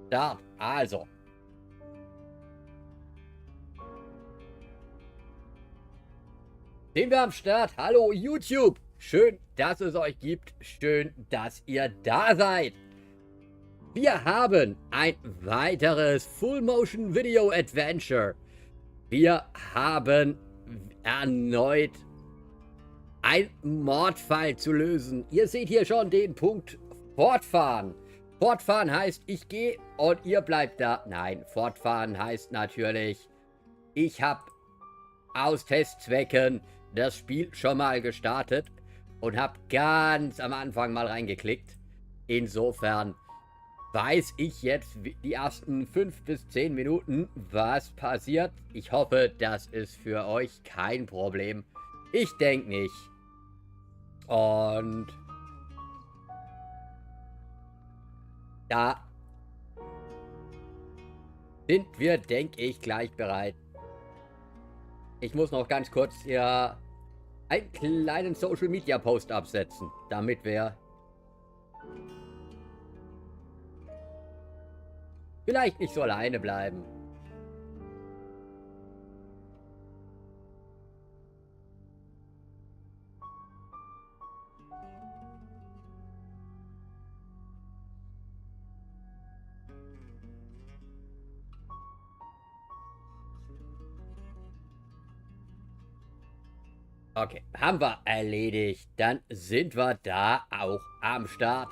Start. Also. Sind wir am Start? Hallo YouTube. Schön, dass es euch gibt. Schön, dass ihr da seid. Wir haben ein weiteres Full-Motion-Video-Adventure. Wir haben erneut einen Mordfall zu lösen. Ihr seht hier schon den Punkt fortfahren. Fortfahren heißt, ich gehe und ihr bleibt da. Nein, fortfahren heißt natürlich, ich habe aus Testzwecken das Spiel schon mal gestartet und habe ganz am Anfang mal reingeklickt. Insofern weiß ich jetzt die ersten 5 bis 10 Minuten, was passiert. Ich hoffe, das ist für euch kein Problem. Ich denke nicht. Und da sind wir, denke ich, gleich bereit. Ich muss noch ganz kurz hier einen kleinen Social Media Post absetzen, damit wir vielleicht nicht so alleine bleiben. Okay, haben wir erledigt. Dann sind wir da auch am Start.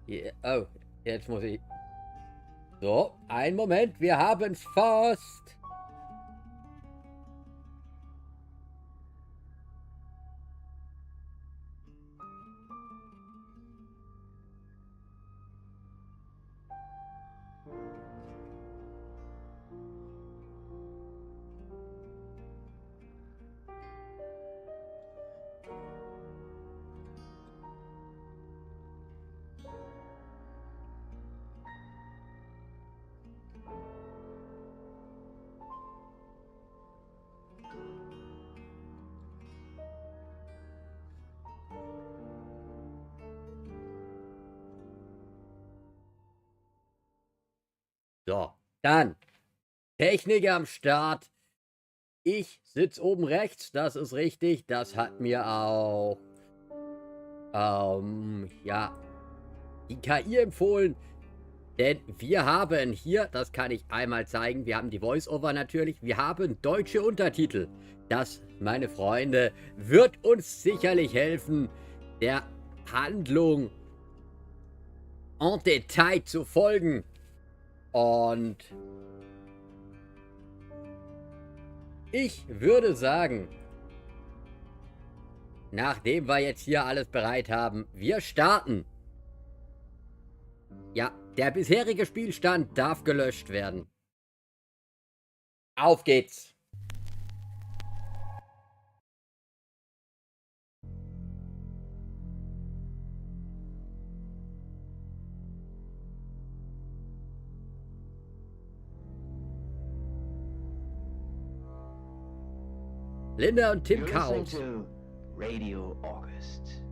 Yeah, oh, jetzt muss ich... So, einen Moment, wir haben es fast. So, dann Technik am Start. Ich sitze oben rechts, das ist richtig. Das hat mir auch ja, die KI empfohlen. Denn wir haben hier, das kann ich einmal zeigen, wir haben die Voice-Over natürlich, wir haben deutsche Untertitel. Das, meine Freunde, wird uns sicherlich helfen, der Handlung en Detail zu folgen. Und ich würde sagen, nachdem wir jetzt hier alles bereit haben, wir starten. Ja, der bisherige Spielstand darf gelöscht werden. Auf geht's! Linda und Tim Kaus. Radio August.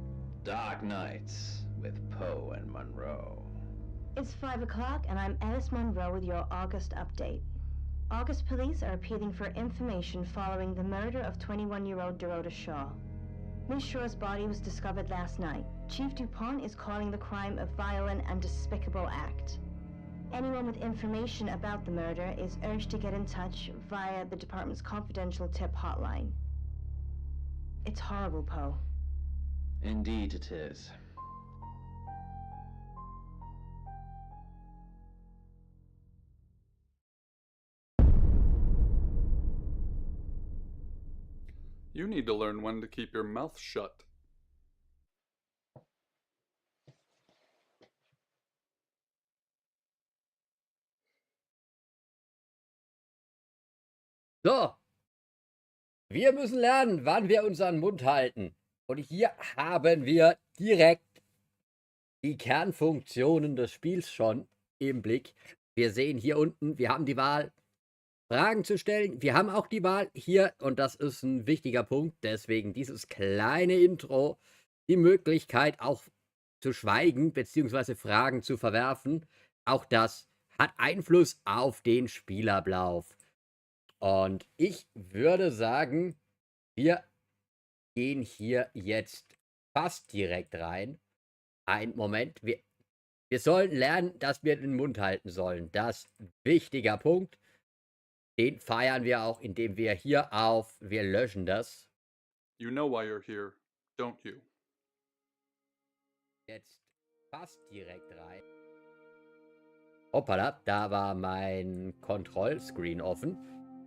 Dark Nights with Poe and Monroe. It's 5 o'clock and I'm Alice Monroe with your August update. August police are appealing for information following the murder of 21-year-old Dorota Shaw. Miss Shaw's body was discovered last night. Chief DuPont is calling the crime a violent and despicable act. Anyone with information about the murder is urged to get in touch via the department's confidential tip hotline. It's horrible, Poe. Indeed it is. You need to learn when to keep your mouth shut. So. Wir müssen lernen, wann wir unseren Mund halten. Und hier haben wir direkt die Kernfunktionen des Spiels schon im Blick. Wir sehen hier unten, wir haben die Wahl, Fragen zu stellen. Wir haben auch die Wahl hier, und das ist ein wichtiger Punkt, deswegen dieses kleine Intro, die Möglichkeit auch zu schweigen bzw. Fragen zu verwerfen. Auch das hat Einfluss auf den Spielablauf. Und ich würde sagen, wir gehen hier jetzt fast direkt rein. Einen Moment, wir sollen lernen, dass wir den Mund halten sollen. Das ist ein wichtiger Punkt. Den feiern wir auch, indem wir hier wir löschen das. You know why you're here, don't you? Jetzt fast direkt rein. Hoppala, da war mein Kontrollscreen offen.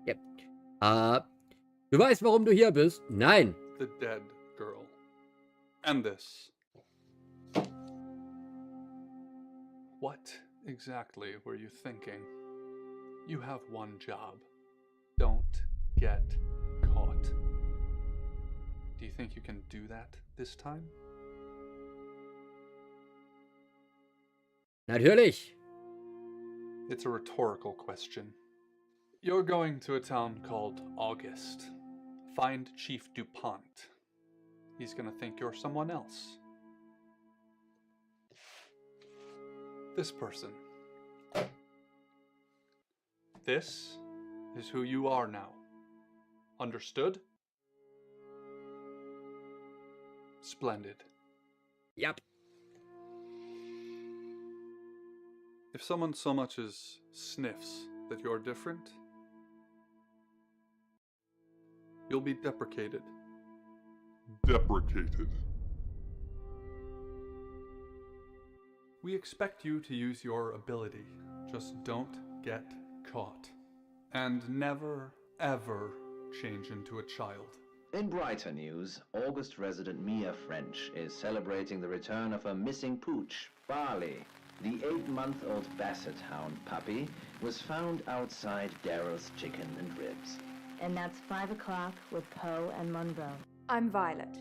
Yep. Du weißt, warum du hier bist? Nein. The dead girl. And this. What exactly were you thinking? You have one job. Don't get caught. Do you think you can do that this time? Natürlich. It's a rhetorical question. You're going to a town called August. Find Chief DuPont. He's gonna think you're someone else. This person. This is who you are now. Understood? Splendid. Yep. If someone so much as sniffs that you're different, you'll be deprecated. Deprecated. We expect you to use your ability. Just don't get caught. And never, ever change into a child. In brighter news, August resident Mia French is celebrating the return of her missing pooch, Barley. The 8-month-old Basset Hound puppy was found outside Daryl's Chicken and Ribs. And that's 5 o'clock with Poe and Monroe. I'm Violet.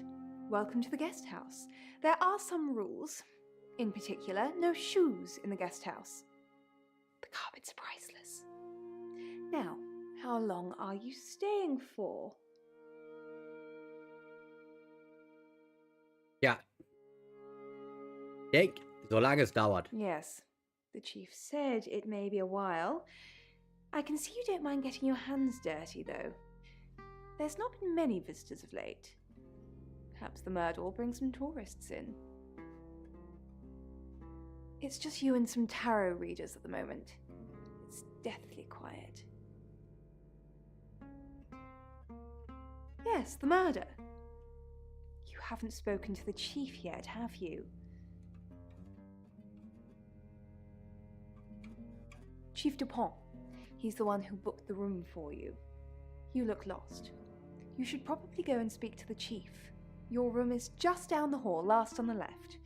Welcome to the guest house. There are some rules. In particular, no shoes in the guest house. The carpet's priceless. Now, how long are you staying for? Ja. Denk, solange es dauert. Yes, the chief said it may be a while. I can see you don't mind getting your hands dirty, though. There's not been many visitors of late. Perhaps the murder will bring some tourists in. It's just you and some tarot readers at the moment. It's deathly quiet. Yes, the murder. You haven't spoken to the chief yet, have you? Chief Dupont. He's the one who booked the room for you. You look lost. You should probably go and speak to the chief. Your room is just down the hall, last on the left.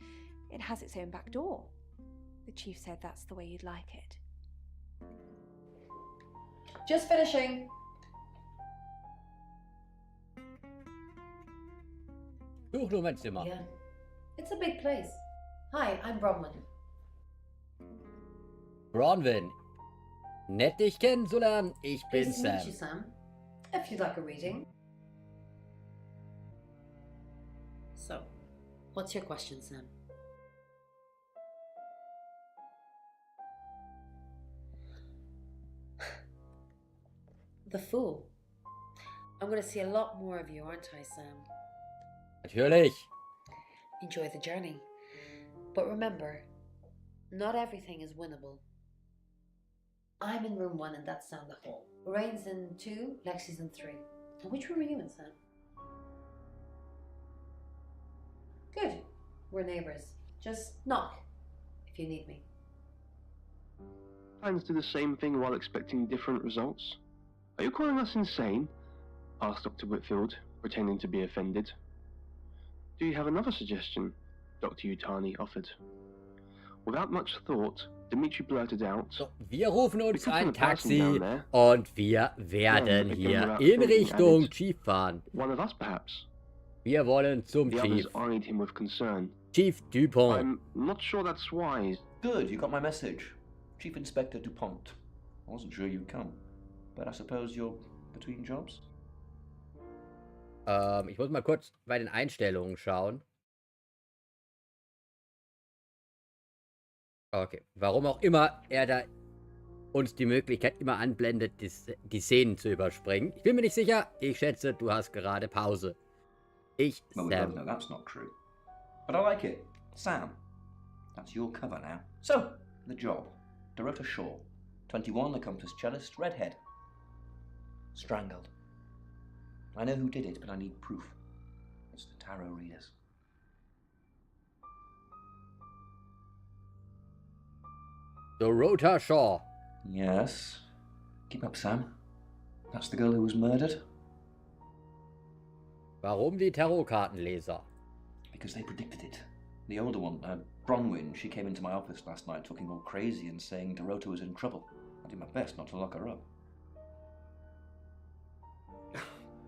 It has its own back door. The chief said that's the way you'd like it. Just finishing. Such nur mein Zimmer. Yeah. It's a big place. Hi, I'm Bronwyn. Bronwyn. Nett dich kennenzulernen. Ich bin Pleased to meet you, Sam. Sam. If you'd like a reading. So, what's your question, Sam? The Fool. I'm going to see a lot more of you, aren't I, Sam? Natürlich. Enjoy the journey. But remember, not everything is winnable. I'm in room 1 and that's down the hall. Lorraine's in 2, Lexi's in 3. And which room are you in, Sam? Good. We're neighbours. Just knock if you need me. Plans do the same thing while expecting different results? Are you calling us insane? Asked Dr. Whitfield, pretending to be offended. Do you have another suggestion? Dr. Yutani offered. Without much thought, Dimitri blurted out, So, wir rufen uns "We ein took a person Taxi down there. und wir werden Yeah, hier without in thinking Richtung added. Chief fahren. One of us perhaps? Wir wollen zum The Chief. others eyed him with concern. Chief Dupont. I'm not sure that's wise. Good, you got my message. Chief Inspector DuPont. I wasn't sure you'd come, but I suppose you're between jobs? Ich muss mal kurz bei den Einstellungen schauen. Okay. Warum auch immer er da uns die Möglichkeit immer anblendet, die Szenen zu überspringen. Ich bin mir nicht sicher. Ich schätze, du hast gerade Pause. Well, we both know that's not true. But I like it. Sam, that's your cover now. So, the job. Dorota Shaw, 21, accomplished cellist, redhead. Strangled. I know who did it, but I need proof. It's the tarot readers. Dorota Shaw. Yes. Keep up, Sam. That's the girl who was murdered. Warum die Tarotkartenleser? Because they predicted it. The older one, Bronwyn, she came into my office last night talking all crazy and saying Dorota was in trouble. I did my best not to lock her up.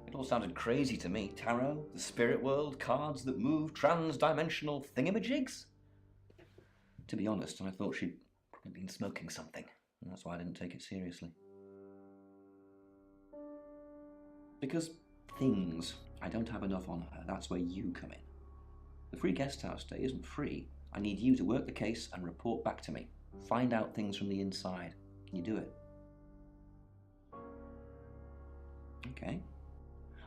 It all sounded crazy to me. Tarot, the spirit world, cards that move, trans-dimensional thingamajigs. To be honest, I thought she'd probably been smoking something, and that's why I didn't take it seriously. Because things, I don't have enough on her. That's where you come in. The free guest house stay isn't free. I need you to work the case and report back to me. Find out things from the inside. Can you do it? Okay.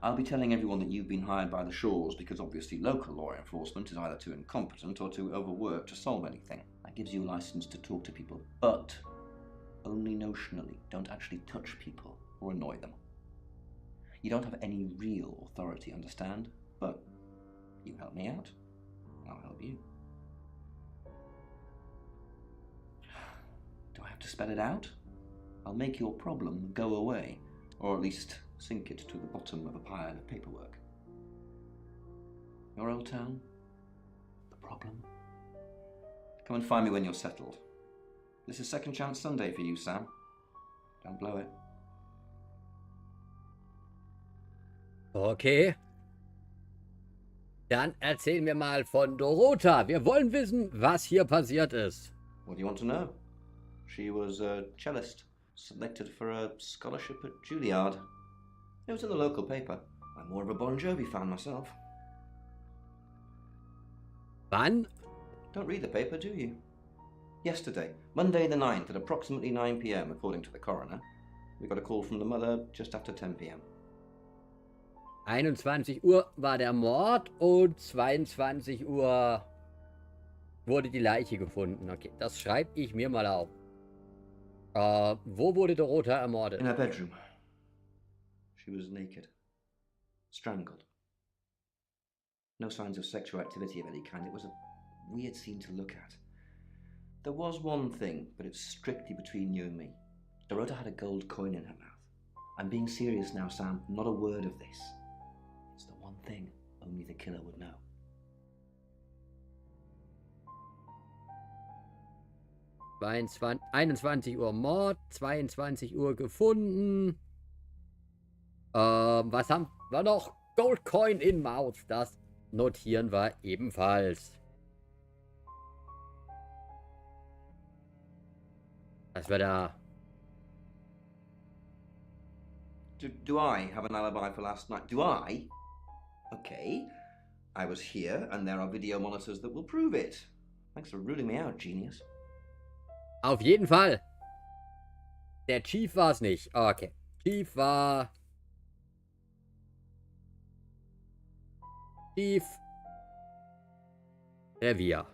I'll be telling everyone that you've been hired by the Shaws because obviously local law enforcement is either too incompetent or too overworked to solve anything. That gives you a license to talk to people, but only notionally. Don't actually touch people or annoy them. You don't have any real authority, understand? But you help me out, I'll help you. Do I have to spell it out? I'll make your problem go away, or at least sink it to the bottom of a pile of paperwork. Your old town? The problem? Come and find me when you're settled. This is Second Chance Sunday for you, Sam. Don't blow it. Okay. Dann erzählen wir mal von Dorota. Wir wollen wissen, was hier passiert ist. What do you want to know? She was a cellist, selected for a scholarship at Juilliard. It was in the local paper. I'm more of a Bon Jovi fan myself. Wann? Don't read the paper, do you? Yesterday, Monday the 9th at approximately 9 p.m. according to the coroner. We got a call from the mother just after 10 p.m. 21 Uhr war der Mord und 22 Uhr wurde die Leiche gefunden. Okay, das schreibe ich mir mal auf. Wo wurde Dorota ermordet? In her bedroom. She was naked. Strangled. No signs of sexual activity of any kind. It was a weird scene to look at. There was one thing, but it's strictly between you and me. Dorota had a gold coin in her mouth. I'm being serious now, Sam. Not a word of this. It's the one thing only the killer would know. – 21 Uhr Mord, 22 Uhr gefunden. Was haben wir noch? Gold Coin in Mouth. Das notieren wir ebenfalls. Was wir da... Do I have an alibi for last night? Do I? Okay. I was here, and there are video monitors that will prove it. Thanks for ruling me out, genius. Auf jeden Fall. Der Chief war es nicht. Okay. Chief war... Chief... Revier.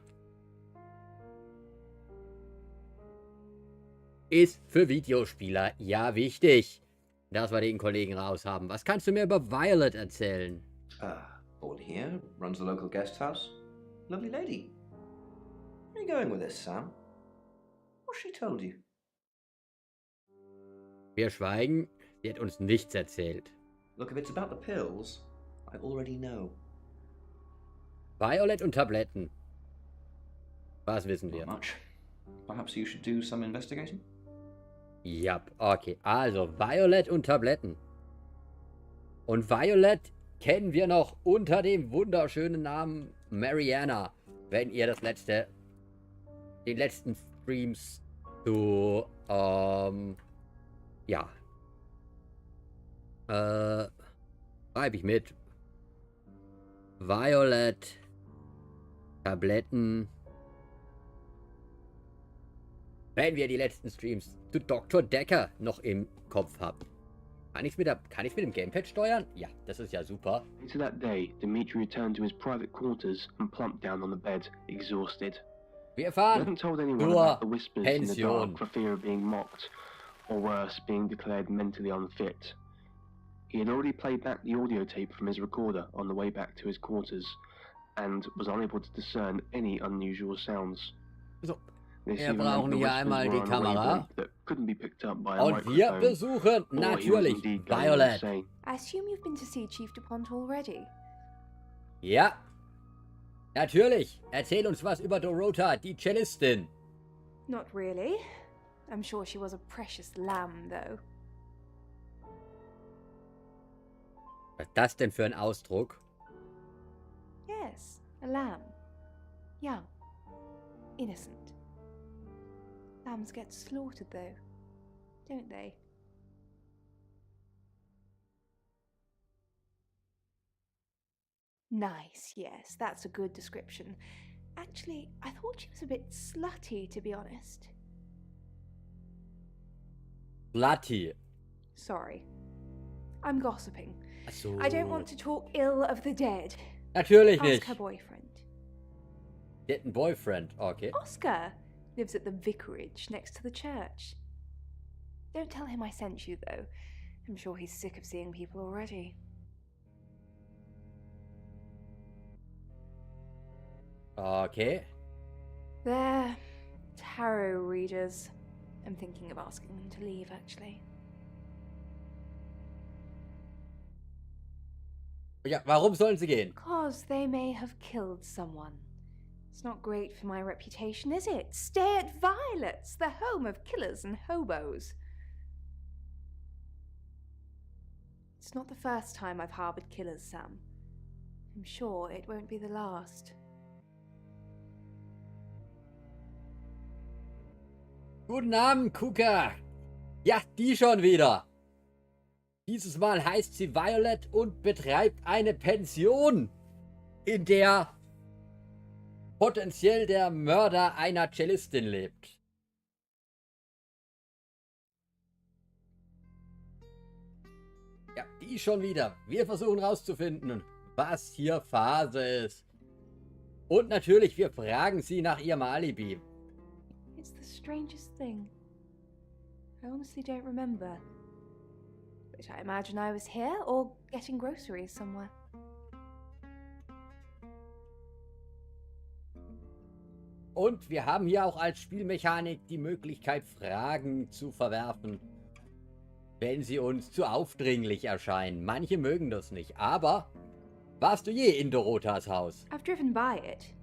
Ist für Videospieler ja wichtig, dass wir den Kollegen raus haben. Was kannst du mir über Violet erzählen? Born here, runs the local guest house. Lovely lady. Where are you going with this, Sam? What's she told you? Wir schweigen. Sie hat uns nichts erzählt. Look, if it's about the pills, I already know. Violet und Tabletten. Was wissen wir? Not much. Perhaps you should do some investigating? Ja, okay. Also, Violet und Tabletten. Und Violet kennen wir noch unter dem wunderschönen Namen Mariana. Wenn ihr den letzten Streams zu, ja. Schreibe ich mit. Violet, Tabletten, wenn wir die letzten Streams zu Dr. Dekker noch im Kopf haben. Kann ich mit dem Gamepad steuern? Ja, das ist ja super. Later that day, Dimitri returned to his private quarters and plumped down on the bed, exhausted. Wir He erfahren hadn't told anyone zur about the whispers in the Pension. dark for fear of being mocked, or worse, being declared mentally unfit. He had already played back the audio tape from his recorder on the way back to his quarters, and was unable to discern any unusual sounds. So, This wir even meant brauchen the hier whispers einmal were die on a Kamera. wavelength that couldn't be picked up by a Und wir microphone, besuchen or he was natürlich indeed going Violet. insane. I assume you've been to see Chief DuPont already. Ja, natürlich. Erzähl uns was über Dorota, die Cellistin. Not really. I'm sure she was a precious lamb, though. Was ist das denn für ein Ausdruck? Yes, a lamb. Young. Innocent. Lambs get slaughtered, though, don't they? Nice, yes, that's a good description. Actually, I thought she was a bit slutty, to be honest. Slutty. Sorry. I'm gossiping. Ach so. I don't want to talk ill of the dead. Natürlich Ask nicht. her boyfriend. Die hat einen Boyfriend. Okay. Oscar lives at the vicarage next to the church. Don't tell him I sent you, though. I'm sure he's sick of seeing people already. Okay. They're tarot readers. I'm thinking of asking them to leave, actually. Ja, warum sollen sie gehen? Because they may have killed someone. It's not great for my reputation, is it? Stay at Violet's, the home of killers and hobos. It's not the first time I've harbored killers, Sam. I'm sure it won't be the last. Guten Abend, Kuka. Ja, die schon wieder. Dieses Mal heißt sie Violet und betreibt eine Pension, in der potenziell der Mörder einer Cellistin lebt. Ja, die schon wieder. Wir versuchen rauszufinden, was hier Phase ist. Und natürlich, wir fragen sie nach ihrem Alibi. It's the strangest thing. I honestly don't remember. But I imagine I was here or getting groceries somewhere. Und wir haben hier auch als Spielmechanik die Möglichkeit, Fragen zu verwerfen, wenn sie uns zu aufdringlich erscheinen. Manche mögen das nicht, aber warst du je in Dorotas Haus? I've driven by it,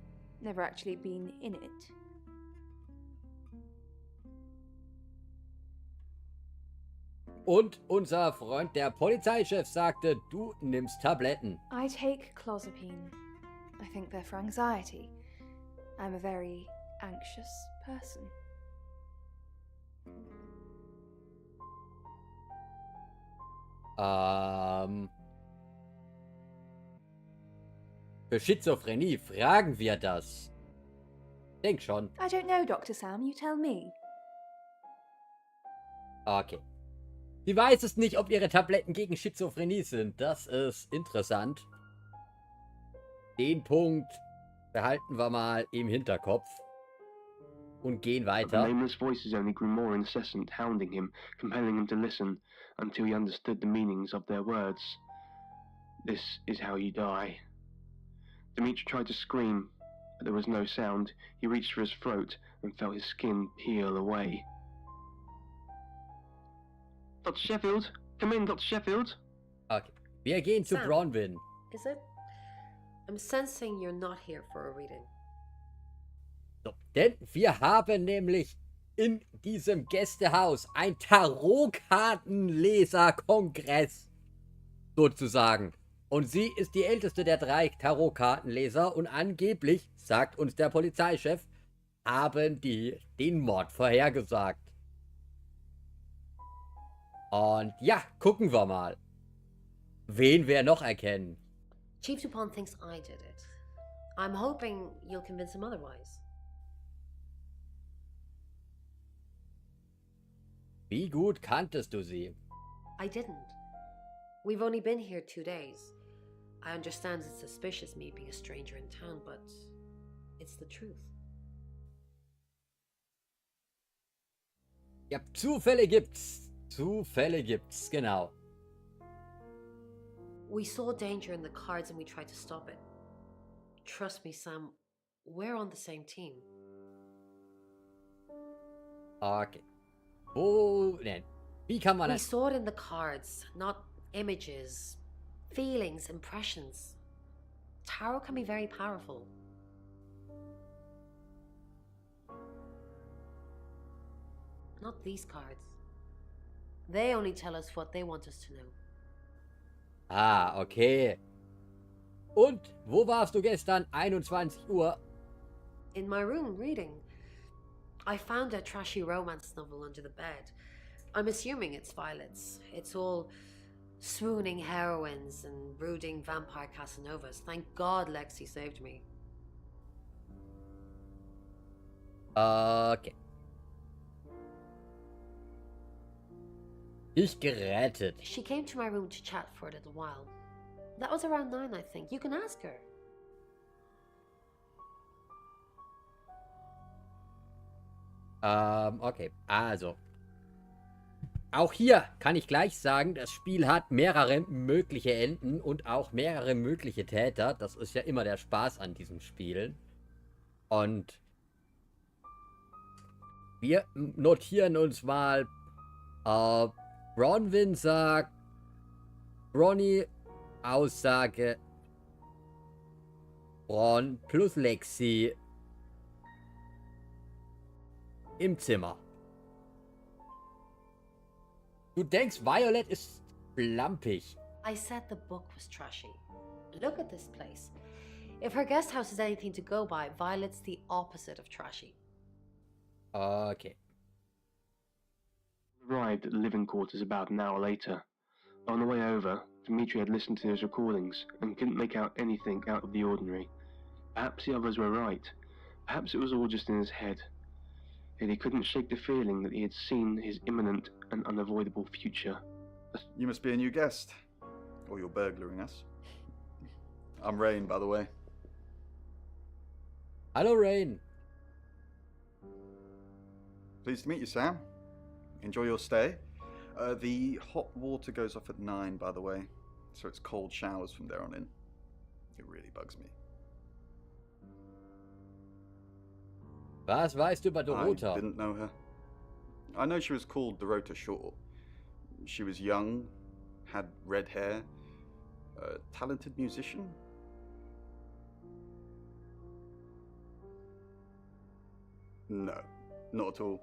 never actually been in it. Und unser Freund, der Polizeichef, sagte, du nimmst Tabletten. I take clozapine. I think they're for anxiety. I'm a very anxious person. Für Schizophrenie fragen wir das. Denk schon. I don't know, Dr. Sam, you tell me. Okay. Sie weiß es nicht, ob ihre Tabletten gegen Schizophrenie sind. Das ist interessant. Den Punkt behalten wir mal im Hinterkopf. Und gehen But the weiter. nameless voices only grew more incessant, hounding him, compelling him to listen, until he understood the meanings of their words. This is how you die. Dimitri tried to scream, but there was no sound. He reached for his throat and felt his skin peel away. Dr. Sheffield? Come in, Dr. Sheffield? Okay. Wir gehen zu Sam. Bronwyn. Is it? I'm sensing you're not here for a reading. So, denn wir haben nämlich in diesem Gästehaus ein Tarotkartenleser-Kongress sozusagen. Und sie ist die älteste der 3 Tarotkartenleser und angeblich, sagt uns der Polizeichef, haben die den Mord vorhergesagt. Und ja, gucken wir mal, wen wir noch erkennen. Chief DuPont thinks I did it. I'm hoping you'll convince him otherwise. Wie gut kanntest du sie? I didn't. We've only been here 2 days. I understand it's suspicious me being a stranger in town, but it's the truth. Ja, Zufälle gibt's. Zufälle gibt's, genau. We saw danger in the cards and we tried to stop it. Trust me, Sam, we're on the same team. Okay. Wo, ne, wie kann man We das? saw it in the cards, not images, feelings, impressions. Tarot can be very powerful. Not these cards. They only tell us what they want us to know. Ah, okay. Und wo warst du gestern 21 Uhr? In my room, reading. I found a trashy romance novel under the bed. I'm assuming it's Violet's. It's all swooning heroines and brooding vampire Casanovas. Thank God Lexi saved me. Okay. Ich gerettet. She came to my room to chat for a little while. That was around 9, I think. You can ask her. Okay, also. Auch hier kann ich gleich sagen, das Spiel hat mehrere mögliche Enden und auch mehrere mögliche Täter. Das ist ja immer der Spaß an diesen Spielen. Und wir notieren uns mal, Bronwyn sagt, Bronny, Aussage, Bron plus Lexi im Zimmer. Du denkst, Violet ist schlampig. I said the book was trashy. Look at this place. If her guest house is anything to go by, Violet's the opposite of trashy. Okay. Arrived at the living quarters about an hour later. On the way over, Dimitri had listened to his recordings and couldn't make out anything out of the ordinary. Perhaps the others were right. Perhaps it was all just in his head. Yet he couldn't shake the feeling that he had seen his imminent and unavoidable future. You must be a new guest. Or you're burglaring us. I'm Rain, by the way. Hallo Rain. Pleased to meet you, Sam. Enjoy your stay. The hot water goes off at 9, by the way. So it's cold showers from there on in. It really bugs me. Was weißt du über Dorota? I didn't know her. I know she was called Dorota Shaw. She was young, had red hair, a talented musician. No, not at all.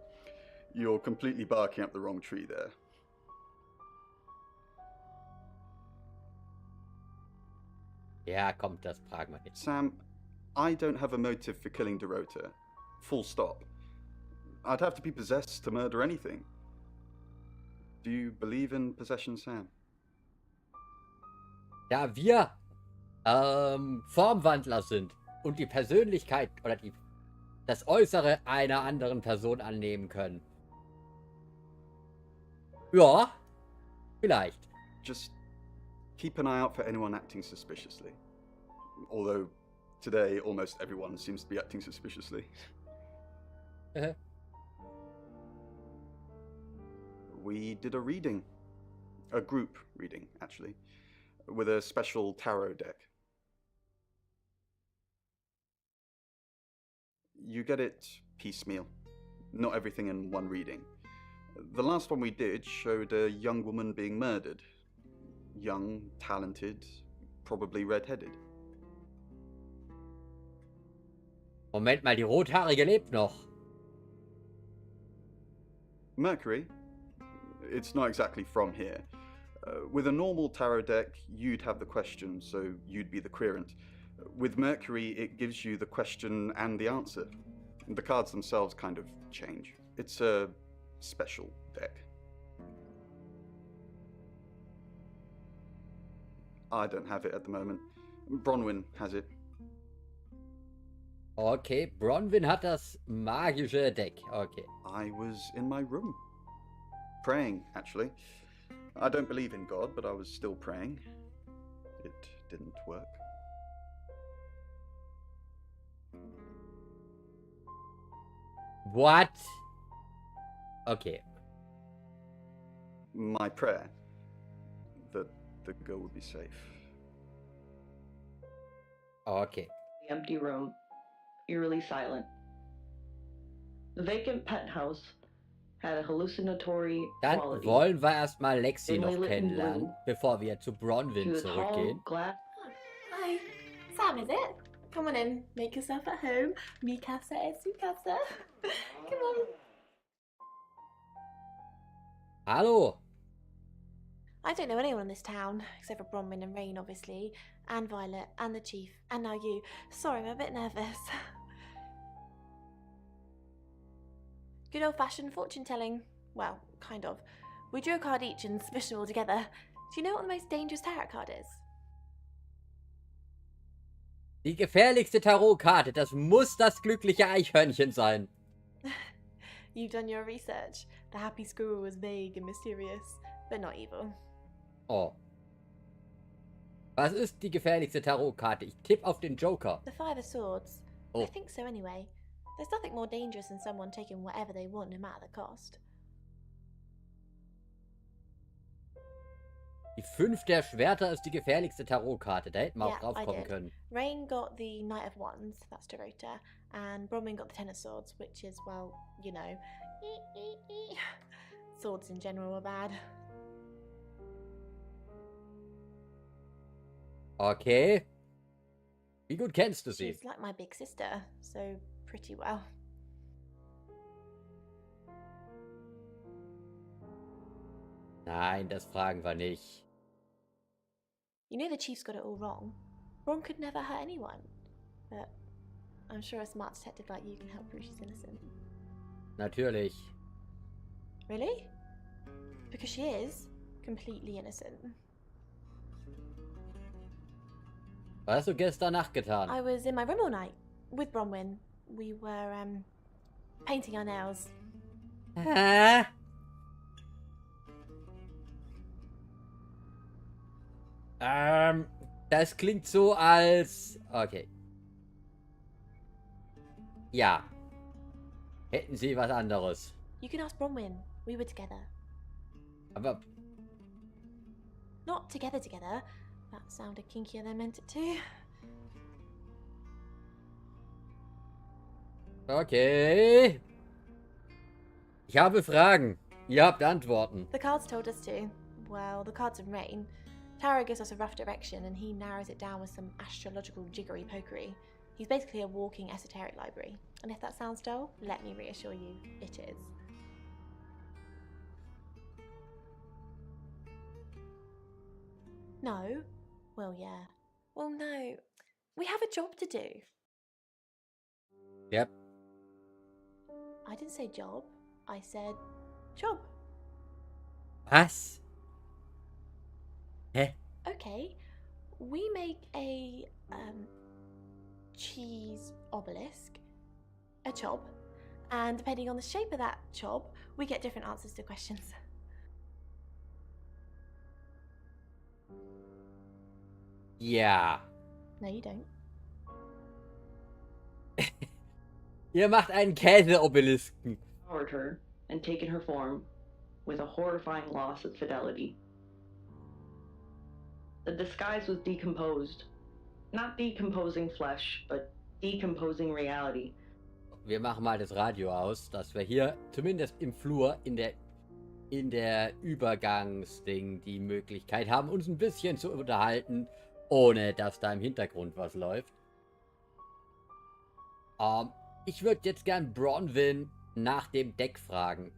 You're completely barking up the wrong tree there. Ja, kommt das Pragmatik. Sam, I don't have a motive for killing Dorota. Full stop. I'd have to be possessed to murder anything. Do you believe in possession, Sam? Da wir Formwandler sind und die Persönlichkeit oder das Äußere einer anderen Person annehmen können. Ja, vielleicht. Just keep an eye out for anyone acting suspiciously. Although today almost everyone seems to be acting suspiciously. We did a reading. A group reading, actually. With a special tarot deck. You get it piecemeal. Not everything in one reading. The last one we did showed a young woman being murdered. Young, talented, probably red-headed. Moment mal, die Rothaarige lebt noch. Mercury? It's not exactly from here. With a normal tarot deck, you'd have the question, so you'd be the querent. With Mercury, it gives you the question and the answer. The cards themselves kind of change. It's a special deck. I don't have it at the moment. Bronwyn has it. Okay, Bronwyn hat das magische Deck. Okay. I was in my room. Praying, actually. I don't believe in God, but I was still praying. It didn't work. What? Okay. My prayer that the girl would be safe. Okay. The empty room, eerily silent. The vacant penthouse had a hallucinatory Dann quality. wollen wir erstmal Lexi noch Dimly lit in kennenlernen, blue. bevor wir zu Bronwyn Through the tall zurückgehen. glass. Hi, Sam, is it? Come on in, make yourself at home. Mi casa es su casa. Come on. Hallo. I don't know anyone in this town, except for Bronwyn and Rain, obviously, and Violet, and the Chief, and now you. Sorry, I'm a bit nervous. Good old-fashioned fortune-telling. Well, kind of. We drew a card each and smushed them all together. Do you know what the most dangerous tarot card is? Die gefährlichste Tarotkarte, das muss das glückliche Eichhörnchen sein. You've done your research. The happy squirrel was vague and mysterious, but not evil. Oh. Was ist die gefährlichste Tarotkarte? Ich tippe auf den Joker. The Five of Swords. Oh. I think so anyway. There's nothing more dangerous than someone taking whatever they want, no matter the cost. Die 5 der Schwerter ist die gefährlichste Tarotkarte. Da hätten wir auch drauf I kommen did. können. Rain got the Knight of Wands, that's Dorota, and Bronwyn got the Ten of Swords, which is, well, you know, swords in general are bad. Okay. Wie gut kennst du sie? She's like my big sister, so pretty well. Nein, das fragen wir nicht. You know the Chief's got it all wrong. Ron could never hurt anyone. But I'm sure a smart detective like you can help prove she's innocent. Natürlich. Really? Because she is completely innocent. Was hast du gestern Nacht getan? I was in my room all night with Bronwyn. We were painting our nails. Hä? Das klingt so als... Okay. Ja. Hätten Sie was anderes. You can ask Bronwyn. We were together. Aber... Not together together. That sounded kinkier than I meant it to. Okay. Ich habe Fragen. Ihr habt Antworten. The cards told us to. Well, the cards of Rain. Tarot gives us a rough direction and he narrows it down with some astrological jiggery pokery. He's basically a walking esoteric library. And if that sounds dull, let me reassure you, it is. No? Well, yeah. Well, no. We have a job to do. Yep. I didn't say job. I said job. Was? Hä? Okay. We make a cheese obelisk, a chob, and depending on the shape of that chob, we get different answers to questions. Ja. No, you don't. Ihr macht einen Käseobelisken. Devoured her and taken her form with a horrifying loss of fidelity. The disguise was decomposed. Not decomposing flesh, but decomposing reality. Wir machen mal das Radio aus, dass wir hier zumindest im Flur in der Übergangsding die Möglichkeit haben, uns ein bisschen zu unterhalten, ohne dass da im Hintergrund was läuft. Ich würde jetzt gern Bronwyn nach dem Deck fragen.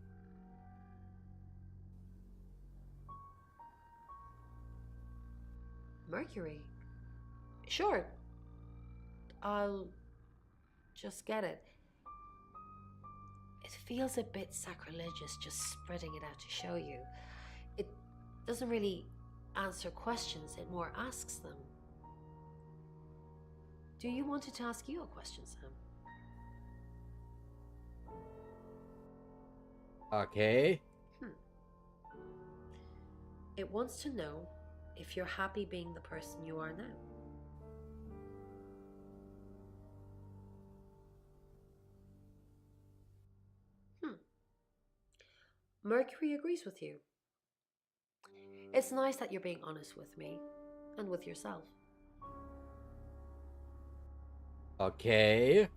Mercury? Sure. I'll just get it. It feels a bit sacrilegious just spreading it out to show you. It doesn't really answer questions, it more asks them. Do you want it to ask you a question, Sam? Okay. It wants to know if you're happy being the person you are now. Mercury agrees with you. It's nice that you're being honest with me and with yourself. Okay.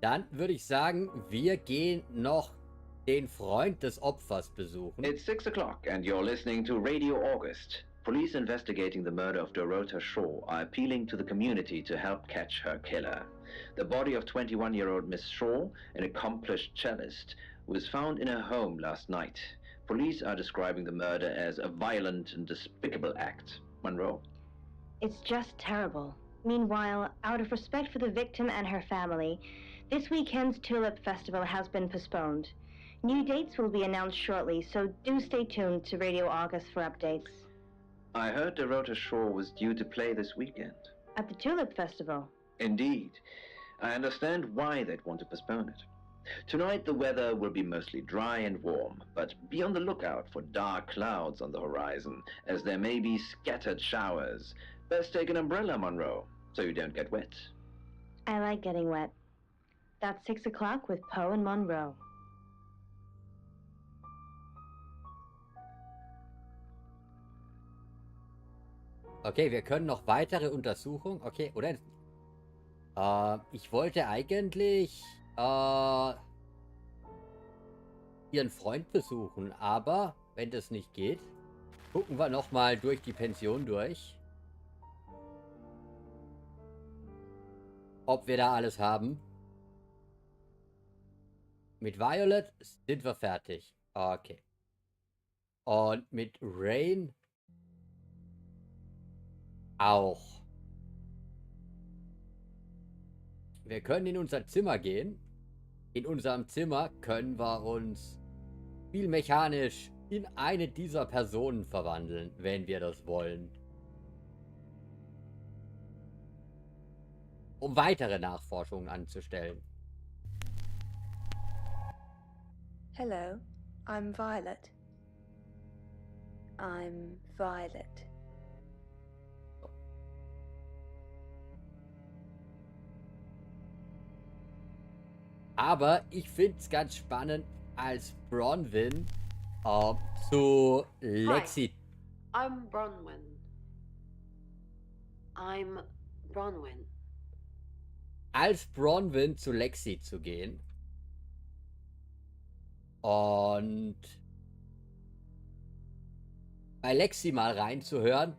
Dann würde ich sagen, wir gehen noch den Freund des Opfers besuchen. It's 6 o'clock and you're listening to Radio August. Police investigating the murder of Dorota Shaw are appealing to the community to help catch her killer. The body of 21-year-old Miss Shaw, an accomplished cellist, was found in her home last night. Police are describing the murder as a violent and despicable act. Monroe? It's just terrible. Meanwhile, out of respect for the victim and her family, this weekend's Tulip Festival has been postponed. New dates will be announced shortly, so do stay tuned to Radio August for updates. I heard Dorota Shaw was due to play this weekend. At the Tulip Festival? Indeed. I understand why they'd want to postpone it. Tonight the weather will be mostly dry and warm, but be on the lookout for dark clouds on the horizon, as there may be scattered showers. Best take an umbrella, Monroe, so you don't get wet. I like getting wet. That's 6 o'clock with Poe and Monroe. Okay, wir können noch weitere Untersuchungen. Okay, oder? Ich wollte eigentlich ihren Freund besuchen, aber wenn das nicht geht, gucken wir nochmal durch die Pension durch. Ob wir da alles haben. Mit Violet sind wir fertig. Okay. Und mit Rain auch. Wir können in unser Zimmer gehen. In unserem Zimmer können wir uns spielmechanisch in eine dieser Personen verwandeln, wenn wir das wollen. Um weitere Nachforschungen anzustellen. Hello, I'm Violet. I'm Violet. Aber ich finde es ganz spannend, als Bronwyn zu Lexi. Hi, I'm Bronwyn. I'm Bronwyn. Als Bronwyn zu Lexi zu gehen. Und bei Lexi mal reinzuhören,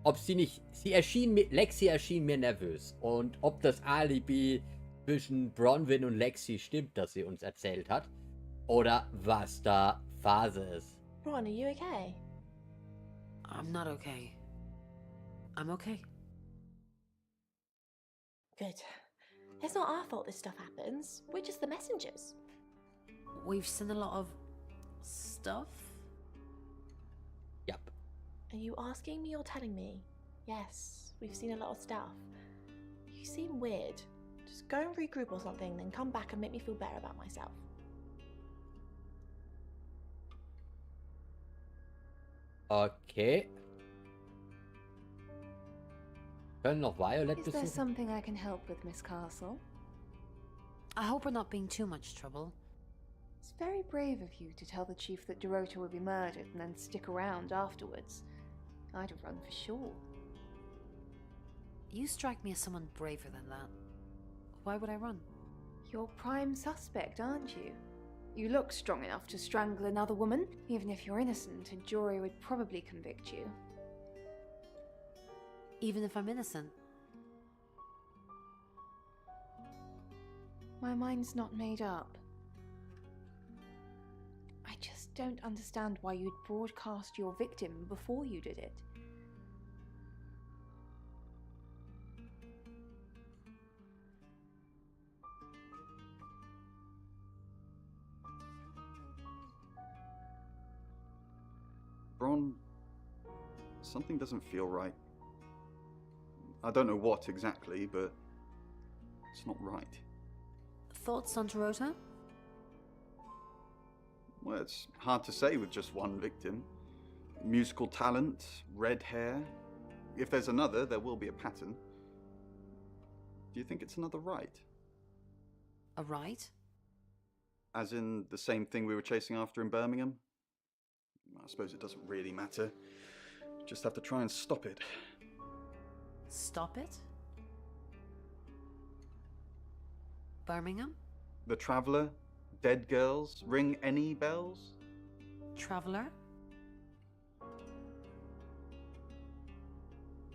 ob sie nicht, Lexi erschien mir nervös. Und ob das Alibi zwischen Bronwyn und Lexi stimmt, das sie uns erzählt hat. Oder was da Phase ist. Bron, are you okay? I'm not okay. I'm okay. Good. It's not our fault this stuff happens. We're just the messengers. We've seen a lot of stuff? Yep. Are you asking me or telling me? Yes, we've seen a lot of stuff. You seem weird. Just go and regroup or something, then come back and make me feel better about myself. Okay. Können noch Violet Is there besuchen? something I can help with, Miss Castle? I hope we're not being too much trouble. It's very brave of you to tell the chief that Dorota will be murdered and then stick around afterwards. I'd have run for sure. You strike me as someone braver than that. Why would I run? You're prime suspect, aren't you? You look strong enough to strangle another woman. Even if you're innocent, a jury would probably convict you. Even if I'm innocent? My mind's not made up. I just don't understand why you'd broadcast your victim before you did it. Bron, something doesn't feel right. I don't know what exactly, but it's not right. Thoughts on Dorota? Well, it's hard to say with just one victim. Musical talent, red hair. If there's another, there will be a pattern. Do you think it's another right? A right? As in the same thing we were chasing after in Birmingham? I suppose it doesn't really matter. Just have to try and stop it. Stop it? Birmingham? The Traveller? Dead girls? Ring any bells? Traveller?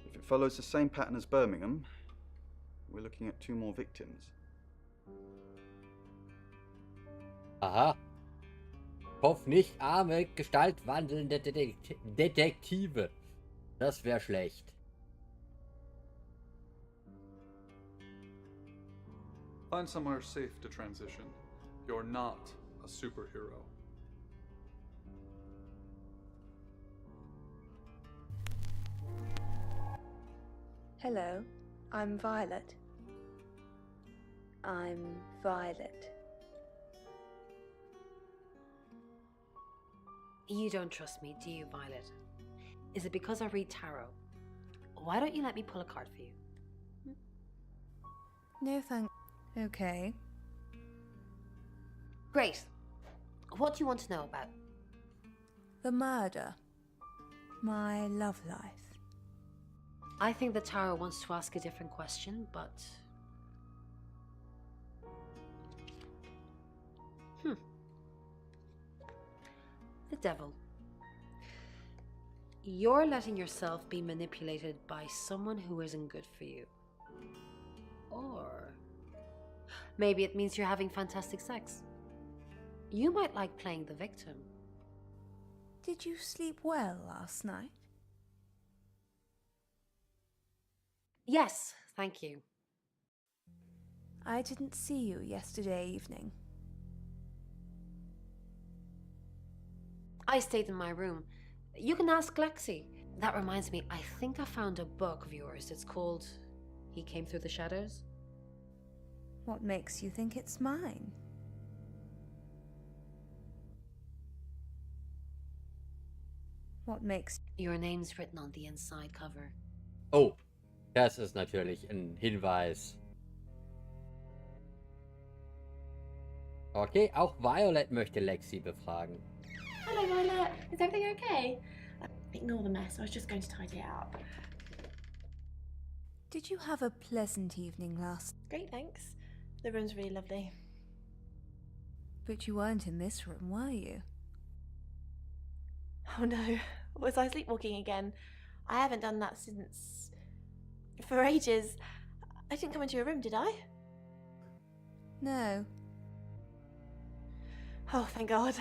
If it follows the same pattern as Birmingham, we're looking at 2 more victims. Aha. Hoff nicht arme, gestaltwandelnde Detektive. Das wäre schlecht. Find somewhere safe to transition. You're not a superhero. Hello, I'm Violet. I'm Violet. You don't trust me, do you, Violet? Is it because I read tarot? Why don't you let me pull a card for you? No thank... Okay. Great. What do you want to know about? The murder. My love life. I think the tarot wants to ask a different question, but... The devil. You're letting yourself be manipulated by someone who isn't good for you. Or maybe it means you're having fantastic sex. You might like playing the victim. Did you sleep well last night? Yes, thank you. I didn't see you yesterday evening. I stayed in my room. You can ask Lexi. That reminds me, I think I found a book of yours. It's called He Came Through the Shadows. What makes you think it's mine? What makes... Your name's written on the inside cover. Oh, das ist natürlich ein Hinweis. Okay, auch Violet möchte Lexi befragen. Hello, Violet. Is everything okay? Ignore the mess. I was just going to tidy it up. Did you have a pleasant evening last... Great, thanks. The room's really lovely. But you weren't in this room, were you? Oh no. Was I sleepwalking again? I haven't done that since... for ages. I didn't come into your room, did I? No. Oh, thank God.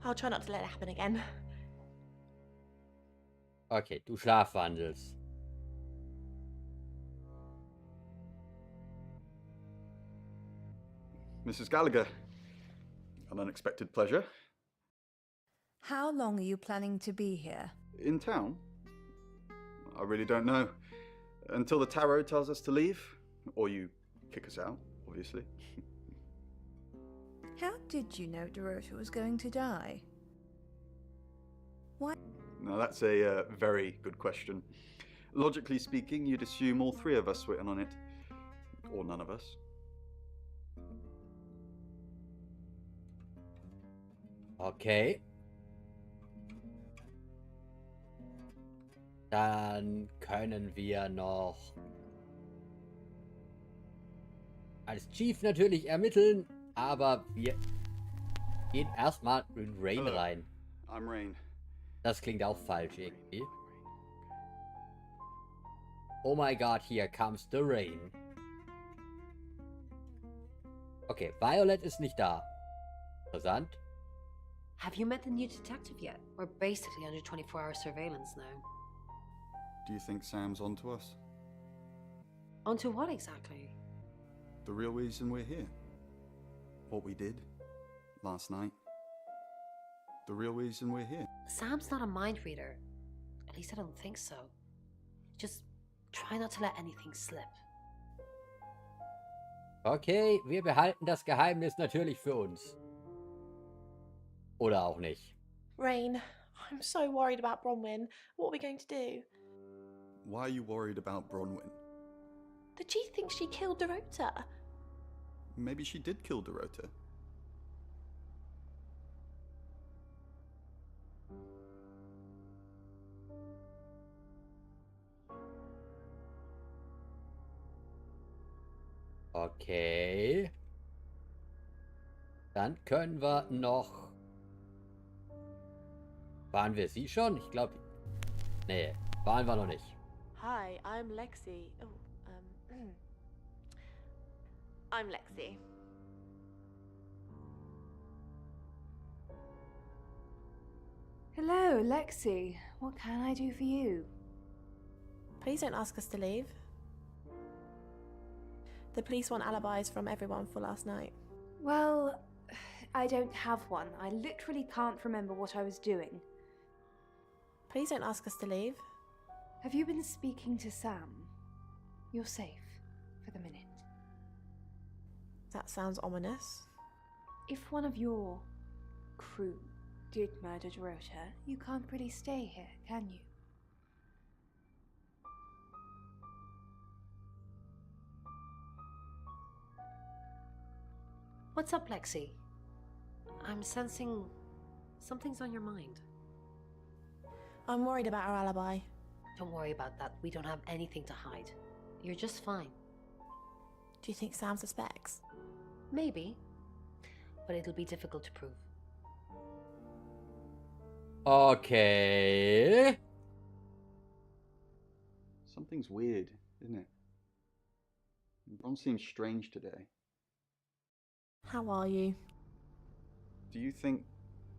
I'll try not to let it happen again. Okay, du schlafwandelst. Mrs. Gallagher, an unexpected pleasure. How long are you planning to be here? In town? I really don't know. Until the tarot tells us to leave, or you kick us out, obviously. How did you know Dorota was going to die? Why? Now that's a very good question. Logically speaking, you'd assume all 3 of us were in on it. Or none of us. Okay. Dann können wir noch als Chief natürlich ermitteln, aber wir gehen erstmal in Rain Hello. rein. I'm Rain. Das klingt auch falsch irgendwie. Oh my God, here comes the rain. Okay, Violet ist nicht da. Interessant. Have you met the new detective yet? We're basically under 24-hour surveillance now. Do you think Sam's onto us? Onto what exactly? The real reason we're here? What we did last night? The real reason we're here? Sam's not a mind reader. At least I don't think so. Just try not to let anything slip. Okay, wir behalten das Geheimnis natürlich für uns. Oder auch nicht. Rain, I'm so worried about Bronwyn. What are we going to do? Why are you worried about Bronwyn? The chief thinks she killed Dorota. Maybe she did kill Dorota. Okay. Dann können wir noch... Waren wir sie schon? Ich glaube... Nee, waren wir noch nicht. Hi, I'm Lexi. Oh, I'm Lexi. Hello, Lexi. What can I do for you? Please don't ask us to leave. The police want alibis from everyone for last night. Well, I don't have one. I literally can't remember what I was doing. Please don't ask us to leave. Have you been speaking to Sam? You're safe for the minute. That sounds ominous. If one of your crew did murder Dorota, you can't really stay here, can you? What's up, Lexi? I'm sensing something's on your mind. I'm worried about our alibi. Don't worry about that. We don't have anything to hide. You're just fine. Do you think Sam suspects? Maybe. But it'll be difficult to prove. Okay. Something's weird, isn't it? Bron seems strange today. How are you? Do you think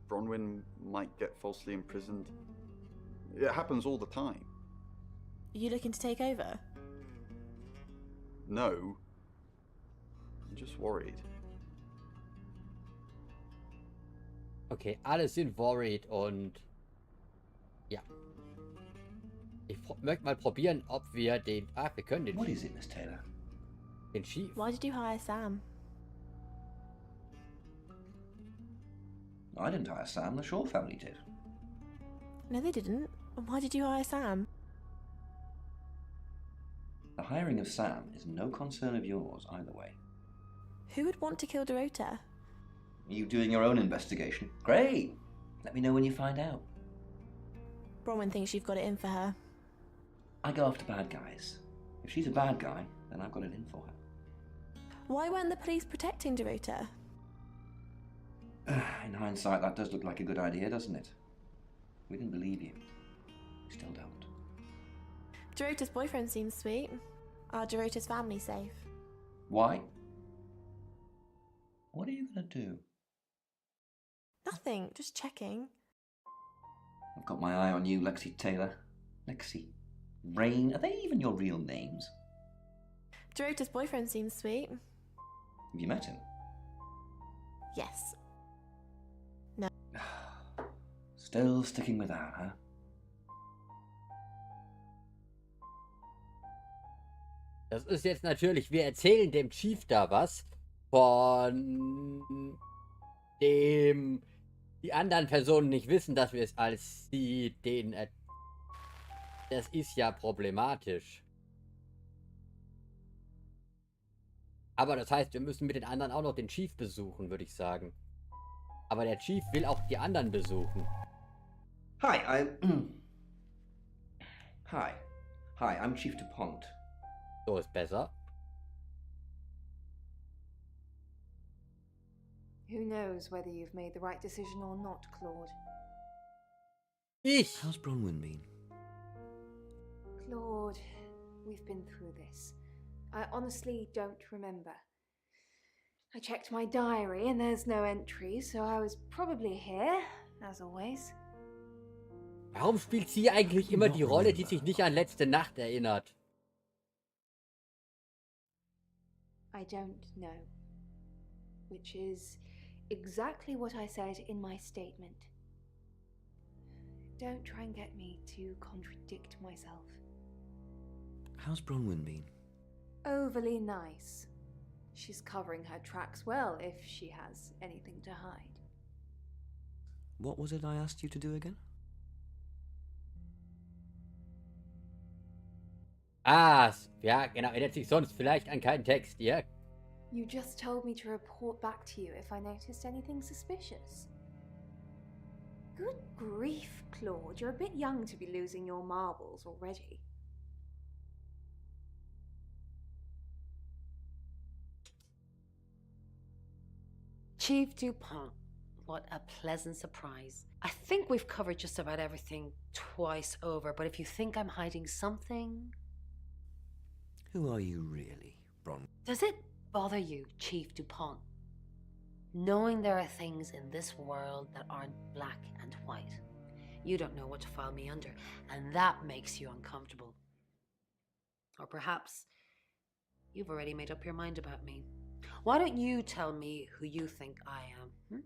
Bronwyn might get falsely imprisoned? It happens all the time. Are you looking to take over? No. I'm just worried. Okay, alle sind worried und... Ja. Ich möchte mal probieren, ob wir den... Ah, wir können den... What is it, Miss Taylor? Den Chief. Why did you hire Sam? I didn't hire Sam, the Shaw family did. No, they didn't. Why did you hire Sam? The hiring of Sam is no concern of yours either way. Who would want to kill Dorota? You doing your own investigation? Great! Let me know when you find out. Bronwyn thinks you've got it in for her. I go after bad guys. If she's a bad guy, then I've got it in for her. Why weren't the police protecting Dorota? In hindsight, that does look like a good idea, doesn't it? We didn't believe you. We still don't. Dorota's boyfriend seems sweet. Are Dorota's family safe? Why? What are you going to do? Nothing, just checking. I've got my eye on you, Lexi Taylor. Lexi. Rain, are they even your real names? Dorota's boyfriend seems sweet. Have you met him? Yes. Still sticking with that, huh? Das ist jetzt natürlich, wir erzählen dem Chief da was von dem die anderen Personen nicht wissen, dass wir es als sie den... Das ist ja problematisch. Aber das heißt, wir müssen mit den anderen auch noch den Chief besuchen, würde ich sagen. Aber der Chief will auch die anderen besuchen. Hi, Hi, I'm Chief DuPont. So ist besser. Who knows whether you've made the right decision or not, Claude? Ich! How's Bronwyn been? Claude, we've been through this. I honestly don't remember. I checked my diary and there's no entry, so I was probably here, as always. Warum spielt sie eigentlich immer die Rolle, die sich nicht an letzte Nacht erinnert? I don't know. Which is exactly what I said in my statement. Don't try and get me to contradict myself. How's Bronwyn been? Overly nice. She's covering her tracks well if she has anything to hide. What was it I asked you to do again? Ah, ja, genau. Erinnert sich sonst vielleicht an keinen Text, ja? You just told me to report back to you if I noticed anything suspicious. Good grief, Claude. You're a bit young to be losing your marbles already. Chief Dupont, what a pleasant surprise. I think we've covered just about everything twice over, but if you think I'm hiding something... Who are you really, Bron? Does it bother you, Chief Dupont, knowing there are things in this world that aren't black and white? You don't know what to file me under, and that makes you uncomfortable. Or perhaps you've already made up your mind about me. Why don't you tell me who you think I am?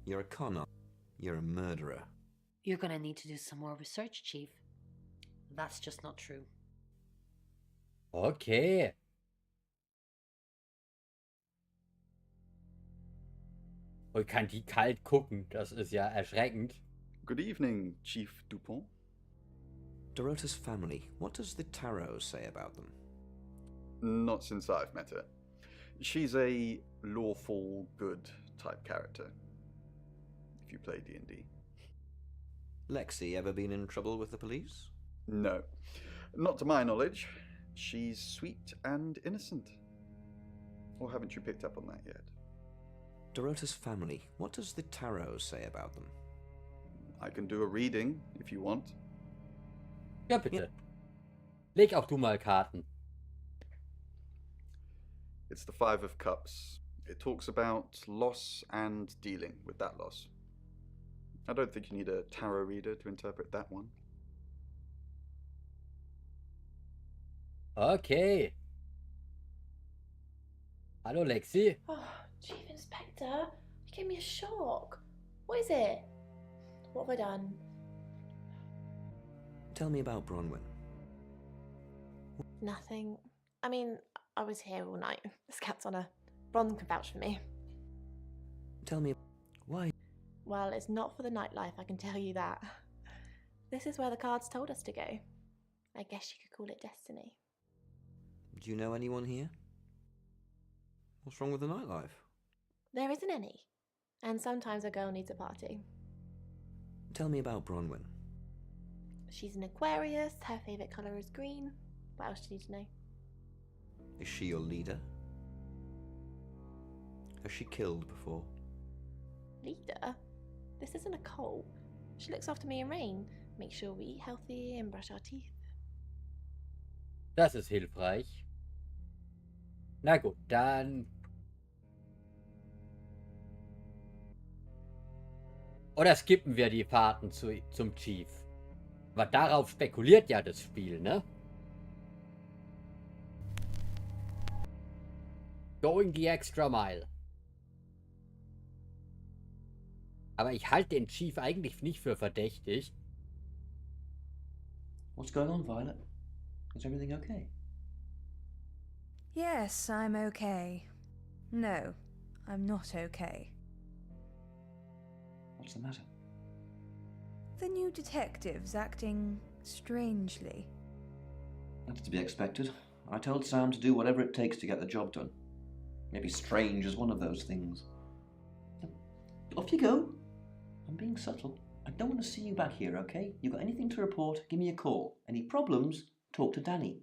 You're a con artist. You're a murderer. You're gonna need to do some more research, Chief. That's just not true. Okay. Und kann die kalt gucken. Das ist ja erschreckend. Good evening, Chief Dupont. Dorota's family. What does the tarot say about them? Not since I've met her. She's a lawful good type character. If you play D&D. Lexi ever been in trouble with the police? No. Not to my knowledge. She's sweet and innocent. Or haven't you picked up on that yet? Dorota's family. What does the tarot say about them? I can do a reading if you want. Ja, bitte. Leg auch du mal Karten. It's the Five of Cups. It talks about loss and dealing with that loss. I don't think you need a tarot reader to interpret that one. Okay. Hallo, Lexi. Oh, Chief Inspector, you gave me a shock. What is it? What have I done? Tell me about Bronwyn. Nothing. I mean, I was here all night. The scat's on her. Bron can vouch for me. Tell me why. Well, it's not for the nightlife, I can tell you that. This is where the cards told us to go. I guess you could call it destiny. Do you know anyone here? What's wrong with the nightlife? There isn't any. And sometimes a girl needs a party. Tell me about Bronwyn. She's an Aquarius, her favourite colour is green. What else do you need to know? Is she your leader? Has she killed before? Leader? This isn't a cult. She looks after me and Rain. Make sure we eat healthy and brush our teeth. Das ist hilfreich. Na gut, dann... Oder skippen wir die Fahrten zum Chief. Aber darauf spekuliert ja das Spiel, ne? Going the extra mile. Aber ich halte den Chief eigentlich nicht für verdächtig. What's going on, Violet? Is everything okay? Yes, I'm okay. No, I'm not okay. What's the matter? The new detective's acting strangely. That's to be expected. I told Sam to do whatever it takes to get the job done. Maybe strange is one of those things. Off you go. I'm being subtle. I don't want to see you back here, okay? You got anything to report, give me a call. Any problems, talk to Danny.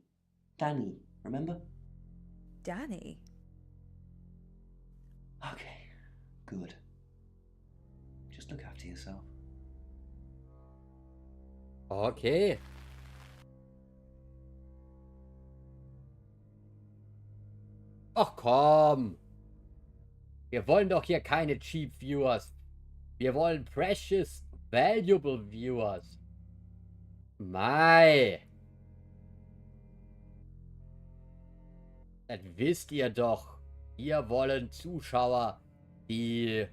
Danny, remember? Danny? Okay, good. Just look after yourself. Okay. Ach komm. Wir wollen doch hier keine cheap Viewers. Wir wollen precious, valuable Viewers. Mei. Das wisst ihr doch. Wir wollen Zuschauer, die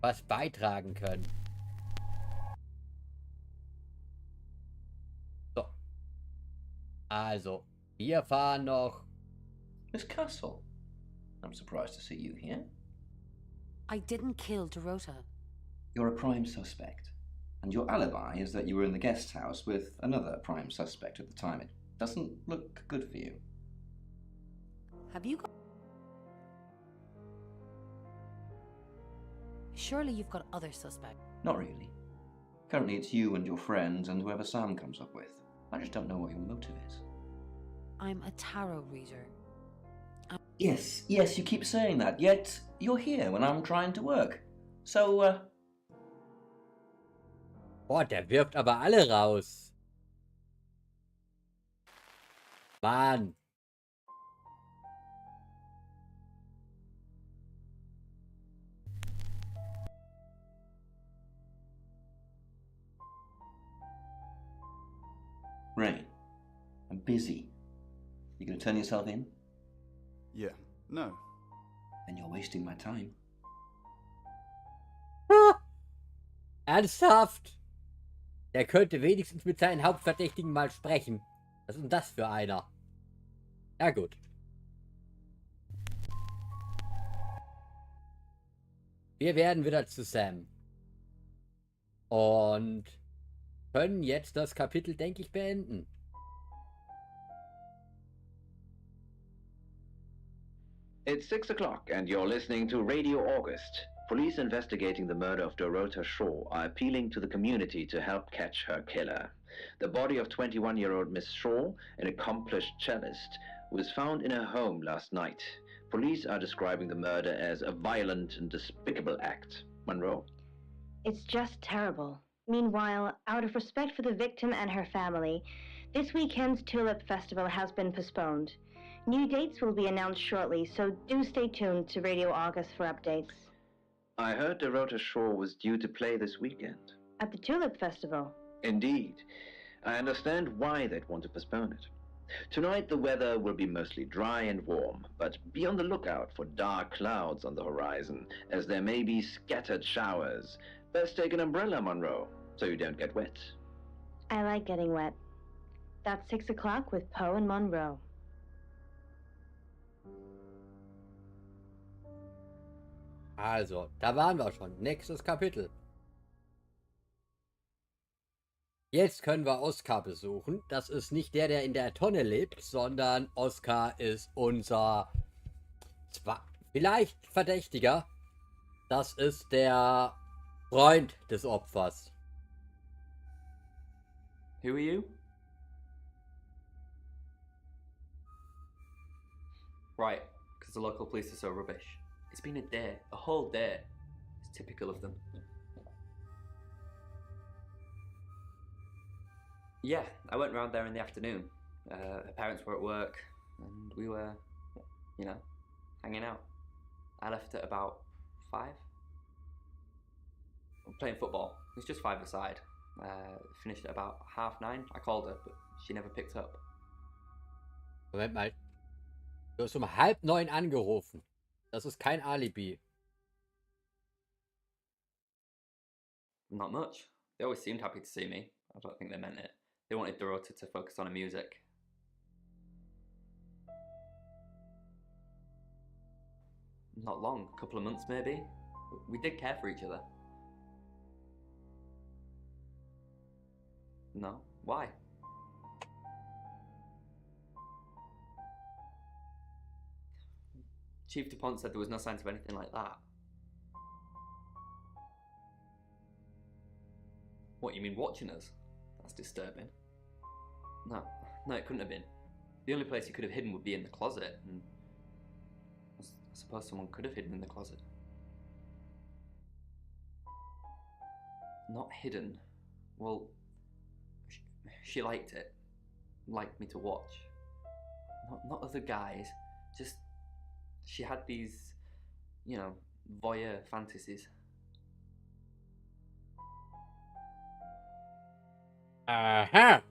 was beitragen können. So. Also, Wir fahren noch. Miss Castle, I'm surprised to see you here. I didn't kill Dorota. You're a prime suspect, and your alibi is that you were in the guest house with another prime suspect at the time. It doesn't look good for you. Have you got... Surely you've got other suspects. Not really. Currently it's you and your friends and whoever Sam comes up with. I just don't know what your motive is. I'm a tarot reader. Yes, you keep saying that, yet you're here when I'm trying to work. So, Boah, der wirft aber alle raus. Mann. Ray, I'm busy. You gonna turn yourself in? Yeah, no. Then you're wasting my time. Ernsthaft? Der könnte wenigstens mit seinen Hauptverdächtigen mal sprechen. Was ist denn das für einer? Ja gut. Wir werden wieder zu Sam. Und können jetzt das Kapitel, denke ich, beenden. It's 6 o'clock and you're listening to Radio August. Police investigating the murder of Dorota Shaw are appealing to the community to help catch her killer. The body of 21-year-old Miss Shaw, an accomplished cellist, was found in her home last night. Police are describing the murder as a violent and despicable act. Monroe? It's just terrible. Meanwhile, out of respect for the victim and her family, this weekend's Tulip Festival has been postponed. New dates will be announced shortly, so do stay tuned to Radio August for updates. I heard Dorota Shaw was due to play this weekend. At the Tulip Festival? Indeed. I understand why they'd want to postpone it. Tonight the weather will be mostly dry and warm, but be on the lookout for dark clouds on the horizon, as there may be scattered showers. Best take an umbrella, Monroe, so you don't get wet. I like getting wet. That's 6 o'clock with Poe and Monroe. Also, da waren wir schon. Nächstes Kapitel. Jetzt können wir Oskar besuchen. Das ist nicht der, der in der Tonne lebt, sondern Oskar ist unser vielleicht Verdächtiger. Das ist der Freund des Opfers. Who are you? Right, because the local police are so rubbish. It's been a day, a whole day. It's typical of them. Yeah, I went round there in the afternoon. Her parents were at work, and we were, you know, hanging out. I left at about 5. Playing football. It was just 5-a-side. Finished at about 9:30. I called her, but she never picked up. Moment mal. Du hast um 8:30 angerufen. Das ist kein Alibi. Not much. They always seemed happy to see me. I don't think they meant it. They wanted Dorota to focus on her music. Not long, a couple of months maybe. We did care for each other. No? Why? Chief DuPont said there was no signs of anything like that. What, you mean watching us? That's disturbing. No, it couldn't have been. The only place he could have hidden would be in the closet, and I suppose someone could have hidden in the closet. Not hidden. Well, she liked it. Liked me to watch. Not other guys, just she had these, you know, voyeur fantasies. Aha!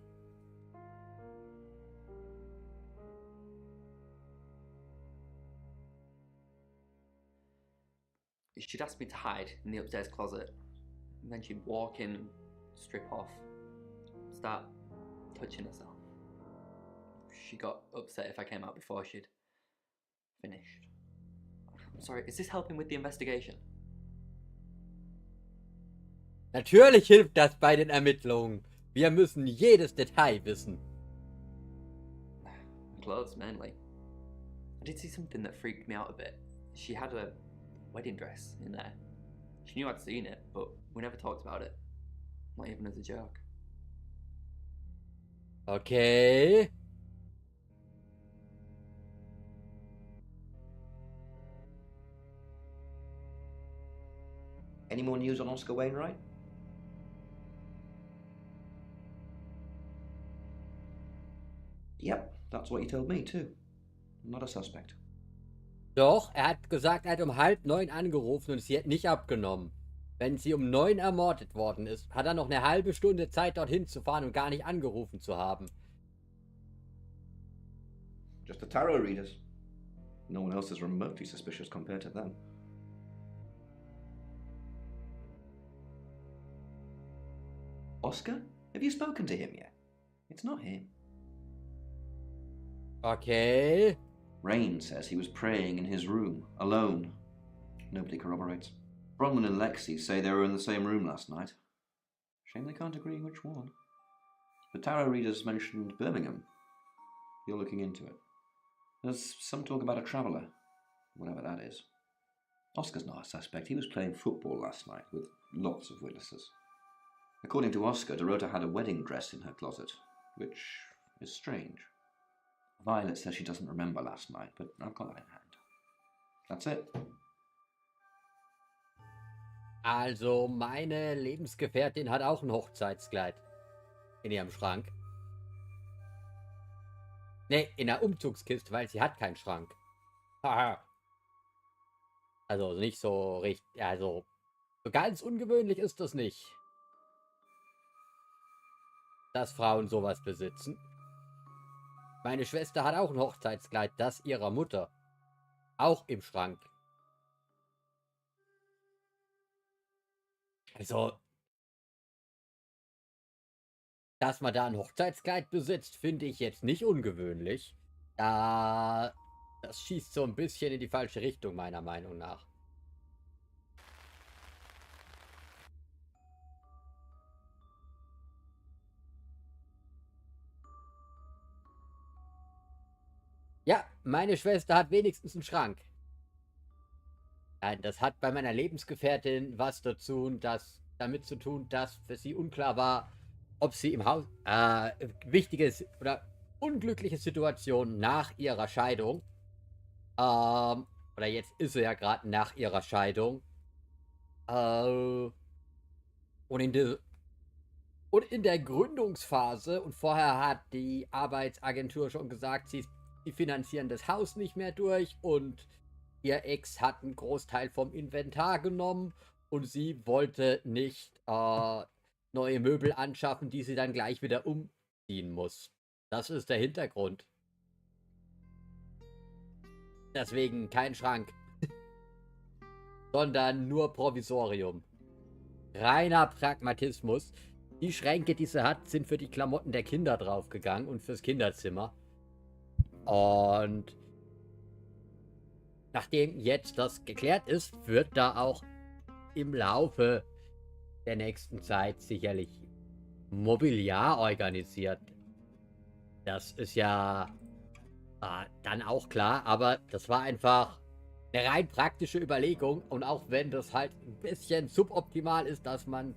She'd ask me to hide in the upstairs closet, and then she'd walk in, strip off, start touching herself. she got upset if I came out before she'd finished. I'm sorry, is this helping with the investigation? Natürlich hilft das bei den Ermittlungen. Wir müssen jedes Detail wissen. Clothes, mainly. I did see something that freaked me out a bit. She had a wedding dress in there. She knew I'd seen it, but we never talked about it. Not even as a joke. Okay. Any more news on Oscar Wainwright? Yep, that's what he told me too. Not a suspect. Doch, er hat gesagt, er hat um 8:30 angerufen und sie hat nicht abgenommen. Wenn sie um 9 ermordet worden ist, hat er noch eine halbe Stunde Zeit, dorthin zu fahren und gar nicht angerufen zu haben. Just the tarot readers. No one else is remotely suspicious compared to them. Oscar? Have you spoken to him yet? It's not him. Okay. Rain says he was praying in his room, alone. Nobody corroborates. Bronwyn and Lexi say they were in the same room last night. Shame they can't agree which one. The tarot readers mentioned Birmingham. You're looking into it. There's some talk about a traveller, whatever that is. Oscar's not a suspect. He was playing football last night with lots of witnesses. According to Oscar, Dorota had a wedding dress in her closet, which is strange. Violet says she doesn't remember last night, but I've got that in hand. That's it. Also, meine Lebensgefährtin hat auch ein Hochzeitskleid in ihrem Schrank. Ne, in der Umzugskiste, weil sie hat keinen Schrank. Haha. Also nicht so richtig, also so ganz ungewöhnlich ist das nicht, dass Frauen sowas besitzen. Meine Schwester hat auch ein Hochzeitskleid, das ihrer Mutter. Auch im Schrank. Also, dass man da ein Hochzeitskleid besitzt, finde ich jetzt nicht ungewöhnlich. Das schießt so ein bisschen in die falsche Richtung, meiner Meinung nach. Ja, meine Schwester hat wenigstens einen Schrank. Nein, das hat bei meiner Lebensgefährtin was damit zu tun, dass für sie unklar war, ob sie im Haus wichtige oder unglückliche Situationen nach ihrer Scheidung, oder jetzt ist sie ja gerade nach ihrer Scheidung, und in der Gründungsphase, und vorher hat die Arbeitsagentur schon gesagt, sie finanzieren das Haus nicht mehr durch und ihr Ex hat einen Großteil vom Inventar genommen und sie wollte nicht neue Möbel anschaffen, die sie dann gleich wieder umziehen muss. Das ist der Hintergrund. Deswegen kein Schrank. Sondern nur Provisorium. Reiner Pragmatismus. Die Schränke, die sie hat, sind für die Klamotten der Kinder draufgegangen und fürs Kinderzimmer. Und nachdem jetzt das geklärt ist, wird da auch im Laufe der nächsten Zeit sicherlich Mobiliar organisiert. Das ist ja dann auch klar, aber das war einfach eine rein praktische Überlegung. Und auch wenn das halt ein bisschen suboptimal ist, dass man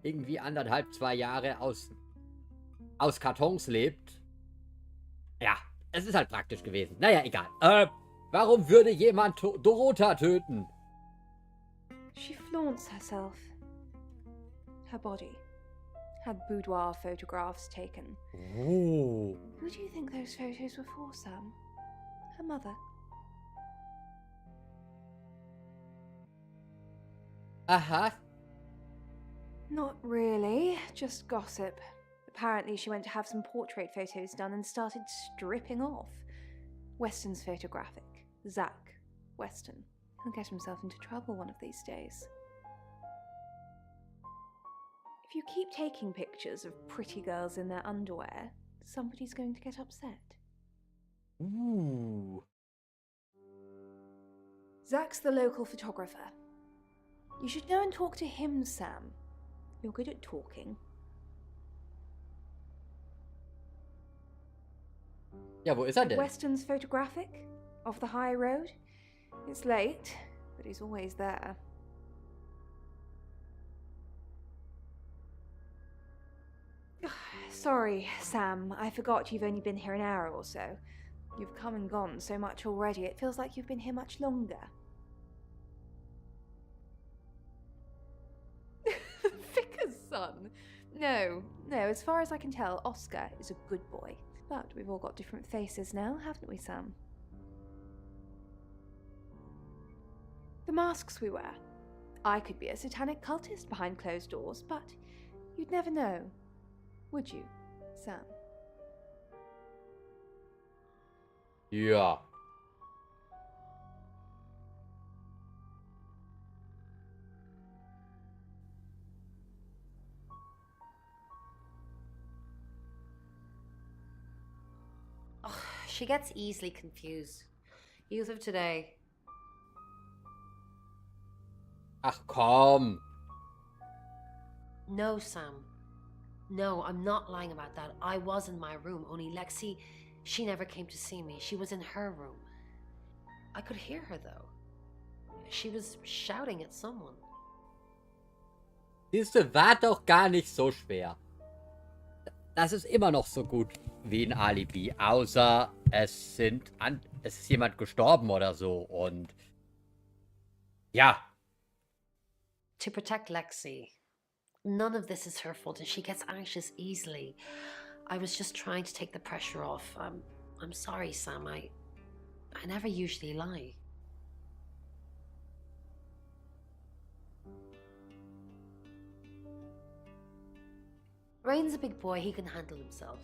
irgendwie 1,5, 2 Jahre aus Kartons lebt, ja, es ist halt praktisch gewesen. Naja, egal. Warum würde jemand Dorota töten? She flaunts herself. Her body. Had boudoir photographs taken. Oh. Who do you think those photos were for, Sam? Her mother? Aha. Not really, just gossip. Apparently she went to have some portrait photos done and started stripping off. Weston's photographic. Zach Weston. He'll get himself into trouble one of these days. If you keep taking pictures of pretty girls in their underwear, somebody's going to get upset. Ooh. Zach's the local photographer. You should go and talk to him, Sam. You're good at talking. Ja, wo ist er denn? Weston's photographic, off the high road. It's late, but he's always there. Sorry, Sam, I forgot you've only been here an hour or so. You've come and gone so much already, it feels like you've been here much longer. Vicar's son? No, as far as I can tell, Oscar is a good boy. But we've all got different faces now, haven't we, Sam? The masks we wear. I could be a satanic cultist behind closed doors, but you'd never know. Would you, Sam? Ja. Oh, she gets easily confused. Youth of today. Ach komm. No, Sam. No, I'm not lying about that. I was in my room, only Lexi, she never came to see me. She was in her room. I could hear her, though. She was shouting at someone. Siehste, war doch gar nicht so schwer. Das ist immer noch so gut wie ein Alibi, außer es ist jemand gestorben oder so und ja. To protect Lexi. None of this is her fault and she gets anxious easily. I was just trying to take the pressure off. I'm sorry, Sam. I never usually lie. Rain's a big boy, he can handle himself.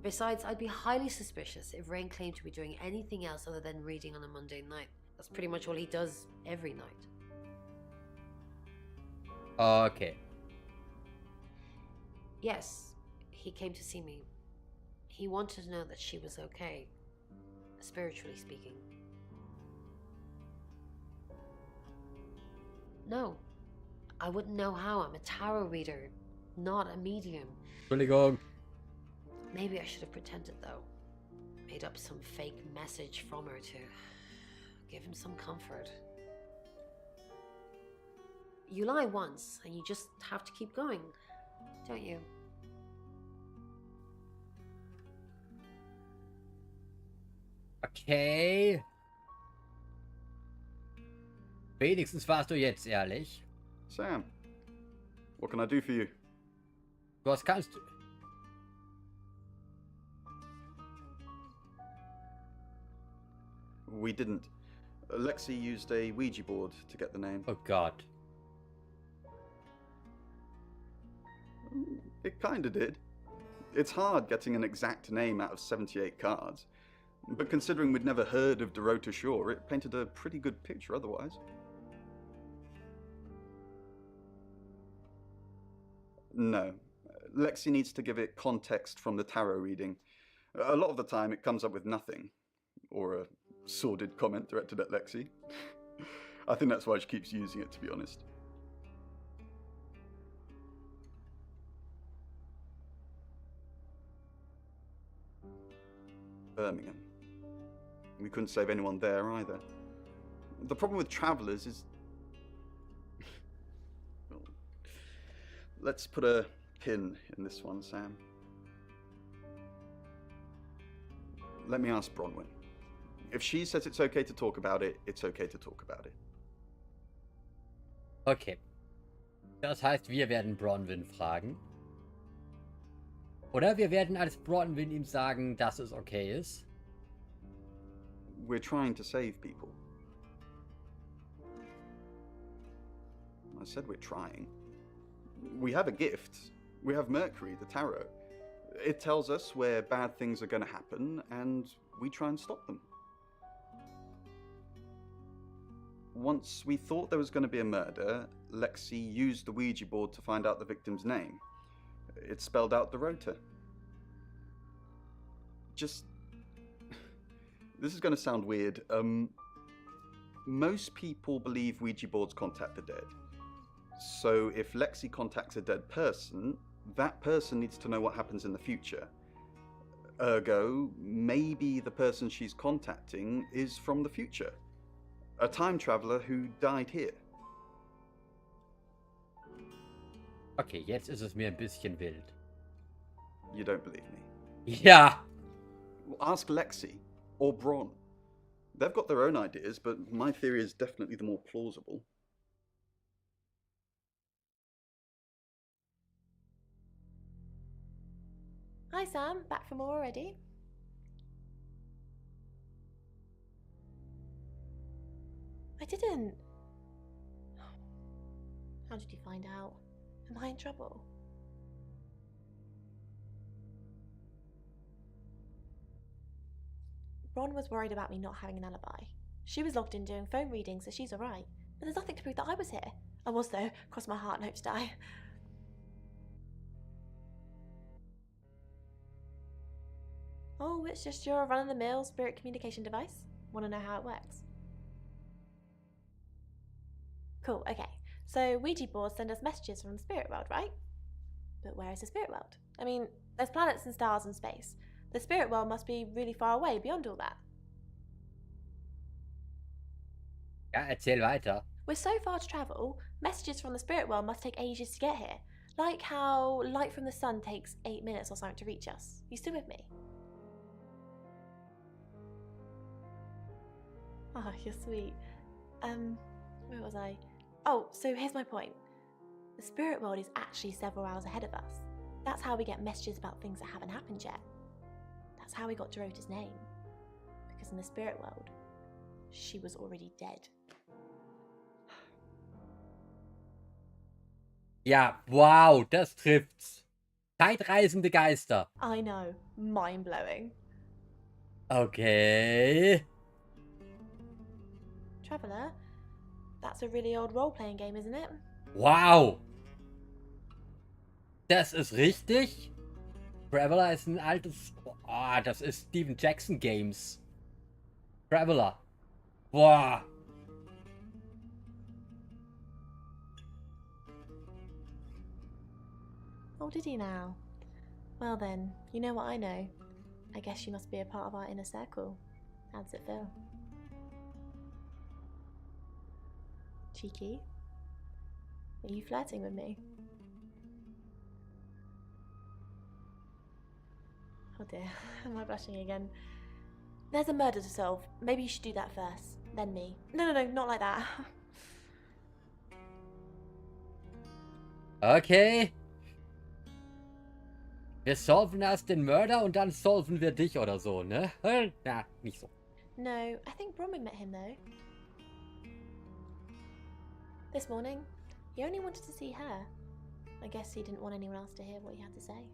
Besides, I'd be highly suspicious if Rain claimed to be doing anything else other than reading on a Monday night. That's pretty much all he does every night. Okay. Yes, he came to see me. He wanted to know that she was okay, spiritually speaking. No, I wouldn't know how. I'm a tarot reader, not a medium. Entschuldigung. Maybe I should have pretended, though. Made up some fake message from her to give him some comfort. You lie once, and you just have to keep going, don't you? Okay. Wenigstens warst du jetzt ehrlich. Sam, what can I do for you? Was kannst du? We didn't. Lexi used a Ouija board to get the name. Oh God. It kinda did. It's hard getting an exact name out of 78 cards. But considering we'd never heard of Dorota Shaw, it painted a pretty good picture otherwise. No. Lexi needs to give it context from the tarot reading. A lot of the time it comes up with nothing. Or a sordid comment directed at Lexi. I think that's why she keeps using it, to be honest. Birmingham. We couldn't save anyone there either. The problem with travellers is... Well, let's put a pin in this one, Sam. Let me ask Bronwyn. If she says it's okay to talk about it, it's okay to talk about it. Okay. Das heißt, wir werden Bronwyn fragen. Oder wir werden als Bronwyn ihm sagen, dass es okay ist. We're trying to save people. I said we're trying. We have a gift. We have Mercury, the tarot. It tells us where bad things are going to happen, and we try and stop them. Once we thought there was going to be a murder, Lexi used the Ouija board to find out the victim's name. It spelled out Dorota. Just This is going to sound weird. Most people believe Ouija boards contact the dead. So if Lexi contacts a dead person, that person needs to know what happens in the future. Ergo, maybe the person she's contacting is from the future. A time traveler who died here. Okay, jetzt ist es mir ein bisschen wild. You don't believe me? Ja! Ask Lexi or Bron. They've got their own ideas, but my theory is definitely the more plausible. Hi Sam, back from more already? I didn't. How did you find out? Am I in trouble? Ron was worried about me not having an alibi. She was logged in doing phone readings, so she's alright. But there's nothing to prove that I was here. I was though, cross my heart and hope to die. Oh, it's just your run-of-the-mill spirit communication device? Want to know how it works? Cool, okay. So Ouija boards send us messages from the spirit world, right? But where is the spirit world? I mean, there's planets and stars and space. The spirit world must be really far away beyond all that. Ja, erzähl weiter. We're so far to travel, messages from the spirit world must take ages to get here. Like how light from the sun takes 8 minutes or something to reach us. You still with me? Oh, you're sweet. Where was I? Oh, so here's my point. The spirit world is actually several hours ahead of us. That's how we get messages about things that haven't happened yet. That's how we got Dorota's name. Because in the spirit world, she was already dead. Ja, wow, das trifft's. Zeitreisende Geister. I know, mind-blowing. Okay. Traveller, that's a really old role-playing game, isn't it? Wow. Das ist richtig. Traveller ist ein altes... Ah, das ist Steven Jackson Games. Traveller. Boah. Oh, did he now? Well then, you know what I know. I guess you must be a part of our inner circle. How does it feel? Cheeky? Are you flirting with me? Oh dear, am I blushing again? There's a murder to solve. Maybe you should do that first, then me. No, not like that. Okay. Wir solven erst den Mörder und dann solven wir dich oder so, ne? Na, nicht so. No, I think Bromwig met him though. This morning, he only wanted to see her. I guess he didn't want anyone else to hear what he had to say.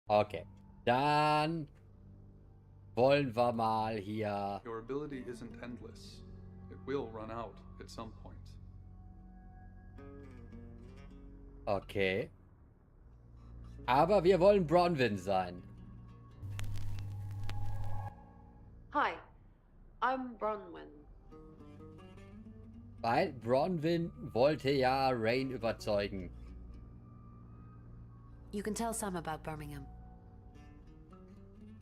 Okay, dann wollen wir mal hier... Your ability isn't endless. It will run out at some point. Okay. Aber wir wollen Bronwyn sein. Hi, I'm Bronwyn. Weil Bronwyn wollte ja Rain überzeugen. You can tell Sam about Birmingham.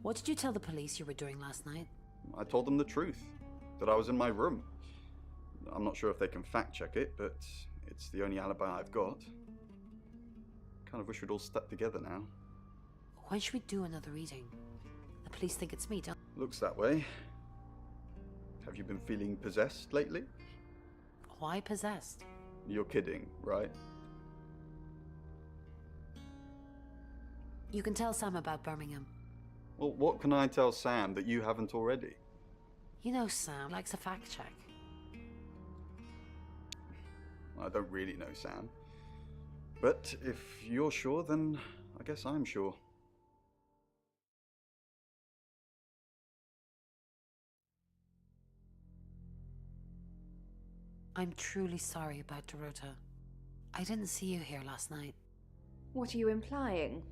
What did you tell the police you were doing last night? I told them the truth, that I was in my room. I'm not sure if they can fact check it, but it's the only alibi I've got. Kind of wish we'd all stuck together now. When should we do another reading? The police think it's me, don't they? Looks that way. Have you been feeling possessed lately? Why possessed? You're kidding, right? You can tell Sam about Birmingham. Well, what can I tell Sam that you haven't already? You know Sam likes a fact check. I don't really know Sam. But if you're sure, then I guess I'm sure. I'm truly sorry about Dorota. I didn't see you here last night. What are you implying?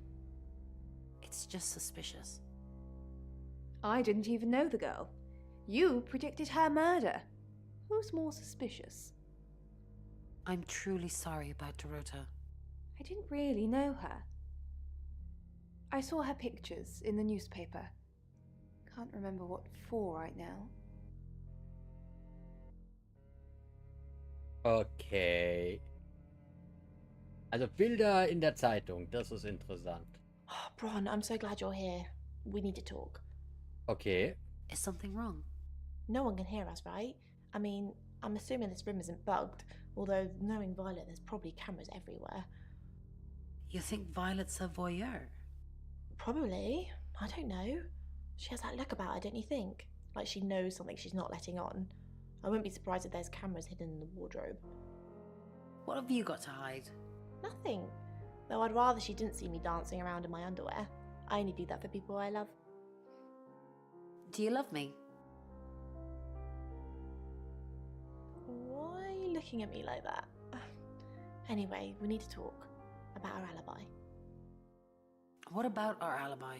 It's just suspicious. I didn't even know the girl. You predicted her murder. Who's more suspicious? I'm truly sorry about Dorota. I didn't really know her. I saw her pictures in the newspaper. Can't remember what for right now. Okay. Also Bilder in der Zeitung, das ist interessant. Oh, Bron, I'm so glad you're here. We need to talk. Okay. Is something wrong? No one can hear us, right? I mean, I'm assuming this room isn't bugged, although knowing Violet, there's probably cameras everywhere. You think Violet's a voyeur? Probably. I don't know. She has that look about her, don't you think? Like she knows something she's not letting on. I wouldn't be surprised if there's cameras hidden in the wardrobe. What have you got to hide? Nothing. Though I'd rather she didn't see me dancing around in my underwear. I only do that for people I love. Do you love me? Why are you looking at me like that? Anyway, we need to talk about our alibi. What about our alibi?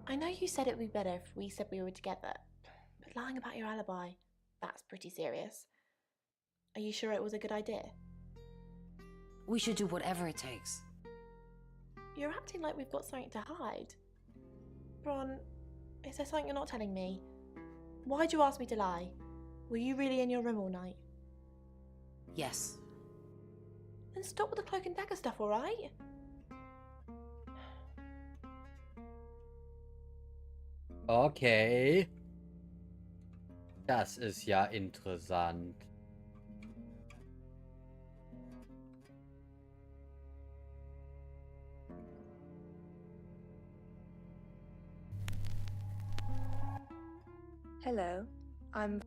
I know you said it would be better if we said we were together, but lying about your alibi, that's pretty serious. Are you sure it was a good idea? We should do whatever it takes. You're acting like we've got something to hide. Bron, is there something you're not telling me? Why'd you ask me to lie? Were you really in your room all night? Yes. Then stop with the cloak and dagger stuff, alright? Okay. Das ist ja interessant. Hello, I'm...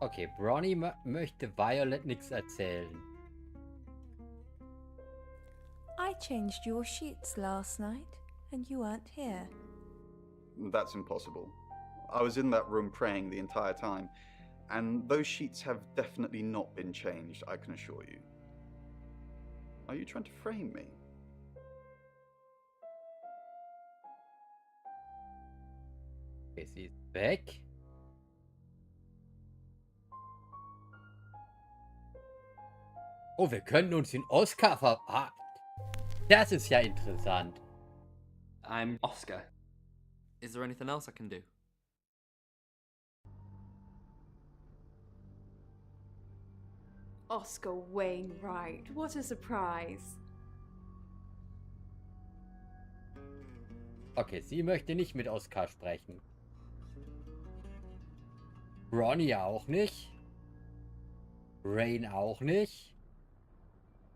Okay, Bronny möchte Violet nichts erzählen. I changed your sheets last night, and you weren't here. That's impossible. I was in that room praying the entire time, and those sheets have definitely not been changed, I can assure you. Are you trying to frame me? Okay, sie ist weg. Oh, wir können uns den Oscar Das ist ja interessant. I'm Oscar. Is there anything else I can do? Oscar Wainwright, what a surprise. Okay, sie möchte nicht mit Oscar sprechen. Ronnie auch nicht. Rain auch nicht.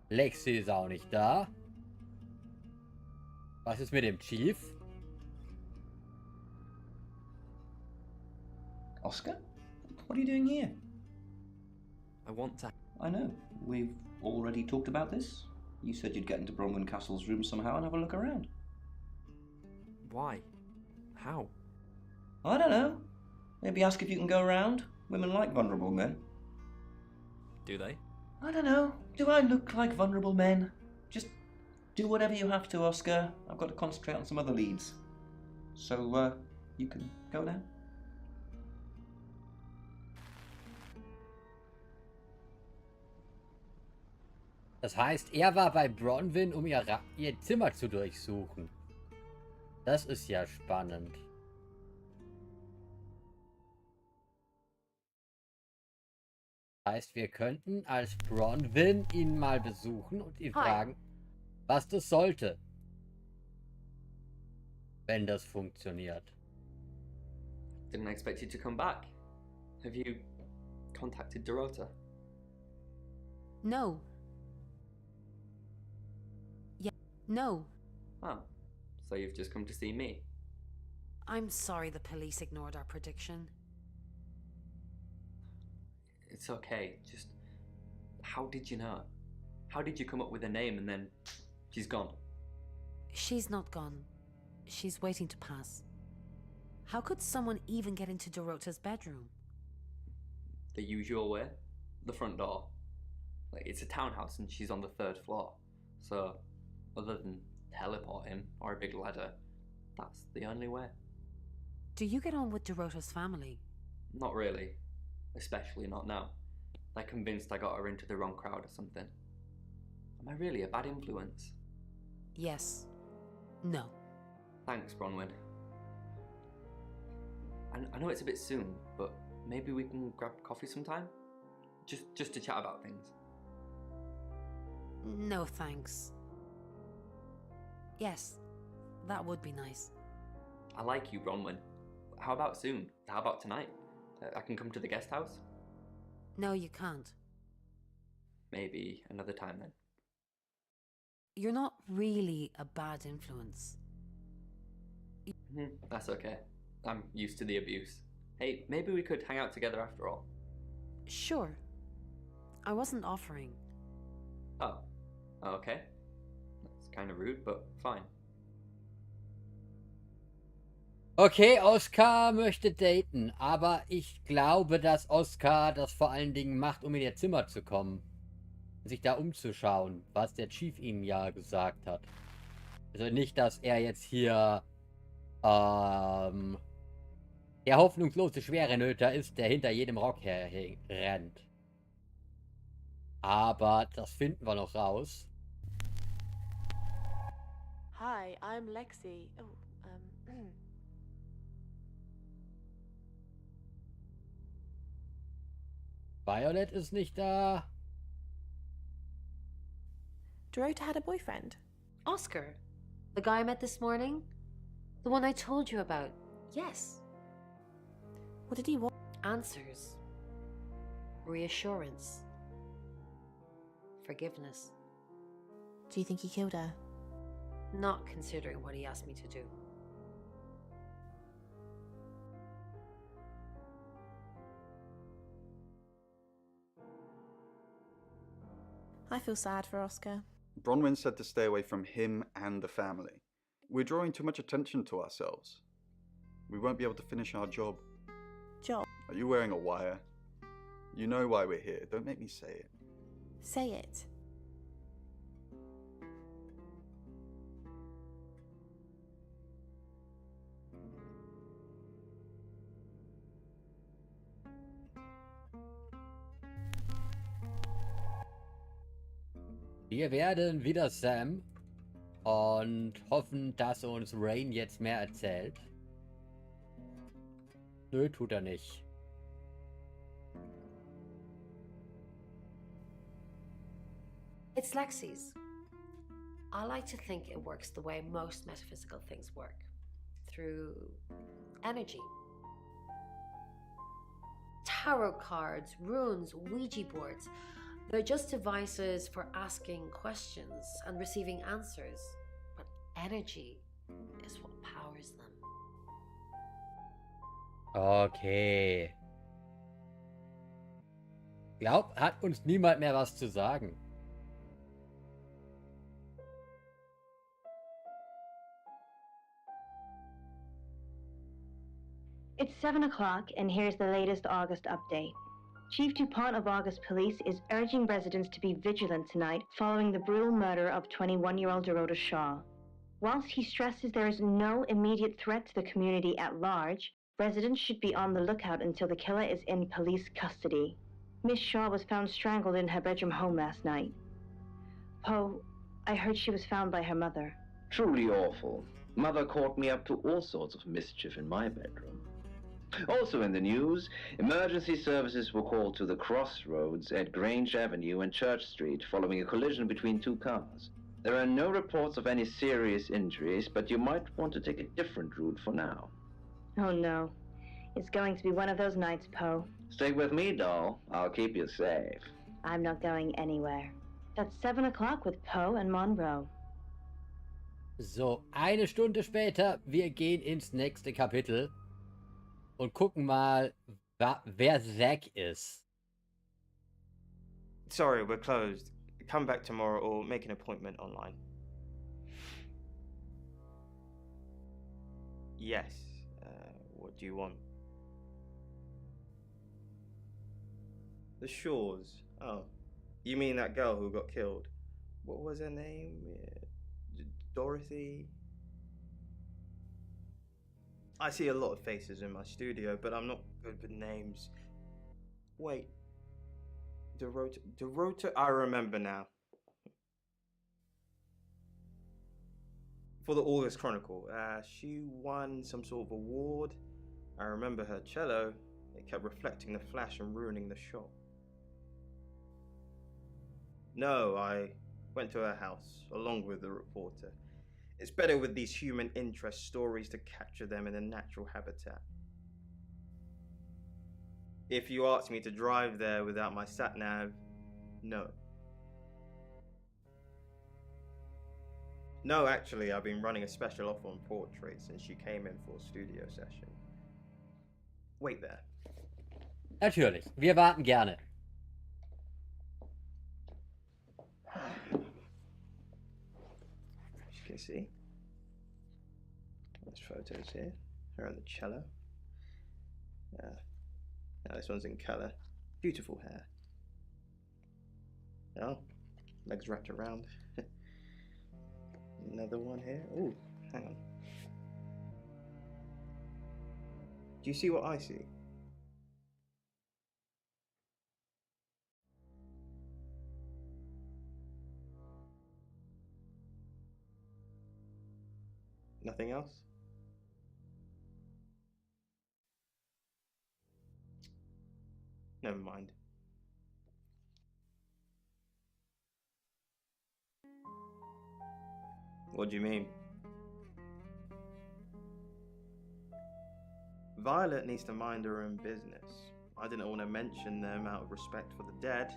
Lexi ist auch nicht da. Was ist mit dem Chief? Oscar? What are you doing here? I want to... I know. We've already talked about this. You said you'd get into Bronwyn Castle's room somehow and have a look around. Why? How? I don't know. Maybe ask if you can go around. Women like vulnerable men. Do they? I don't know. Do I look like vulnerable men? Just do whatever you have to, Oscar. I've got to concentrate on some other leads. So, you can go now. Das heißt, er war bei Bronwyn, um ihr Zimmer zu durchsuchen. Das ist ja spannend. Das heißt, wir könnten als Bronwyn ihn mal besuchen und ihn fragen, was das sollte. Wenn das funktioniert. Didn't expect you to come back. Have you contacted Dorota? No. Yeah, no. Oh, so you've just come to see me? I'm sorry the police ignored our prediction. It's okay, just... How did you know? How did you come up with a name and then she's gone? She's not gone. She's waiting to pass. How could someone even get into Dorota's bedroom? The usual way? The front door? Like, it's a townhouse and she's on the 3rd floor. So, other than teleporting or a big ladder, that's the only way. Do you get on with Dorota's family? Not really. Especially not now. They're convinced I got her into the wrong crowd or something. Am I really a bad influence? Yes. No. Thanks, Bronwyn. I know it's a bit soon, but maybe we can grab coffee sometime? Just to chat about things. No, thanks. Yes, that would be nice. I like you, Bronwyn. How about soon? How about tonight? I can come to the guest house? No, you can't. Maybe another time then. You're not really a bad influence. That's okay. I'm used to the abuse. Hey, maybe we could hang out together after all. Sure. I wasn't offering. Oh, okay. That's kind of rude, but fine. Okay, Oskar möchte daten, aber ich glaube, dass Oskar das vor allen Dingen macht, um in ihr Zimmer zu kommen. Sich da umzuschauen, was der Chief ihm ja gesagt hat. Also nicht, dass er jetzt hier der hoffnungslose Schwerenöter ist, der hinter jedem Rock rennt. Aber das finden wir noch raus. Hi, I'm Lexi. Violet ist nicht da. Dorota had a boyfriend. Oscar, the guy I met this morning? The one I told you about. Yes. What did he want? Answers. Reassurance. Forgiveness. Do you think he killed her? Not considering what he asked me to do. I feel sad for Oscar. Bronwyn said to stay away from him and the family. We're drawing too much attention to ourselves. We won't be able to finish our job. Job? Are you wearing a wire? You know why we're here. Don't make me say it. Say it. Wir werden wieder Sam und hoffen, dass uns Rain jetzt mehr erzählt. Nö, tut er nicht. It's Lexi's. I like to think it works the way most metaphysical things work. Through energy. Tarot cards, runes, Ouija boards. They're just devices for asking questions and receiving answers. But energy is what powers them. Okay. Glaub, hat uns niemand mehr was zu sagen. It's 7 o'clock, and here's the latest August update. Chief DuPont of August Police is urging residents to be vigilant tonight following the brutal murder of 21-year-old Dorota Shaw. Whilst he stresses there is no immediate threat to the community at large, residents should be on the lookout until the killer is in police custody. Miss Shaw was found strangled in her bedroom home last night. Poe, I heard she was found by her mother. Truly awful. Mother caught me up to all sorts of mischief in my bedroom. Also in the news, emergency services were called to the crossroads at Grange Avenue and Church Street following a collision between two cars. There are no reports of any serious injuries, but you might want to take a different route for now. Oh no. It's going to be one of those nights, Poe. Stay with me, doll. I'll keep you safe. I'm not going anywhere. That's 7 o'clock with Poe and Monroe. So, eine Stunde später, wir gehen ins nächste Kapitel und gucken mal, wer Zack ist. Sorry, we're closed. Come back tomorrow or make an appointment online. Yes. What do you want? The Shores. Oh. You mean that girl who got killed? What was her name? Dorothy? I see a lot of faces in my studio, but I'm not good with names. Wait. Dorota? I remember now. For the August Chronicle. She won some sort of award. I remember her cello. It kept reflecting the flash and ruining the shot. No, I went to her house, along with the reporter. It's better with these human interest stories to capture them in a natural habitat. If you asked me to drive there without my sat-nav, no. No, actually, I've been running a special offer on portraits since she came in for a studio session. Wait there. Natürlich, wir warten gerne. As you can see, there's photos here. Her on the cello. Now this one's in colour. Beautiful hair. Oh, legs wrapped around. Another one here. Oh, hang on. Do you see what I see? Nothing else? Never mind. What do you mean? Violet needs to mind her own business. I didn't want to mention them out of respect for the dead.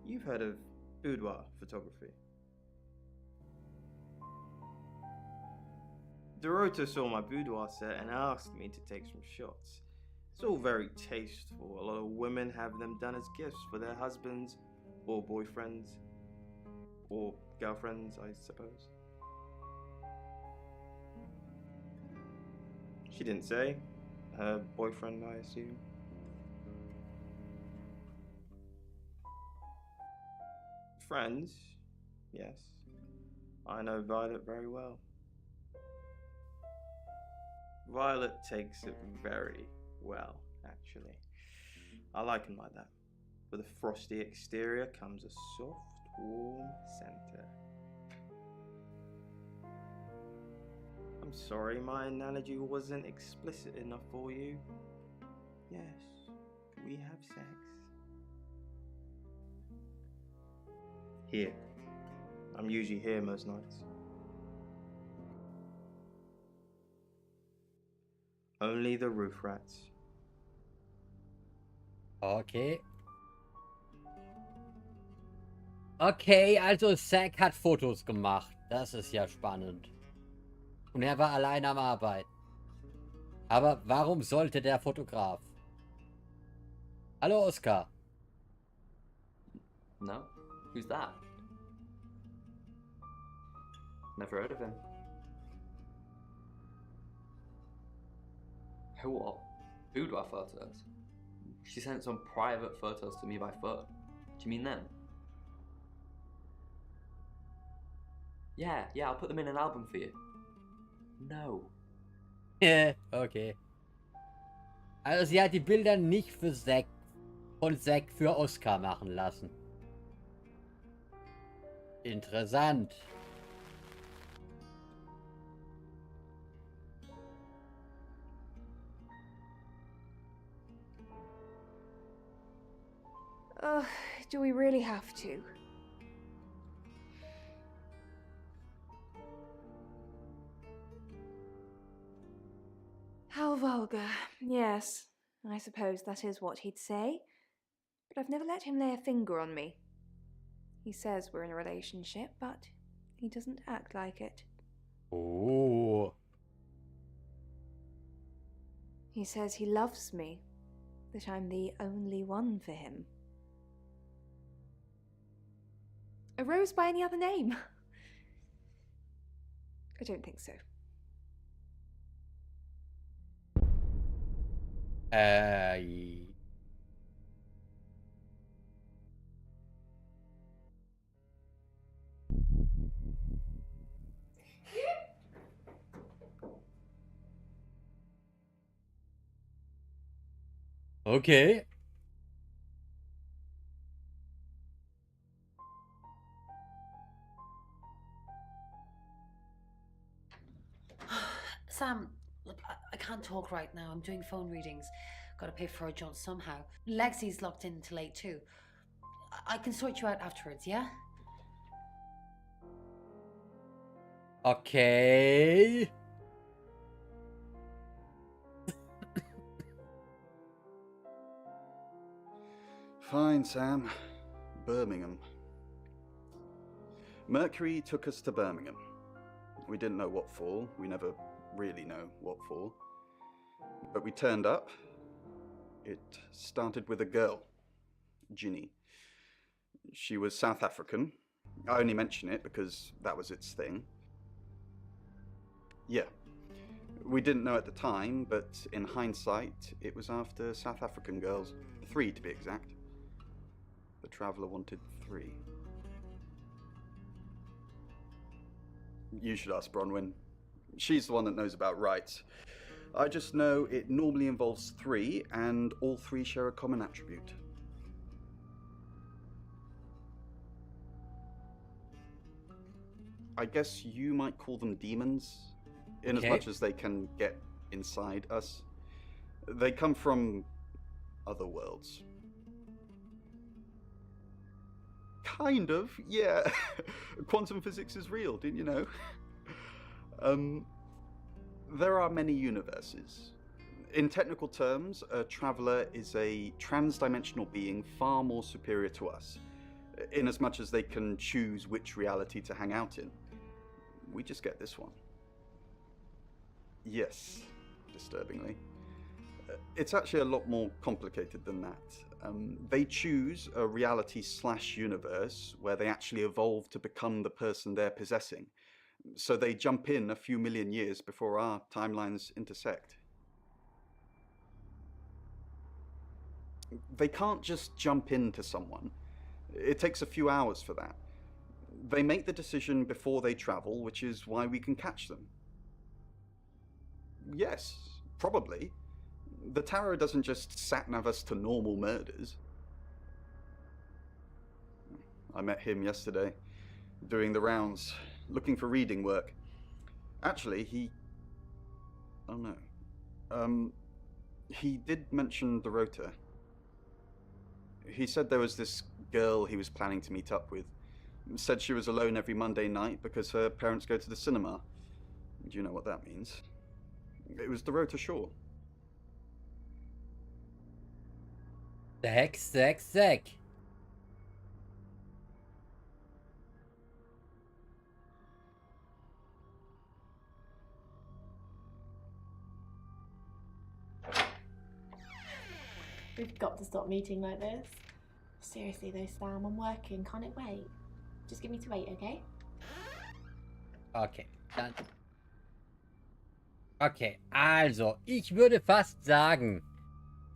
You've heard of boudoir photography. Dorota saw my boudoir set and asked me to take some shots. It's all very tasteful. A lot of women have them done as gifts for their husbands or boyfriends or girlfriends, I suppose. She didn't say. Her boyfriend, I assume. Friends, yes. I know Violet very well. Violet takes it very well, actually. I like him like that. With a frosty exterior comes a soft, warm center. I'm sorry my analogy wasn't explicit enough for you. Yes, we have sex. Here. I'm usually here most nights. Only the roof rats. Okay. Okay, also Zack hat Fotos gemacht. Das ist ja spannend. Und er war allein am Arbeiten. Aber warum sollte der Fotograf? Hallo Oskar. No? Who's that? Never heard of him. Who what? Boudoir photos? She sent some private photos to me by phone. Do you mean them? Yeah, I'll put them in an album for you. No. Okay. Also sie hat die Bilder nicht für Zack, von Zack für Oskar machen lassen. Interessant. Do we really have to? How vulgar. Yes, I suppose that is what he'd say. But I've never let him lay a finger on me. He says we're in a relationship, but he doesn't act like it. Oh. He says he loves me, that I'm the only one for him. A rose by any other name? I don't think so. Okay. Sam, look, I can't talk right now. I'm doing phone readings. Gotta pay for a job somehow. Lexi's locked in till 8 too. I can sort you out afterwards, yeah? Okay. Fine, Sam. Birmingham. Mercury took us to Birmingham. We didn't know what for. We never really know what for. But we turned up. It started with a girl, Ginny. She was South African. I only mention it because that was its thing. Yeah. We didn't know at the time, but in hindsight, it was after South African girls. 3 to be exact. The Traveller wanted 3. You should ask Bronwyn. She's the one that knows about rights. I just know it normally involves 3, and all 3 share a common attribute. I guess you might call them demons, in as much as they can get inside us. They come from other worlds. Kind of, yeah. Quantum physics is real, didn't you know? There are many universes. In technical terms, a traveller is a trans-dimensional being far more superior to us, in as much as they can choose which reality to hang out in. We just get this one. Yes, disturbingly. It's actually a lot more complicated than that. They choose a reality/universe where they actually evolve to become the person they're possessing. So they jump in a few million years before our timelines intersect. They can't just jump into someone. It takes a few hours for that. They make the decision before they travel, which is why we can catch them. Yes, probably. The tarot doesn't just sat-nav us to normal murders. I met him yesterday, doing the rounds, looking for reading work. Actually, he did mention the rota. He said there was this girl he was planning to meet up with. Said she was alone every Monday night because her parents go to the cinema. Do you know what that means? It was the rota Shaw. Sek. We've got to stop meeting like this. Seriously though, Sam, I'm working. Can't it wait? Just give me to 8, okay? Okay, dann. Okay, also, ich würde fast sagen,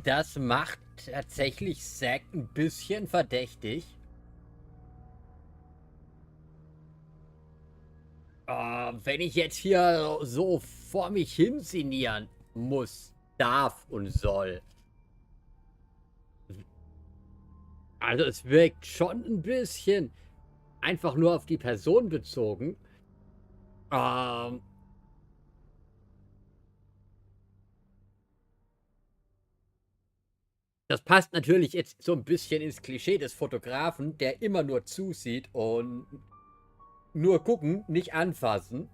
das macht tatsächlich Zack ein bisschen verdächtig. Wenn ich jetzt hier so vor mich hin sinnieren muss, darf und soll. Also es wirkt schon ein bisschen einfach nur auf die Person bezogen. Das passt natürlich jetzt so ein bisschen ins Klischee des Fotografen, der immer nur zusieht und nur gucken, nicht anfassen.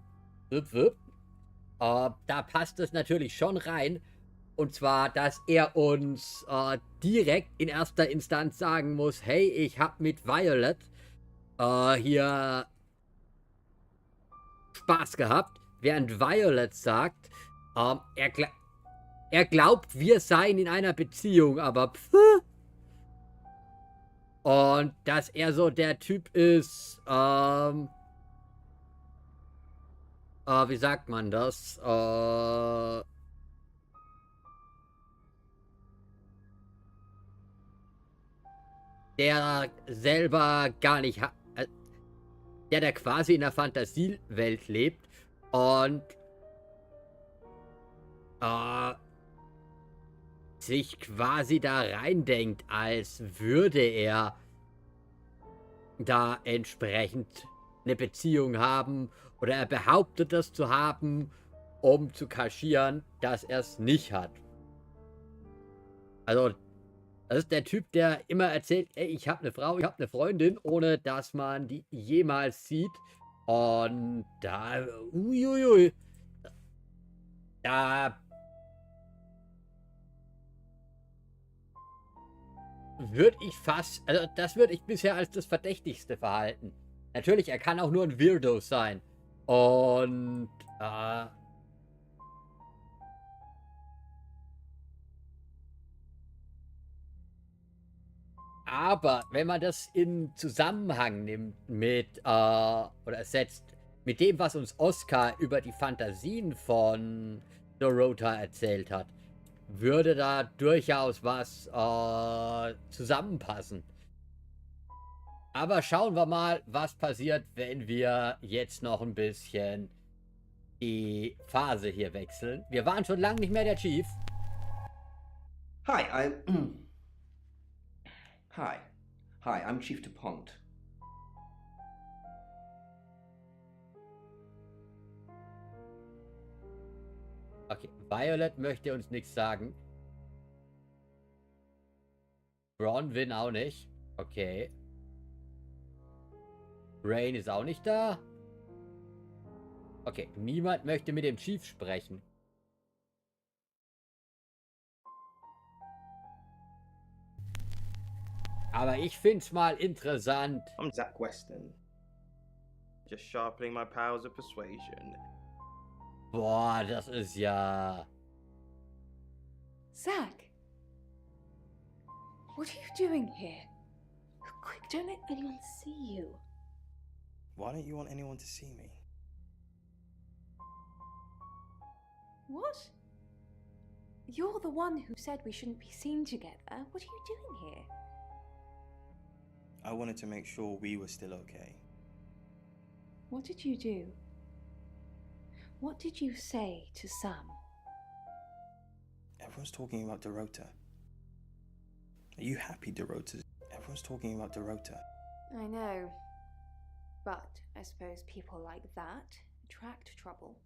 Da passt es natürlich schon rein. Und zwar, dass er uns direkt in erster Instanz sagen muss, hey, ich hab mit Violet hier Spaß gehabt. Während Violet sagt, er glaubt, wir seien in einer Beziehung, aber und dass er so der Typ ist, wie sagt man das? Der selber gar nicht hat, der quasi in der Fantasiewelt lebt und sich quasi da reindenkt, als würde er da entsprechend eine Beziehung haben oder er behauptet das zu haben, um zu kaschieren, dass er es nicht hat. Also, das ist der Typ, der immer erzählt, ey, ich habe eine Frau, ich habe eine Freundin, ohne dass man die jemals sieht. Und da, uiuiui, da würde ich fast, also das würde ich bisher als das Verdächtigste verhalten. Natürlich, er kann auch nur ein Weirdo sein. Und, aber wenn man das in Zusammenhang nimmt mit, oder setzt, mit dem, was uns Oscar über die Fantasien von Dorota erzählt hat, würde da durchaus was zusammenpassen. Aber schauen wir mal, was passiert, wenn wir jetzt noch ein bisschen die Phase hier wechseln. Wir waren schon lange nicht mehr der Chief. Hi, Hi, I'm Chief DuPont. Okay, Violet möchte uns nichts sagen. Bronwyn auch nicht. Okay. Rain ist auch nicht da. Okay, niemand möchte mit dem Chief sprechen. Aber ich find's mal interessant. I'm Zach Weston. Just sharpening my powers of persuasion. Boah, das ist ja... Zach! What are you doing here? Quick, don't let anyone see you. Why don't you want anyone to see me? What? You're the one who said we shouldn't be seen together. What are you doing here? I wanted to make sure we were still okay. What did you do? What did you say to Sam? Everyone's talking about Dorota. Are you happy, Dorota? Everyone's talking about Dorota. I know. But I suppose people like that attract trouble.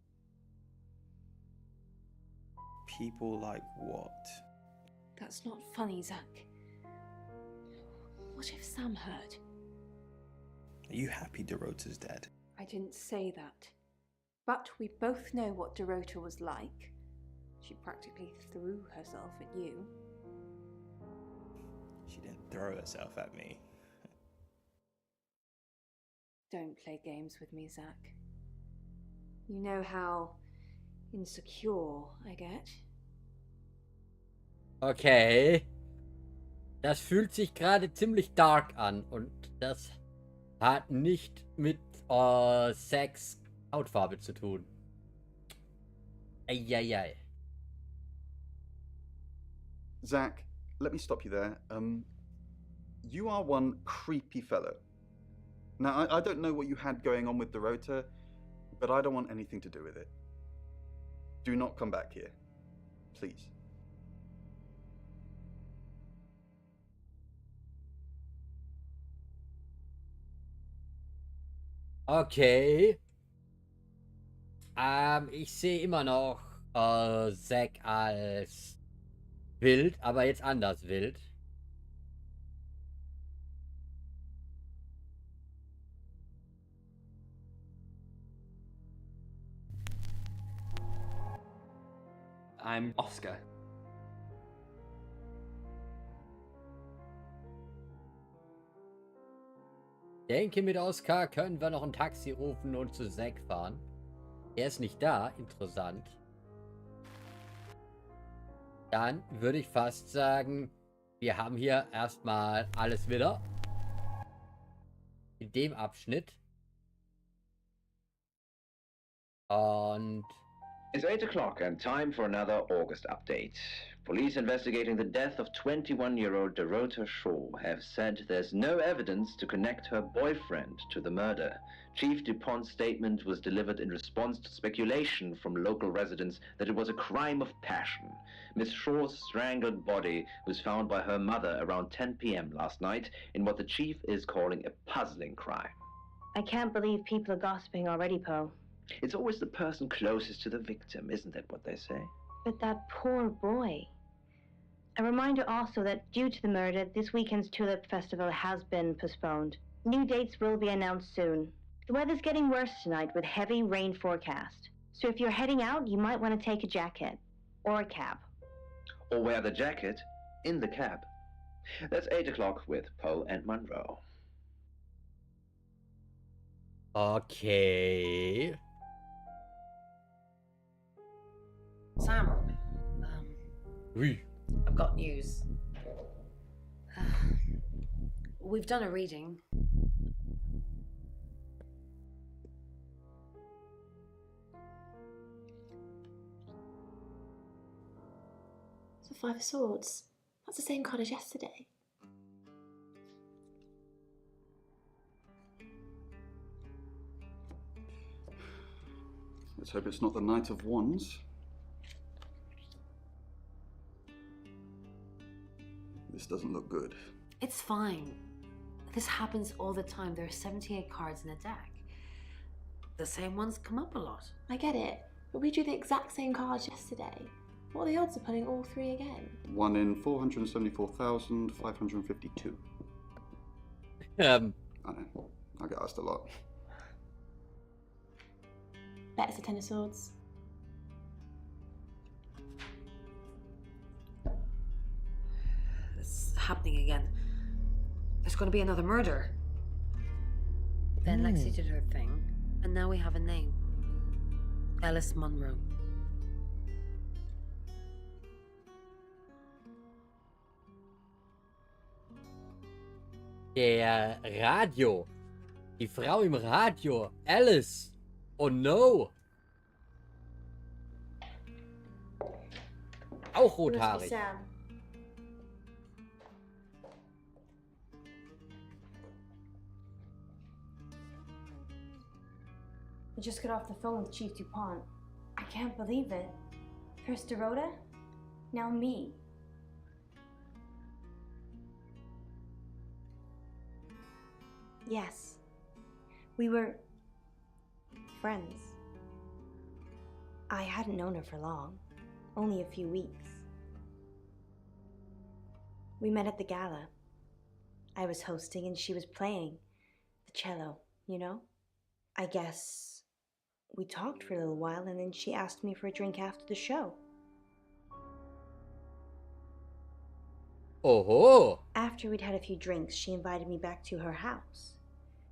People like what? That's not funny, Zach. What if Sam heard? Are you happy Dorota's dead? I didn't say that. But we both know what Dorota was like. She practically threw herself at you. She didn't throw herself at me. Don't play games with me, Zach. You know how insecure I get. Okay. Das fühlt sich gerade ziemlich dark an und das hat nicht mit Sex Hautfarbe zu tun. Eieiei. Zach, let me stop you there. You are one creepy fellow. Now, I don't know what you had going on with Dorota, but I don't want anything to do with it. Do not come back here. Please. Okay. Ich sehe immer noch Zack als wild, aber jetzt anders wild. I'm Oscar. Denke, mit Oscar können wir noch ein Taxi rufen und zu Zack fahren. Er ist nicht da, interessant. Dann würde ich fast sagen, wir haben hier erstmal alles wieder. In dem Abschnitt. Und It's 8 o'clock and time for another August update. Police investigating the death of 21-year-old Dorota Shaw have said there's no evidence to connect her boyfriend to the murder. Chief DuPont's statement was delivered in response to speculation from local residents that it was a crime of passion. Miss Shaw's strangled body was found by her mother around 10 p.m. last night in what the chief is calling a puzzling crime. I can't believe people are gossiping already, Poe. It's always the person closest to the victim, isn't that what they say? But that poor boy. A reminder also that due to the murder, this weekend's Tulip Festival has been postponed. New dates will be announced soon. The weather's getting worse tonight with heavy rain forecast. So if you're heading out, you might want to take a jacket. Or a cab. Or wear the jacket in the cab. That's 8 o'clock with Poe and Monroe. Okay. Sam, Oui. I've got news. We've done a reading. It's a Five of Swords. That's the same card as yesterday. Let's hope it's not the Knight of Wands. This doesn't look good. It's fine. This happens all the time. There are 78 cards in a deck. The same ones come up a lot. I get it, but we drew the exact same cards yesterday. What are the odds of pulling all three again? 1 in 474,552. I know. I get asked a lot. Bet it's a Ten of Swords. It's happening again. There's going to be another murder. Then Lexi did her thing, and now we have a name. Alice Munro. Der Radio. Die Frau im Radio. Alice. Oh no. Auch rothaarig. Sam. I just got off the phone with Chief DuPont. I can't believe it. First Dorota, now me. Yes, we were friends. I hadn't known her for long, only a few weeks. We met at the gala. I was hosting and she was playing the cello, you know? I guess we talked for a little while and then she asked me for a drink after the show. Oho. After we'd had a few drinks, she invited me back to her house.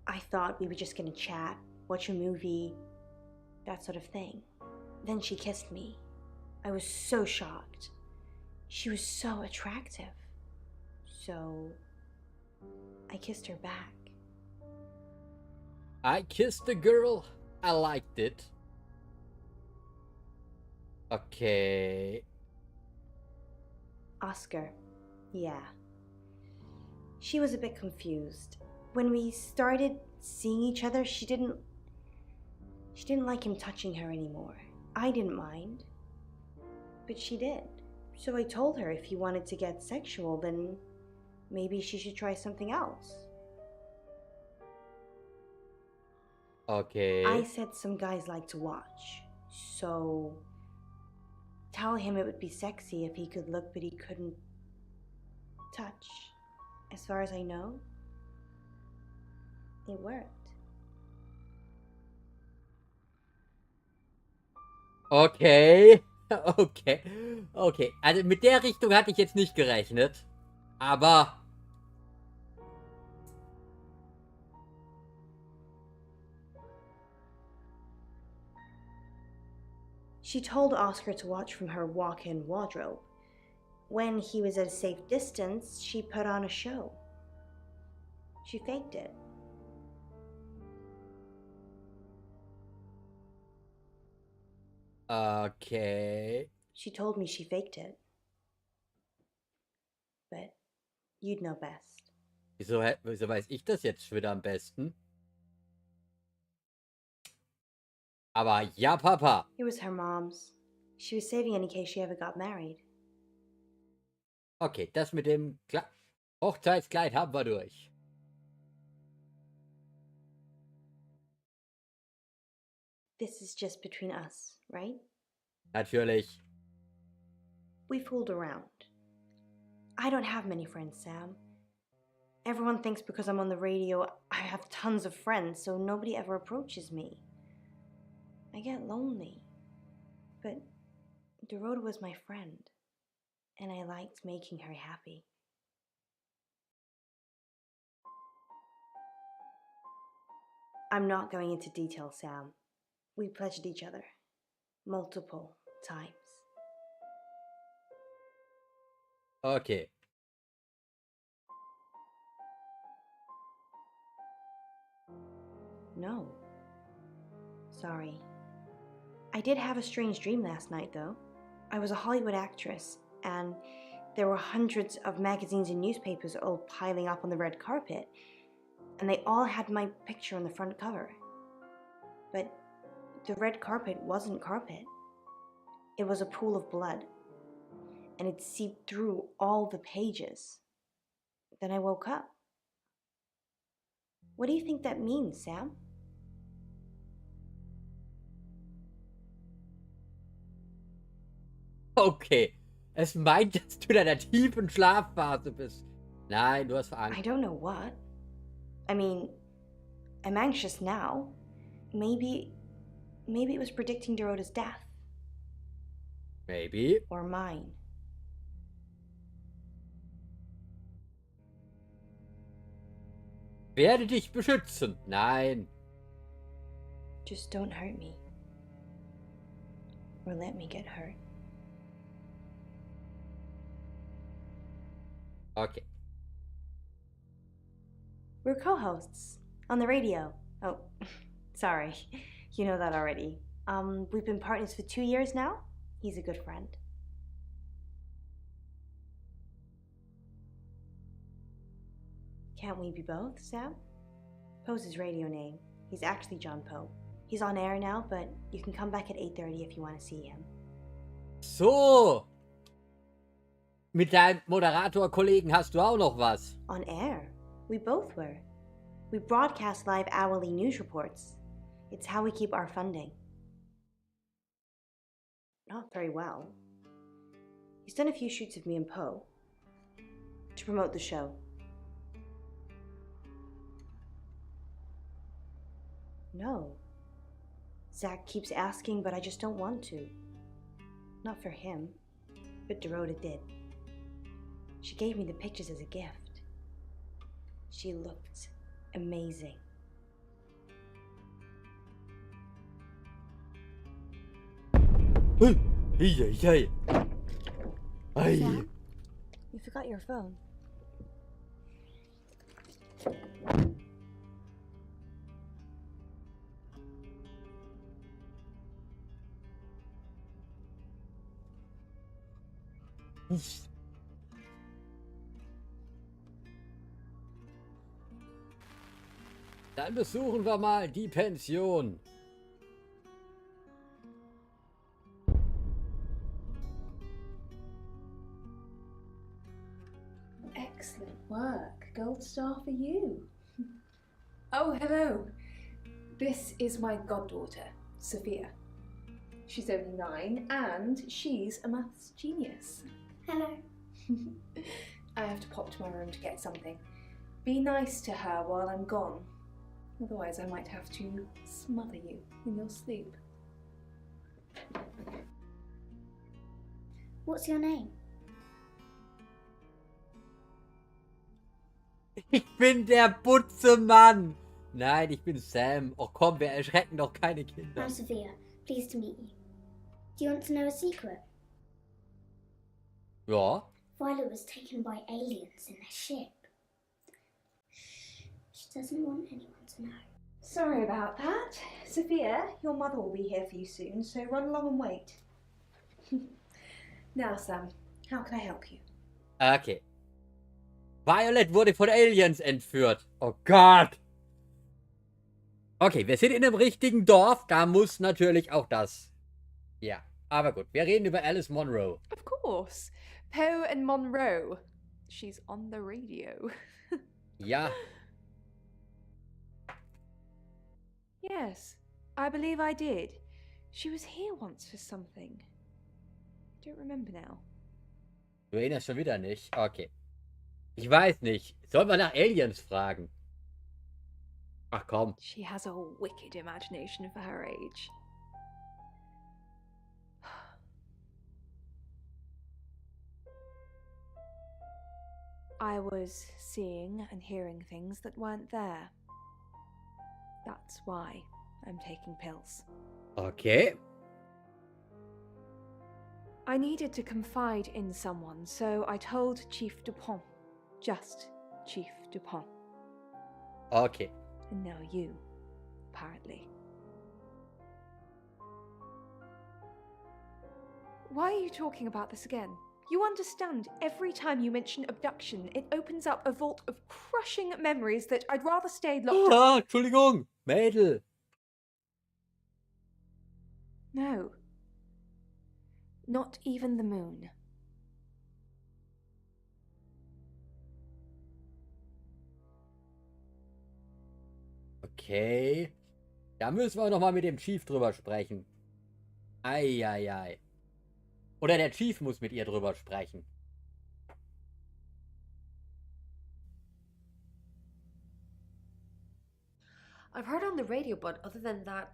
I thought we were just gonna chat, watch a movie, that sort of thing. Then she kissed me. I was so shocked. She was so attractive. So I kissed her back. I kissed the girl. I liked it. Okay. Oscar. Yeah. She was a bit confused. When we started seeing each other, she didn't like him touching her anymore. I didn't mind. But she did. So I told her if he wanted to get sexual, then maybe she should try something else. Okay. I said some guys like to watch. So tell him it would be sexy if he could look but he couldn't touch. As far as I know, it worked. Okay. Okay. Okay. Also mit der Richtung hatte ich jetzt nicht gerechnet. Aber... She told Oscar to watch from her walk-in wardrobe. When he was at a safe distance, she put on a show. She faked it. Okay. She told me she faked it. But you'd know best. Wieso weiß ich das jetzt wieder am besten? Aber ja, Papa. It was her mom's. She was saving it in case she ever got married. Okay, das mit dem Hochzeitskleid haben wir durch. This is just between us, right? Natürlich. We fooled around. I don't have many friends, Sam. Everyone thinks because I'm on the radio, I have tons of friends, so nobody ever approaches me. I get lonely. But Dorota was my friend, and I liked making her happy. I'm not going into detail, Sam. We pledged each other multiple times. Okay. No. Sorry. I did have a strange dream last night, though. I was a Hollywood actress, and there were hundreds of magazines and newspapers all piling up on the red carpet, and they all had my picture on the front cover. But the red carpet wasn't carpet. It was a pool of blood, and it seeped through all the pages. Then I woke up. What do you think that means, Sam? Okay. Es meint, dass du in einer tiefen Schlafphase bist. Nein, du hast Angst. I don't know what. I mean, I'm anxious now. Maybe it was predicting Dorota's death. Maybe. Or mine. Werde dich beschützen. Nein. Just don't hurt me. Or let me get hurt. Okay. We're co-hosts on the radio. Oh, sorry. You know that already. We've been partners for 2 years now. He's a good friend. Can't we be both, Sam? Poe's his radio name. He's actually John Poe. He's on air now, but you can come back at 8:30 if you want to see him. So. Mit deinem Moderator-Kollegen hast du auch noch was. On air? We both were. We broadcast live hourly news reports. It's how we keep our funding. Not very well. He's done a few shoots of me and Poe to promote the show. No. Zach keeps asking, but I just don't want to. Not for him, but Dorota did. She gave me the pictures as a gift. She looked amazing. Hey. Sam, you forgot your phone. Dann besuchen wir mal die Pension. Excellent work. Gold star for you. Oh, hello. This is my goddaughter, Sophia. She's only 9 and she's a maths genius. Hello. I have to pop to my room to get something. Be nice to her while I'm gone. Otherwise I might have to smother you in your sleep. What's your name? Ich bin der Butzemann. Nein, ich bin Sam. Oh komm, wir erschrecken doch keine Kinder. I'm Sophia. Pleased to meet you. Do you want to know a secret? Ja. Violet was taken by aliens in their ship. She doesn't want anyone to know. Sorry about that. Sophia, your mother will be here for you soon, so run along and wait. Now, Sam, how can I help you? Okay. Violet wurde von Aliens entführt. Oh Gott. Okay, wir sind in einem richtigen Dorf. Da muss natürlich auch das. Ja, aber gut. Wir reden über Alice Monroe. Of course. Poe and Monroe. She's on the radio. Ja. Yes, I believe I did. She was here once for something. I don't remember now. Du erinnerst schon wieder nicht? Okay. Ich weiß nicht. Sollen wir nach Aliens fragen? Ach komm. She has a wicked imagination for her age. I was seeing and hearing things that weren't there. That's why I'm taking pills. Okay. I needed to confide in someone, so I told Chief Dupont. Just Chief Dupont. Okay. And now you, apparently. Why are you talking about this again? You understand, every time you mention abduction, it opens up a vault of crushing memories that I'd rather stay locked up. Ah, Entschuldigung, Mädel. No. Not even the moon. Okay. Da müssen wir nochmal mit dem Chief drüber sprechen. Eieiei. Oder der Chief muss mit ihr drüber sprechen. I've heard on the radio, but other than that,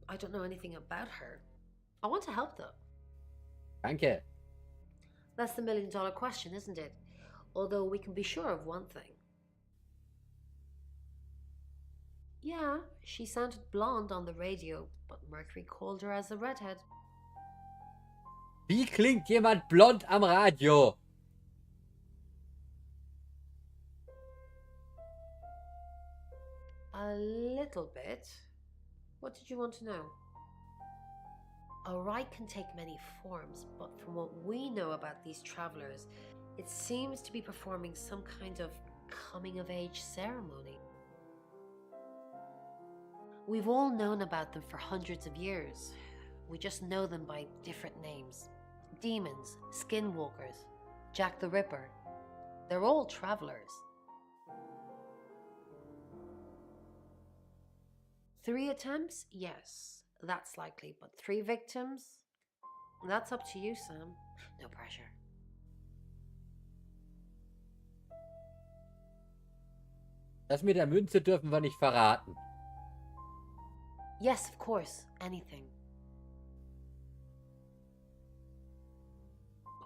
I don't know anything about her. I want to help though. Danke. That's the million-dollar question, isn't it? Although we can be sure of one thing. Yeah, she sounded blonde on the radio, but Mercury called her as a redhead. Wie klingt jemand blond am Radio? A little bit. What did you want to know? A rite can take many forms, but from what we know about these travelers, it seems to be performing some kind of coming-of-age ceremony. We've all known about them for hundreds of years. We just know them by different names. Demons, skinwalkers, Jack the Ripper. They're all travelers. 3 attempts? Yes, that's likely. But 3 victims? That's up to you, Sam. No pressure. Das mit der Münze dürfen wir nicht verraten. Yes, of course. Anything.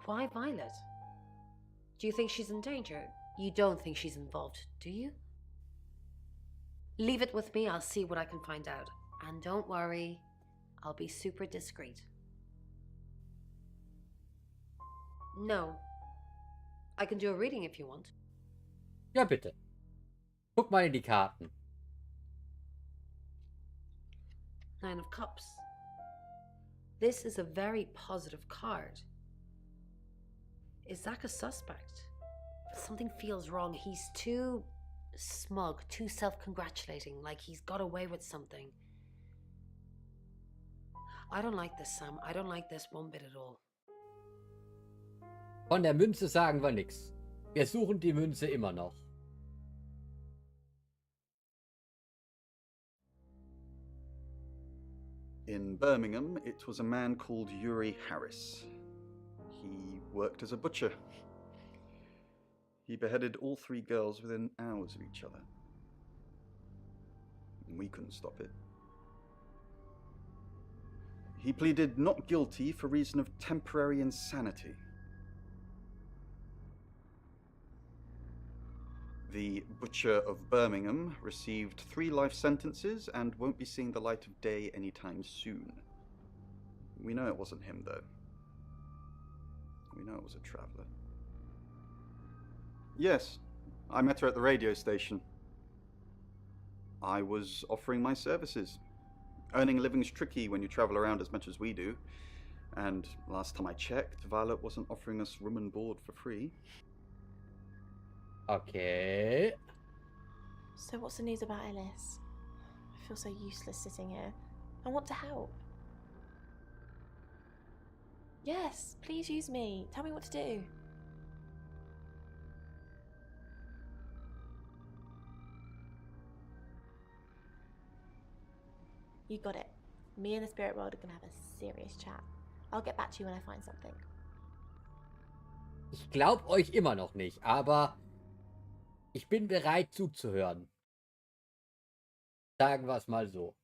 Why Violet? Do you think she's in danger? You don't think she's involved, do you? Leave it with me, I'll see what I can find out. And don't worry, I'll be super discreet. No. I can do a reading if you want. Ja, bitte. Guck mal in die Karten. 9 of Cups. This is a very positive card. Is Zach a suspect? Something feels wrong. He's too smug, too self-congratulating, like he's got away with something. I don't like this, Sam. I don't like this one bit at all. Von der Münze sagen wir nichts. Wir suchen die Münze immer noch. In Birmingham, it was a man called Uri Harris. He worked as a butcher. He beheaded all 3 girls within hours of each other. We couldn't stop it. He pleaded not guilty for reason of temporary insanity. The Butcher of Birmingham received 3 life sentences and won't be seeing the light of day anytime soon. We know it wasn't him, though. We know it was a traveller. Yes, I met her at the radio station. I was offering my services. Earning a living's tricky when you travel around as much as we do. And last time I checked, Violet wasn't offering us room and board for free. Okay. So what's the news about Ellis? I feel so useless sitting here. I want to help. Yes, please use me. Tell me what to do. You got it. Me and the spirit world are gonna have a serious chat. I'll get back to you when I find something. Ich glaube euch immer noch nicht, aber ich bin bereit zuzuhören. Sagen wir es mal so.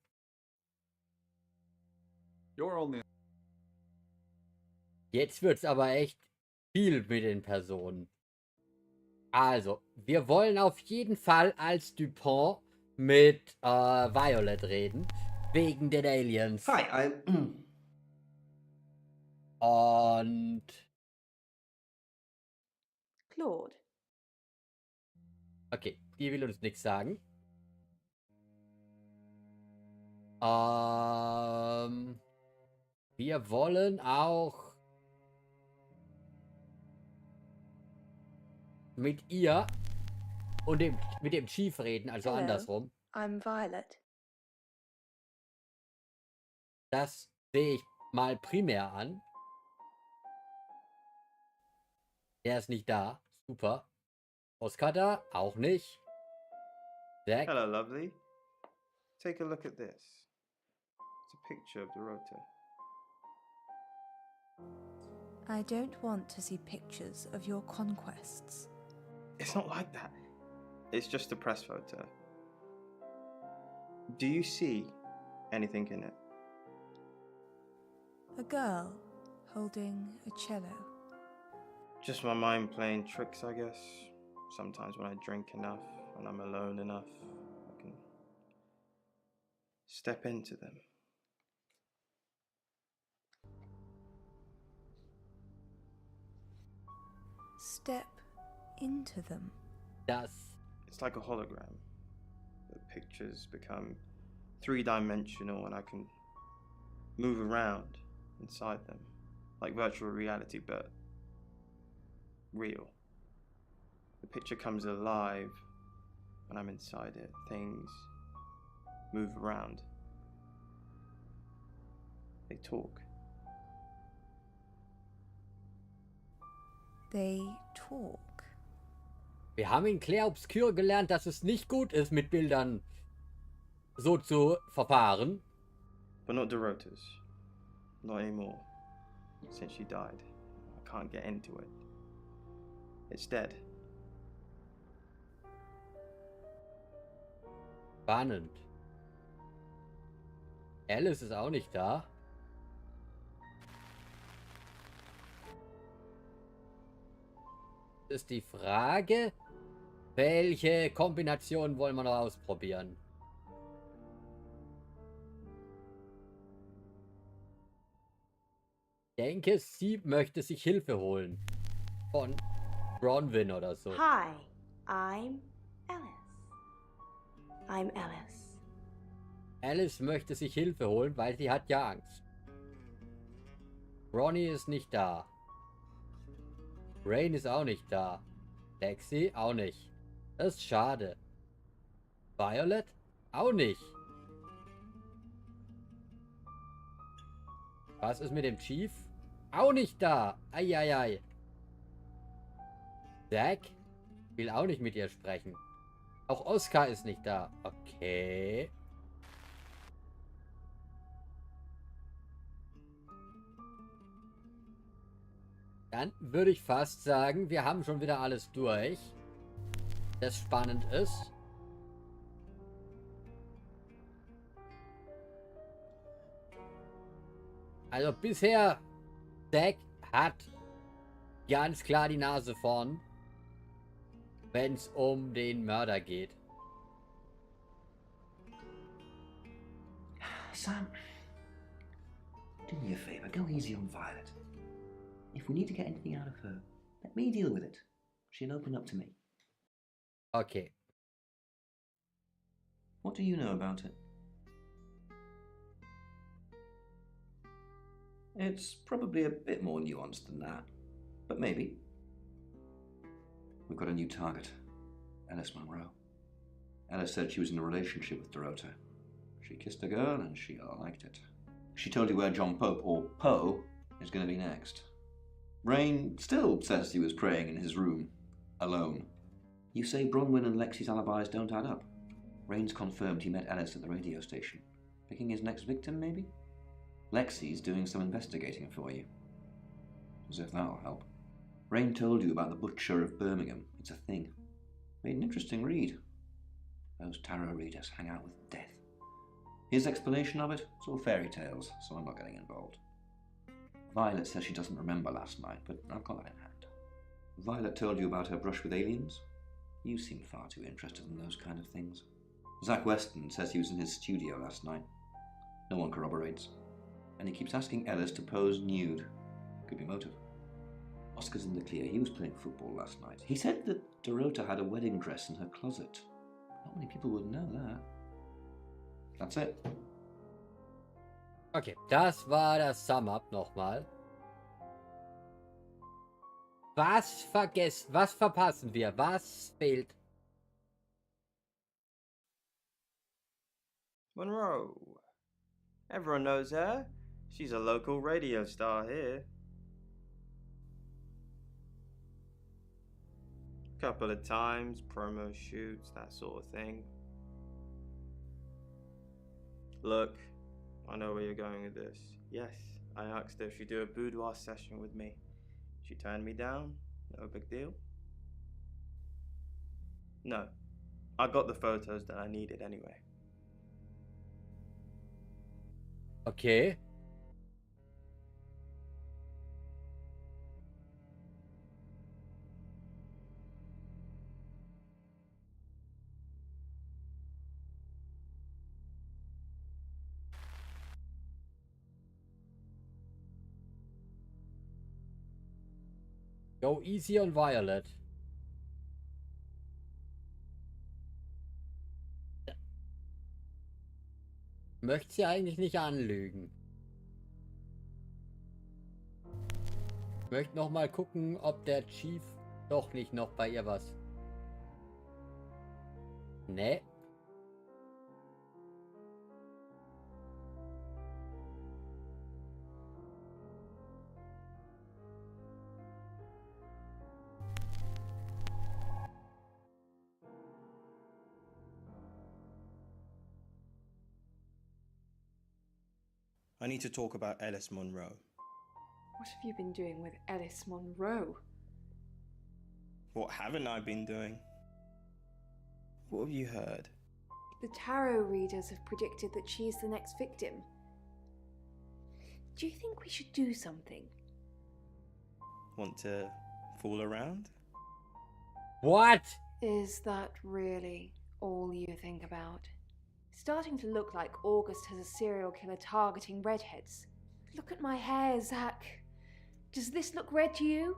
You're only... Jetzt wird's aber echt viel mit den Personen. Also, wir wollen auf jeden Fall als Dupont mit Violet reden. Wegen den Aliens. Hi, Und... Claude. Okay, die will uns nichts sagen. Wir wollen auch mit ihr und mit dem Chief reden, also Hello, andersrum. I'm Violet. Das sehe ich mal primär an. Der ist nicht da. Super. Oscar da? Auch nicht. Zack? Hello, lovely. Take a look at this. It's a picture of Dorota. I don't want to see pictures of your conquests. It's not like that. It's just a press photo. Do you see anything in it? A girl holding a cello. Just my mind playing tricks, I guess. Sometimes when I drink enough, when I'm alone enough, I can step into them. Step into them. It's like a hologram. The pictures become three-dimensional and I can move around inside them. Like virtual reality, but real. The picture comes alive when I'm inside it. Things move around. They talk. They talk. Wir haben in Claire Obscure gelernt, dass es nicht gut ist, mit Bildern so zu verfahren. But not Dorota's. Not anymore. Since she died. I can't get into it. It's dead. Spannend. Alice ist auch nicht da. Ist die Frage, welche Kombination wollen wir noch ausprobieren? Ich denke, sie möchte sich Hilfe holen. Von Bronwyn oder so. Hi, I'm Alice. I'm Alice. Alice möchte sich Hilfe holen, weil sie hat ja Angst. Ronnie ist nicht da. Rain ist auch nicht da. Lexi auch nicht. Das ist schade. Violet auch nicht. Was ist mit dem Chief? Auch nicht da. Eieiei. Zack will auch nicht mit ihr sprechen. Auch Oscar ist nicht da. Okay. Dann würde ich fast sagen, wir haben schon wieder alles durch. Das spannend ist. Also bisher, Zack hat ganz klar die Nase vorn, wenn es um den Mörder geht. Sam, do me a favor, go easy on Violet. If we need to get anything out of her, let me deal with it. She'll open up to me. Okay. What do you know about it? It's probably a bit more nuanced than that, but maybe. We've got a new target, Alice Monroe. Alice said she was in a relationship with Dorota. She kissed a girl and she liked it. She told you where John Pope, or Poe, is going to be next. Rain still says he was praying in his room, alone. You say Bronwyn and Lexi's alibis don't add up. Rain's confirmed he met Alice at the radio station. Picking his next victim, maybe? Lexi's doing some investigating for you. As if that'll help. Rain told you about the Butcher of Birmingham. It's a thing. Made an interesting read. Those tarot readers hang out with death. His explanation of it, it's all fairy tales, so I'm not getting involved. Violet says she doesn't remember last night, but I've got that in hand. Violet told you about her brush with aliens? You seem far too interested in those kind of things. Zach Weston says he was in his studio last night. No one corroborates. And he keeps asking Ellis to pose nude. Could be motive. Oscar's in the clear. He was playing football last night. He said that Dorota had a wedding dress in her closet. Not many people would know that. That's it. Okay, das war das Sum-Up nochmal. Was verpassen wir? Was fehlt? Monroe. Everyone knows her. She's a local radio star here. Couple of times, promo shoots, that sort of thing. Look, I know where you're going with this. Yes, I asked her if she'd do a boudoir session with me. She turned me down. No big deal. No, I got the photos that I needed anyway. Okay. Go easy on Violet. Möchte sie eigentlich nicht anlügen. Ich möchte noch mal gucken, ob der Chief doch nicht noch bei ihr was. Ne. I need to talk about Alice Monroe. What have you been doing with Alice Monroe? What haven't I been doing? What have you heard? The tarot readers have predicted that she is the next victim. Do you think we should do something? Want to fool around? What? Is that really all you think about? Starting to look like August has a serial killer targeting redheads. Look at my hair, Zach. Does this look red to you?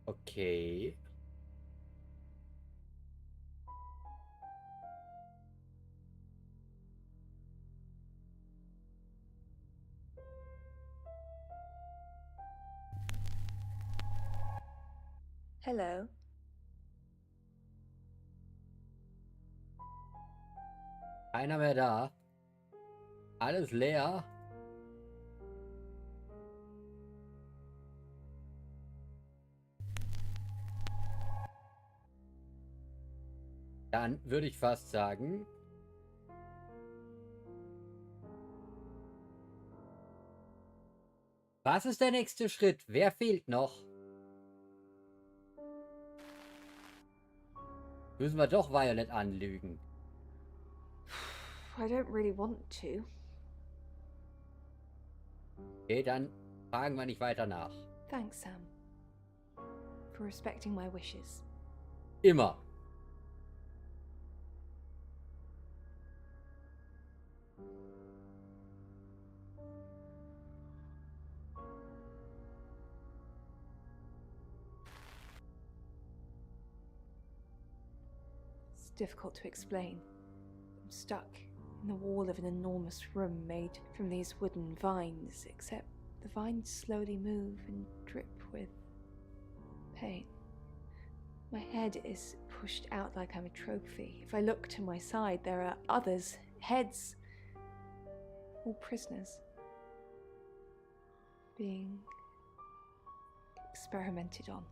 Okay. Hello. Keiner mehr da. Alles leer. Dann würde ich fast sagen, was ist der nächste Schritt? Wer fehlt noch? Müssen wir doch Violet anlügen. I don't really want to. Okay, dann fragen wir nicht weiter nach. Thanks, Sam. For respecting my wishes. Immer. difficult to explain. I'm stuck in the wall of an enormous room made from these wooden vines, except the vines slowly move and drip with pain. My head is pushed out like I'm a trophy. If I look to my side, there are others, heads, all prisoners, being experimented on.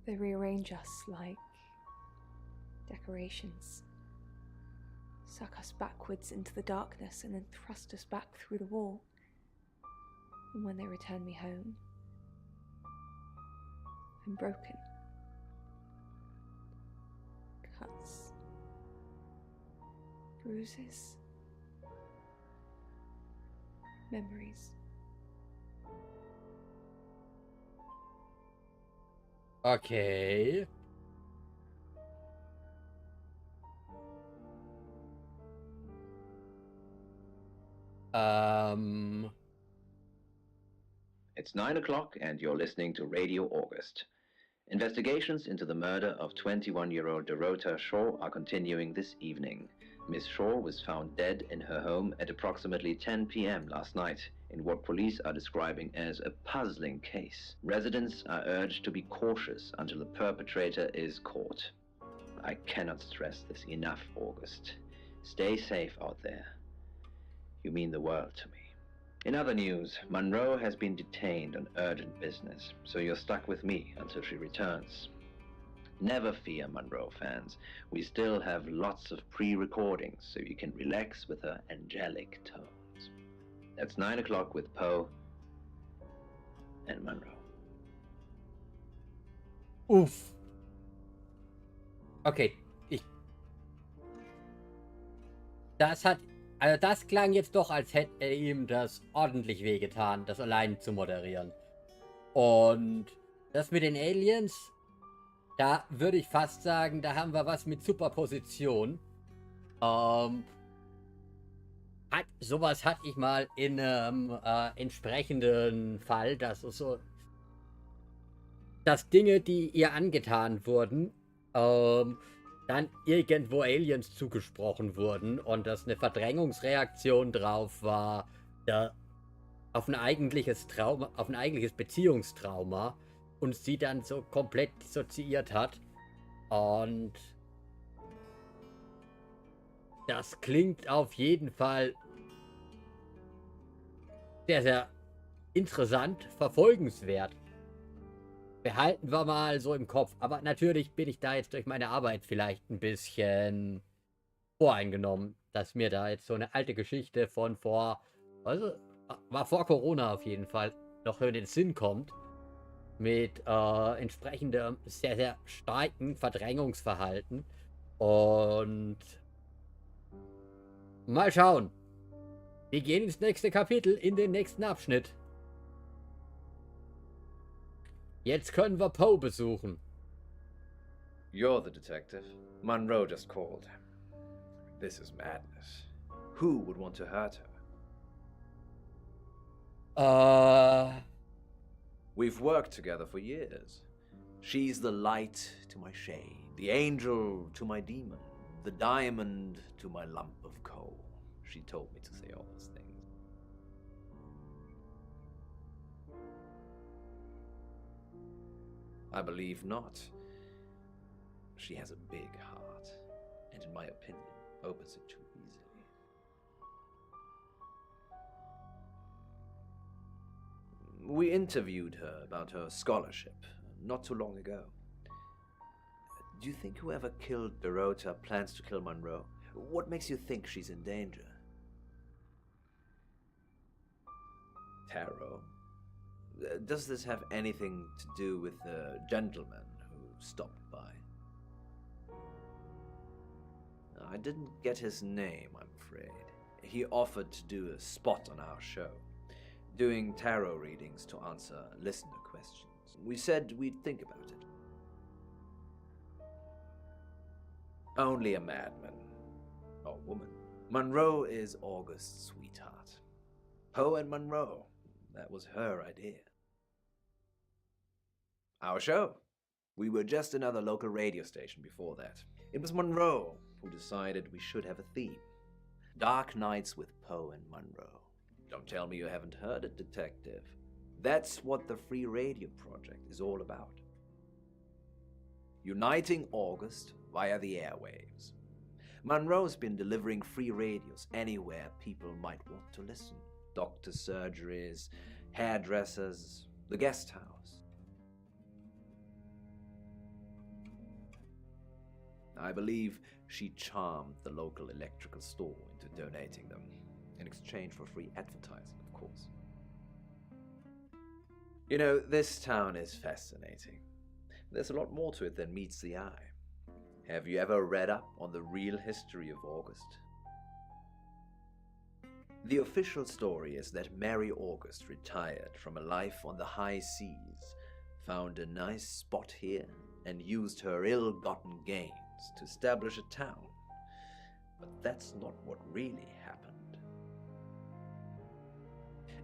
They rearrange us like decorations, suck us backwards into the darkness and then thrust us back through the wall. And when they return me home, I'm broken. Cuts, bruises, memories. Okay. It's 9 o'clock and you're listening to Radio August. Investigations into the murder of 21-year-old Dorota Shaw are continuing this evening. Miss Shaw was found dead in her home at approximately 10 p.m. last night in what police are describing as a puzzling case. Residents are urged to be cautious until the perpetrator is caught. I cannot stress this enough, August. Stay safe out there. You mean the world to me. In other news, Monroe has been detained on urgent business, so you're stuck with me until she returns. Never fear, Monroe fans. We still have lots of pre-recordings, so you can relax with her angelic tones. That's 9 o'clock with Poe and Monroe. Uff. Okay, das klang jetzt doch, als hätte er ihm das ordentlich wehgetan, das allein zu moderieren. Und das mit den Aliens, da würde ich fast sagen, da haben wir was mit Superposition. Sowas hatte ich mal in einem entsprechenden Fall, dass Dinge, die ihr angetan wurden, dann irgendwo Aliens zugesprochen wurden und dass eine Verdrängungsreaktion drauf war, auf ein eigentliches Trauma, auf ein eigentliches Beziehungstrauma und sie dann so komplett dissoziiert hat. Und das klingt auf jeden Fall sehr, sehr interessant, verfolgenswert. Behalten wir mal so im Kopf. Aber natürlich bin ich da jetzt durch meine Arbeit vielleicht ein bisschen voreingenommen, dass mir da jetzt so eine alte Geschichte von war vor Corona auf jeden Fall, noch in den Sinn kommt. Mit entsprechendem sehr, sehr starken Verdrängungsverhalten. Und mal schauen. Wir gehen ins nächste Kapitel, in den nächsten Abschnitt. Jetzt können wir Poe besuchen. You're the detective. Monroe just called. This is madness. Who would want to hurt her? We've worked together for years. She's the light to my shade, the angel to my demon, the diamond to my lump of coal. She told me to say all those things. I believe not. She has a big heart, and in my opinion, opens it too easily. We interviewed her about her scholarship not too long ago. Do you think whoever killed Dorota plans to kill Monroe? What makes you think she's in danger? Tarot. Does this have anything to do with the gentleman who stopped by? I didn't get his name, I'm afraid. He offered to do a spot on our show, doing tarot readings to answer listener questions. We said we'd think about it. Only a madman. Or woman. Monroe is August's sweetheart. Poe and Monroe. That was her idea. Our show. We were just another local radio station before that. It was Monroe who decided we should have a theme. Dark Nights with Poe and Monroe. Don't tell me you haven't heard it, detective. That's what the Free Radio Project is all about. Uniting August via the airwaves. Monroe's been delivering free radios anywhere people might want to listen. Doctor surgeries, hairdressers, the guest house. I believe she charmed the local electrical store into donating them, in exchange for free advertising, of course. You know, this town is fascinating. There's a lot more to it than meets the eye. Have you ever read up on the real history of August? The official story is that Mary August retired from a life on the high seas, found a nice spot here, and used her ill-gotten gains to establish a town. But that's not what really happened.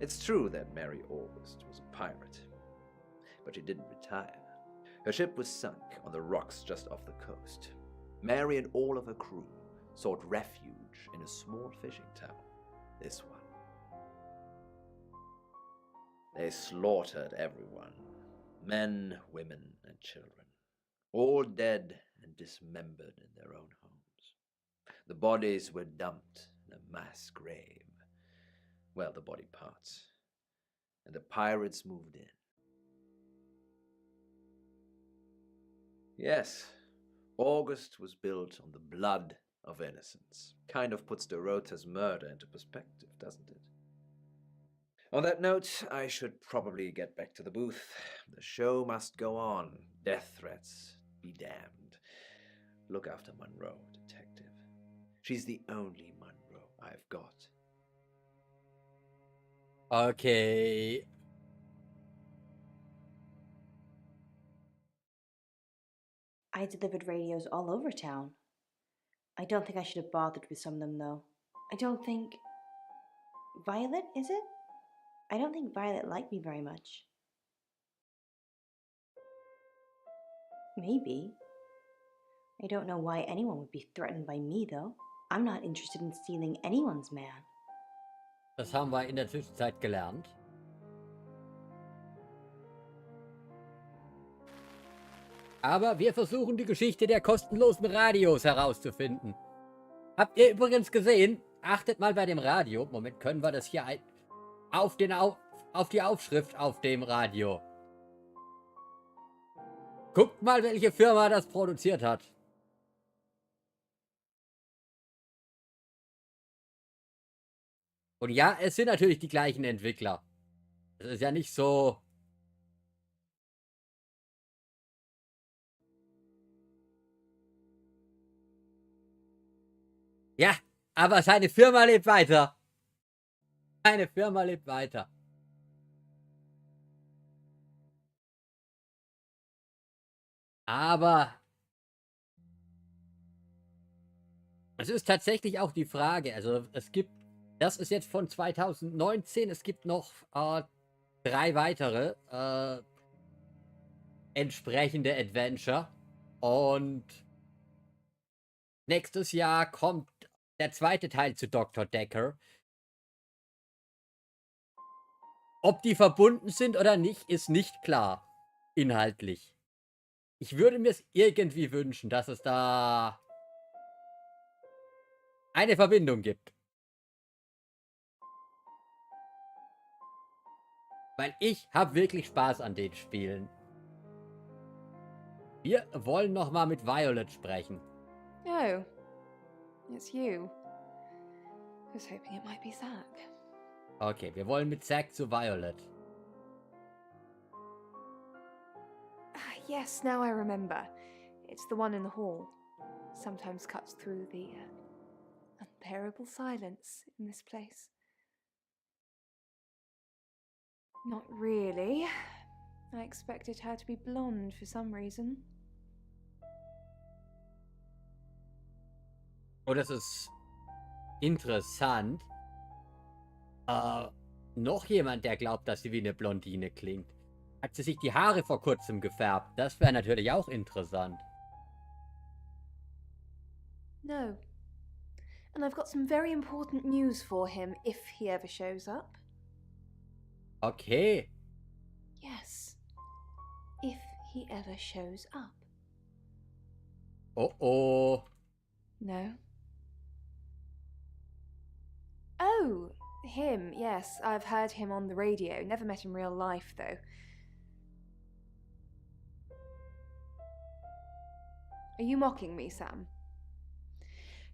It's true that Mary August was a pirate, but she didn't retire. Her ship was sunk on the rocks just off the coast. Mary and all of her crew sought refuge in a small fishing town, this one. They slaughtered everyone, men, women, and children, all dead and dismembered in their own homes. The bodies were dumped in a mass grave. Well, the body parts. And the pirates moved in. Yes, August was built on the blood of innocents. Kind of puts Dorota's murder into perspective, doesn't it? On that note, I should probably get back to the booth. The show must go on. Death threats be damned. Look after Monroe, detective. She's the only Monroe I've got. Okay. I delivered radios all over town. I don't think I should have bothered with some of them, though. I don't think... Violet, is it? I don't think Violet liked me very much. Maybe. I don't know why anyone would be threatened by me, though. I'm not interested in stealing anyone's man. Das haben wir in der Zwischenzeit gelernt. Aber wir versuchen die Geschichte der kostenlosen Radios herauszufinden. Habt ihr übrigens gesehen? Achtet mal bei dem Radio. Moment, können wir das hier auf die Aufschrift auf dem Radio. Guckt mal, welche Firma das produziert hat. Und ja, es sind natürlich die gleichen Entwickler. Es ist ja nicht so... Ja, aber seine Firma lebt weiter. Seine Firma lebt weiter. Aber es ist tatsächlich auch die Frage, also es gibt, das ist jetzt von 2019, es gibt noch 3 weitere entsprechende Adventure und nächstes Jahr kommt der zweite Teil zu Dr. Dekker. Ob die verbunden sind oder nicht, ist nicht klar. Inhaltlich. Ich würde mir es irgendwie wünschen, dass es da eine Verbindung gibt. Weil ich habe wirklich Spaß an den Spielen. Wir wollen noch mal mit Violet sprechen. Oh, it's you. I was hoping it might be Zach. Okay, wir wollen mit Zack zu Violet. Yes, now I remember. It's the one in the hall. Sometimes cuts through the unbearable silence in this place. Not really. I expected her to be blonde for some reason. Oh, das ist interessant. Noch jemand, der glaubt, dass sie wie eine Blondine klingt. Hat sie sich die Haare vor kurzem gefärbt? Das wäre natürlich auch interessant. No. And I've got some very important news for him if he ever shows up. Okay. Yes. If he ever shows up. Oh oh. No. Oh, him, yes. I've heard him on the radio. Never met in real life, though. Are you mocking me, Sam?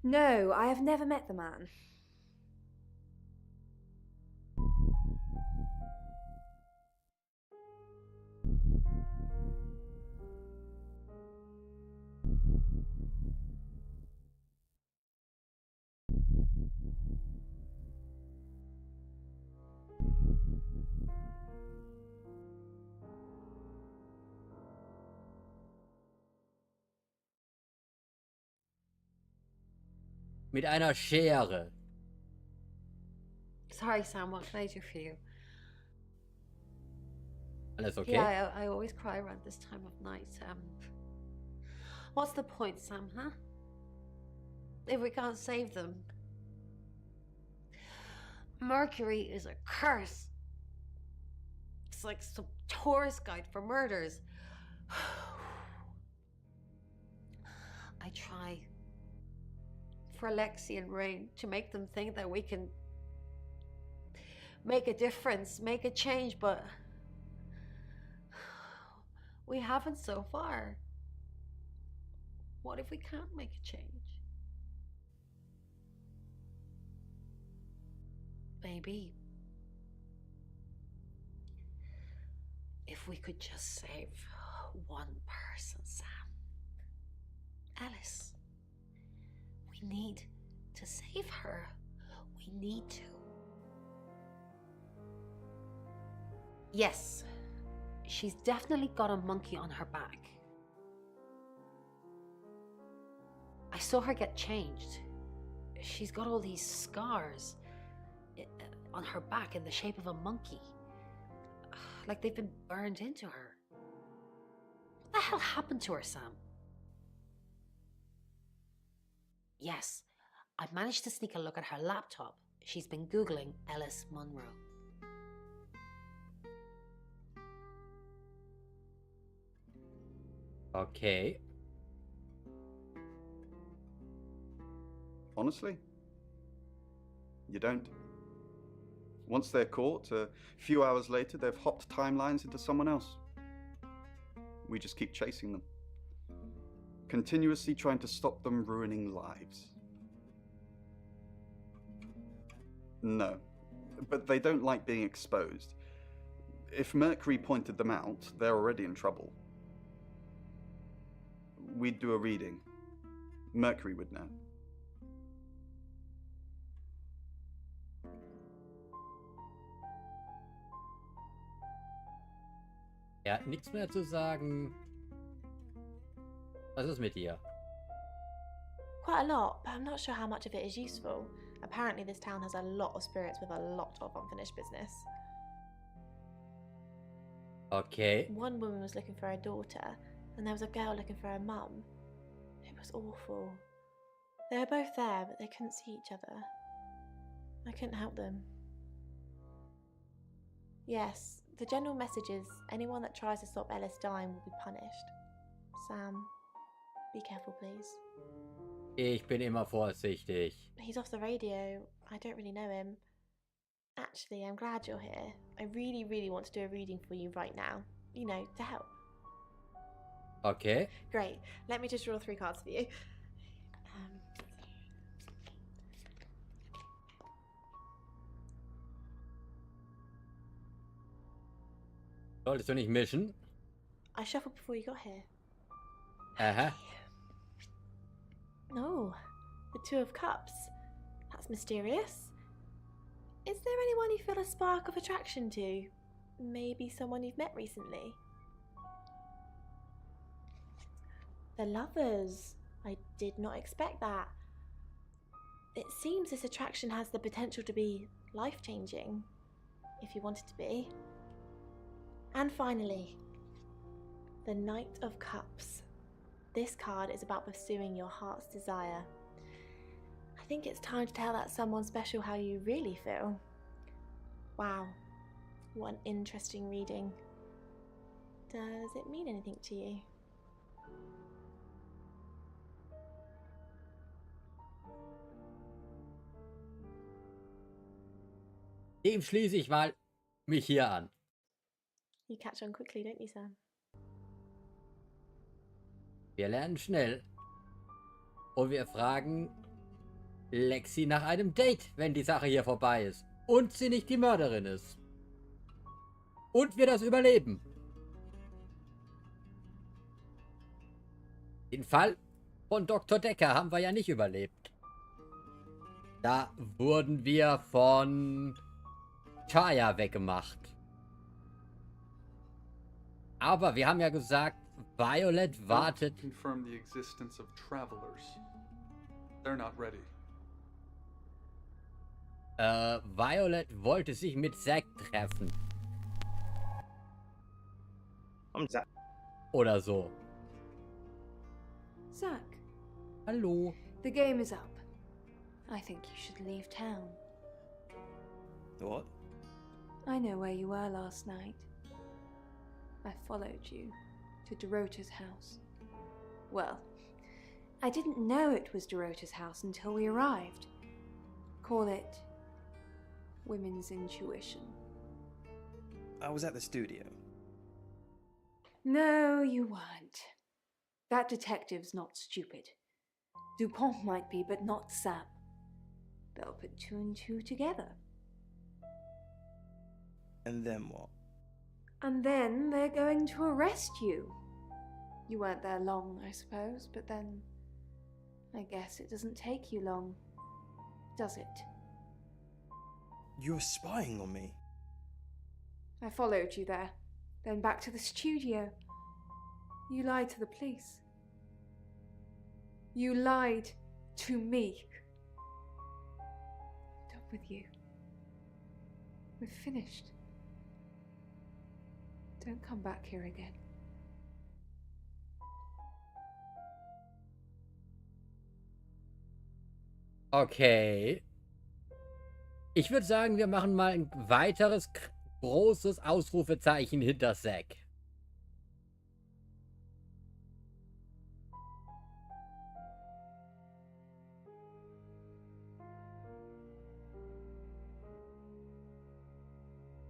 No, I have never met the man. Mit einer Schere. Sorry, Sam, what can I do for you? Alles okay? Yeah, I always cry around this time of night. What's the point, Sam, huh? If we can't save them. Mercury is a curse. It's like some tourist guide for murders. I try for Lexi and Rain to make them think that we can make a difference, make a change, but we haven't so far. What if we can't make a change? Maybe if we could just save one person, Sam. Alice. We need to save her. We need to. Yes, she's definitely got a monkey on her back. I saw her get changed. She's got all these scars on her back in the shape of a monkey. Like they've been burned into her. What the hell happened to her, Sam? Yes, I managed to sneak a look at her laptop. She's been Googling Alice Munro. Okay. Honestly, you don't. Once they're caught, a few hours later, they've hopped timelines into someone else. We just keep chasing them, continuously trying to stop them ruining lives. No, but they don't like being exposed. If Mercury pointed them out, they're already in trouble. We'd do a reading. Mercury would know. Er hat nichts mehr zu sagen. Was ist mit dir? Quite a lot, but I'm not sure how much of it is useful. Apparently this town has a lot of spirits with a lot of unfinished business. Okay. One woman was looking for her daughter, and there was a girl looking for her mum. It was awful. They were both there, but they couldn't see each other. I couldn't help them. Yes, the general message is anyone that tries to stop Ellis dying will be punished. Sam, be careful, please. Ich bin immer vorsichtig. He's off the radio. I don't really know him. Actually, I'm glad you're here. I really, really want to do a reading for you right now. You know, to help. Okay. Great. Let me just draw 3 cards for you. Solltest du nicht mischen? I shuffled before you got here. Aha. Oh, the 2 of Cups. That's mysterious. Is there anyone you feel a spark of attraction to? Maybe someone you've met recently? The Lovers. I did not expect that. It seems this attraction has the potential to be life-changing, if you want it to be. And finally, the Knight of Cups. This card is about pursuing your heart's desire. I think it's time to tell that someone special how you really feel. Wow, what an interesting reading. Does it mean anything to you? Dem schließe ich mal mich hier an. You catch on quickly, don't you, Sam? Wir lernen schnell. Und wir fragen Lexi nach einem Date, wenn die Sache hier vorbei ist. Und sie nicht die Mörderin ist. Und wir das überleben. Den Fall von Dr. Dekker haben wir ja nicht überlebt. Da wurden wir von Chaya weggemacht. Aber wir haben ja gesagt, Violet wartet. Confirm the existence of travelers. They're not ready. Violet wollte sich mit Zack treffen. Zack. Oder so. Zack. Hallo. The game is up. I think you should leave town. What? I know where you were last night. I followed you to Dorota's house. Well, I didn't know it was Dorota's house until we arrived. Call it women's intuition. I was at the studio. No, you weren't. That detective's not stupid. Dupont might be, but not Sam. They'll put 2 and 2 together. And then what? And then they're going to arrest you. You weren't there long, I suppose, but then I guess it doesn't take you long, does it? You're spying on me. I followed you there, then back to the studio. You lied to the police. You lied to me. I'm done with you. We're finished. Don't come back here again. Okay. Ich würde sagen, wir machen mal ein weiteres großes Ausrufezeichen hinter Zack.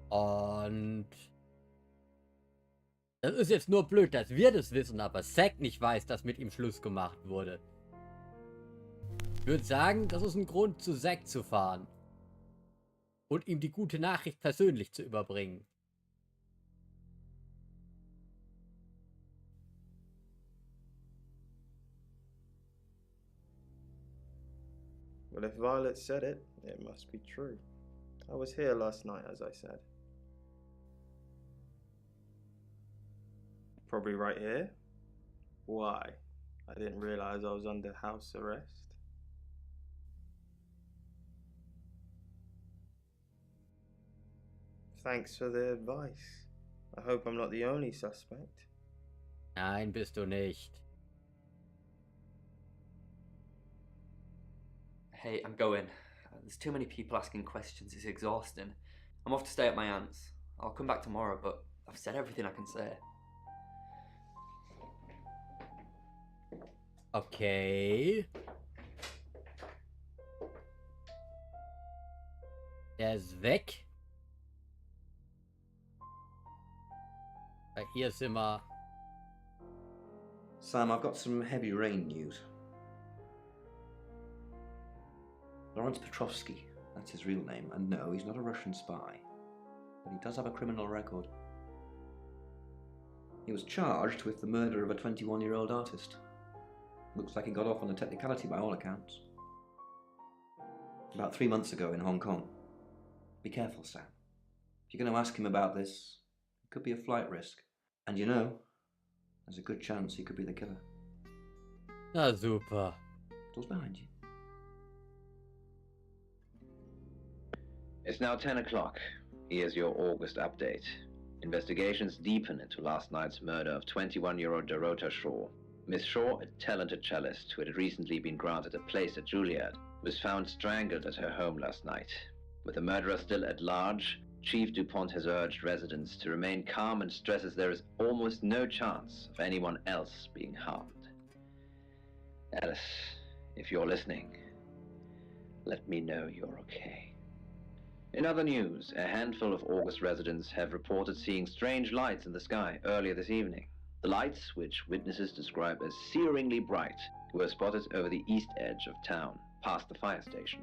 Und das ist jetzt nur blöd, dass wir das wissen, aber Zack nicht weiß, dass mit ihm Schluss gemacht wurde. Ich würde sagen, das ist ein Grund, zu Zack zu fahren. Und ihm die gute Nachricht persönlich zu überbringen. Well, if Violet said it, it must be true. I was here last night, as I said. Probably right here. Why? I didn't realize I was under house arrest. Thanks for the advice. I hope I'm not the only suspect. Nein, bist du nicht. Hey, I'm going. There's too many people asking questions. It's exhausting. I'm off to stay at my aunt's. I'll come back tomorrow, but I've said everything I can say. Okay. Der ist weg. Weil hier sind wir. Sam, I've got some heavy rain news. Lawrence Petrovsky, that's his real name, and no, he's not a Russian spy. But he does have a criminal record. He was charged with the murder of a 21-year-old artist. Looks like he got off on a technicality by all accounts. About 3 months ago in Hong Kong. Be careful, Sam. If you're going to ask him about this, it could be a flight risk. And you know, there's a good chance he could be the killer. Na super. Door's behind you. It's now 10 o'clock. Here's your August update. Investigations deepen into last night's murder of 21-year-old Dorota Shaw. Miss Shaw, a talented cellist who had recently been granted a place at Juilliard, was found strangled at her home last night. With the murderer still at large, Chief DuPont has urged residents to remain calm and stresses there is almost no chance of anyone else being harmed. Alice, if you're listening, let me know you're okay. In other news, a handful of August residents have reported seeing strange lights in the sky earlier this evening. The lights, which witnesses describe as searingly bright, were spotted over the east edge of town, past the fire station.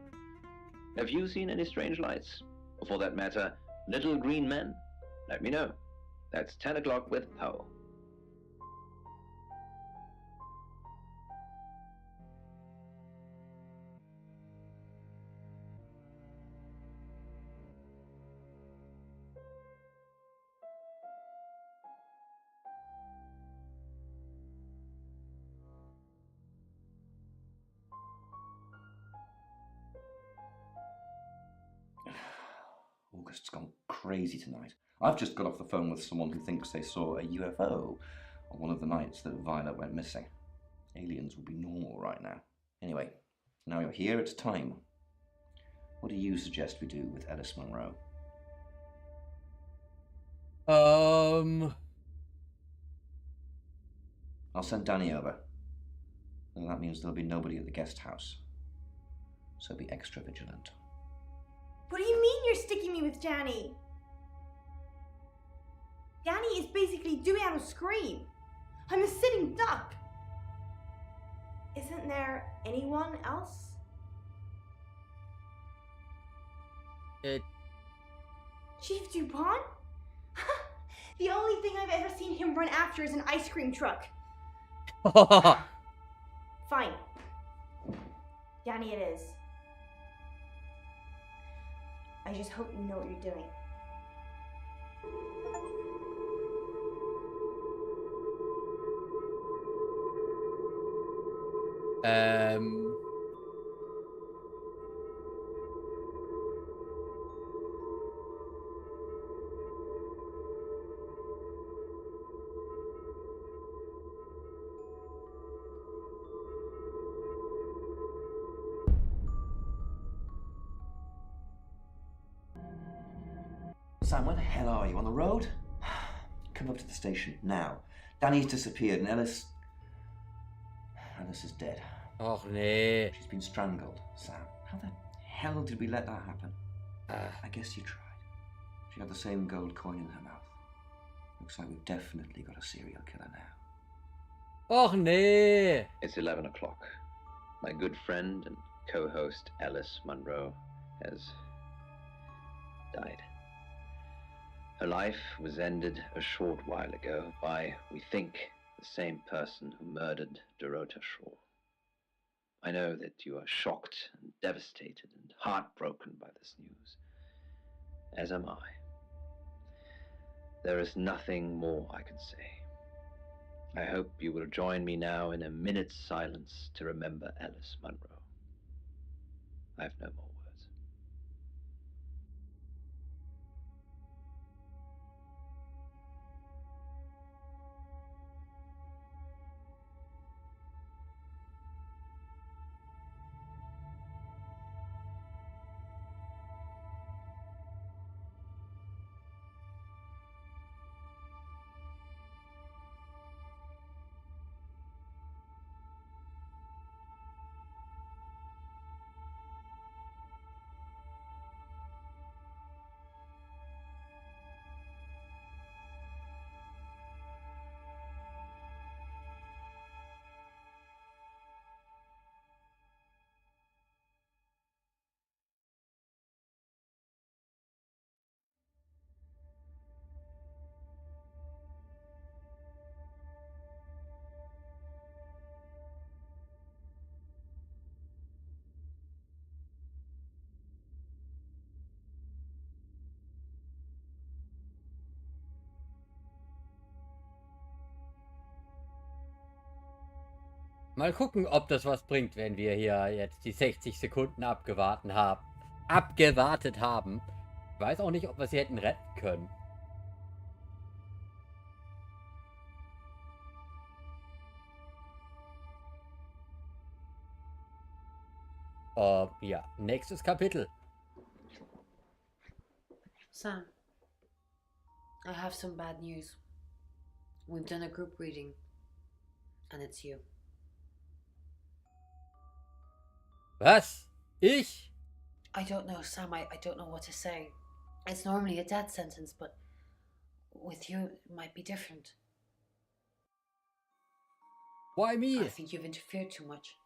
Have you seen any strange lights? Or for that matter, little green men? Let me know. That's 10 o'clock with Poe. August's gone crazy tonight. I've just got off the phone with someone who thinks they saw a UFO on one of the nights that Violet went missing. Aliens would be normal right now. Anyway, now you're here, it's time. What do you suggest we do with Alice Munro? I'll send Danny over. And that means there'll be nobody at the guest house. So be extra vigilant. What do you mean you're sticking me with Danny? Danny is basically doing out a scream. I'm a sitting duck. Isn't there anyone else? Chief DuPont? The only thing I've ever seen him run after is an ice cream truck. Fine. Danny it is. I just hope you know what you're doing. Sam, where the hell are you? On the road? Come up to the station, now. Danny's disappeared and Alice is dead. Och nee. She's been strangled, Sam. How the hell did we let that happen? I guess you tried. She had the same gold coin in her mouth. Looks like we've definitely got a serial killer now. Och nee. It's 11 o'clock. My good friend and co-host Alice Munro has died. Her life was ended a short while ago by, we think, the same person who murdered Dorota Shaw. I know that you are shocked and devastated and heartbroken by this news, as am I. There is nothing more I can say. I hope you will join me now in a minute's silence to remember Alice Munro. I have no more. Mal gucken, ob das was bringt, wenn wir hier jetzt die 60 Sekunden abgewartet haben. Ich weiß auch nicht, ob wir sie hätten retten können. Ja, nächstes Kapitel. Sam, I have some bad news. We've done a group reading, and it's you. Was? Ich? I don't know, Sam. I don't know what to say. It's normally a death sentence, but with you, it might be different. Why me? I think you've interfered too much.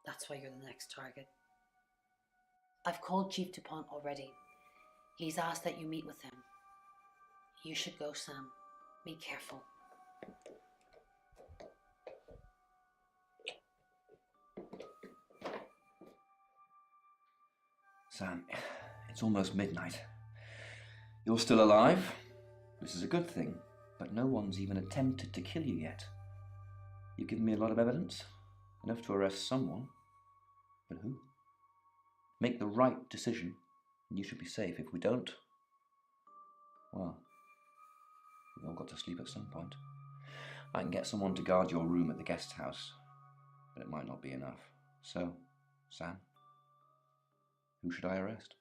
That's why you're the next target. I've called Chief DuPont already. He's asked that you meet with him. You should go, Sam. Be careful. Sam, it's almost midnight. You're still alive. This is a good thing, but no one's even attempted to kill you yet. You've given me a lot of evidence, enough to arrest someone. But who? Make the right decision, and you should be safe. If we don't, well, we've all got to sleep at some point. I can get someone to guard your room at the guest house, but it might not be enough. So, Sam, who should I arrest?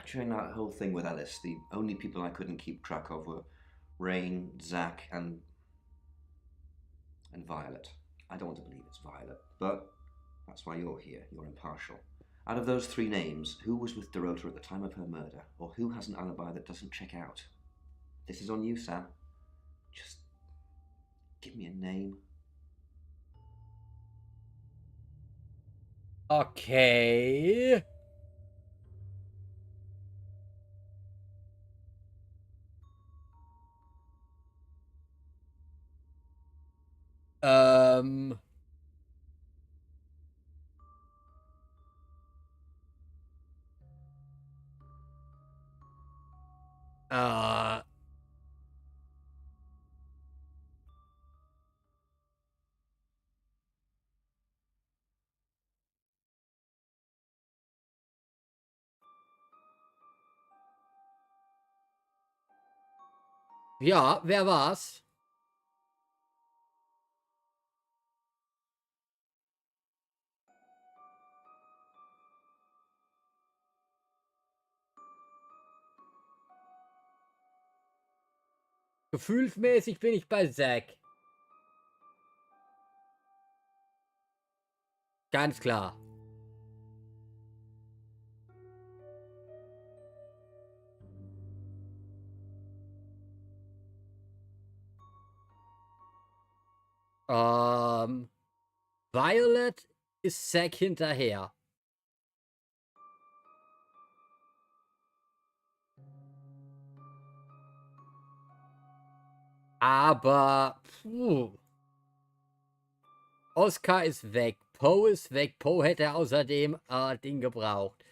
During that whole thing with Alice, the only people I couldn't keep track of were Rain, Zach, and Violet. I don't want to believe it's Violet, but that's why you're here. You're impartial. Out of those three names, who was with Dorota at the time of her murder, or who has an alibi that doesn't check out? This is on you, Sam. Just give me a name. Okay. Ja, wer war's? Gefühlsmäßig bin ich bei Zack. Ganz klar. Violet ist Zack hinterher. Aber Oscar ist weg. Poe ist weg. Poe hätte außerdem Ding gebraucht.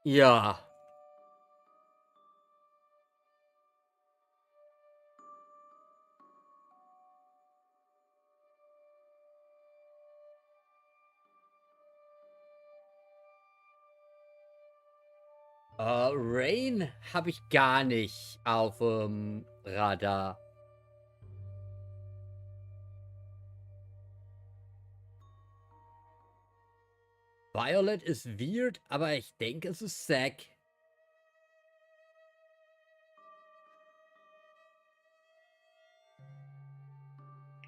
Ja. Rain habe ich gar nicht auf dem Radar. Violet ist weird, aber ich denke, es ist Zack.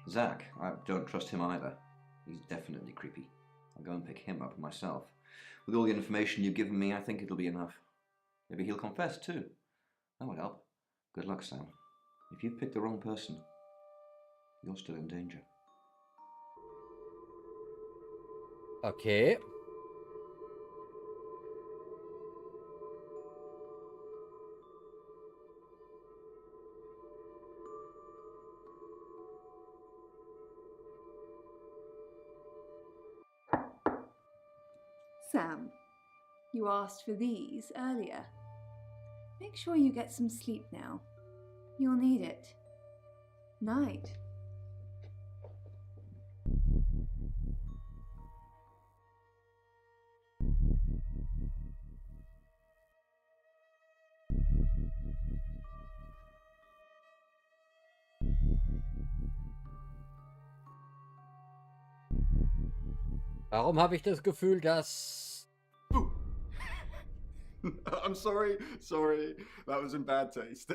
Zach, I don't trust him either. He's definitely creepy. I'll go and pick him up myself. With all the information you've given me, I think it'll be enough. Maybe he'll confess too. That would help. Good luck, Sam. If you've picked the wrong person, you're still in danger. Okay. Sam, you asked for these earlier. Make sure you get some sleep now. You'll need it. Night. Warum habe ich das Gefühl, dass... I'm sorry, that was in bad taste.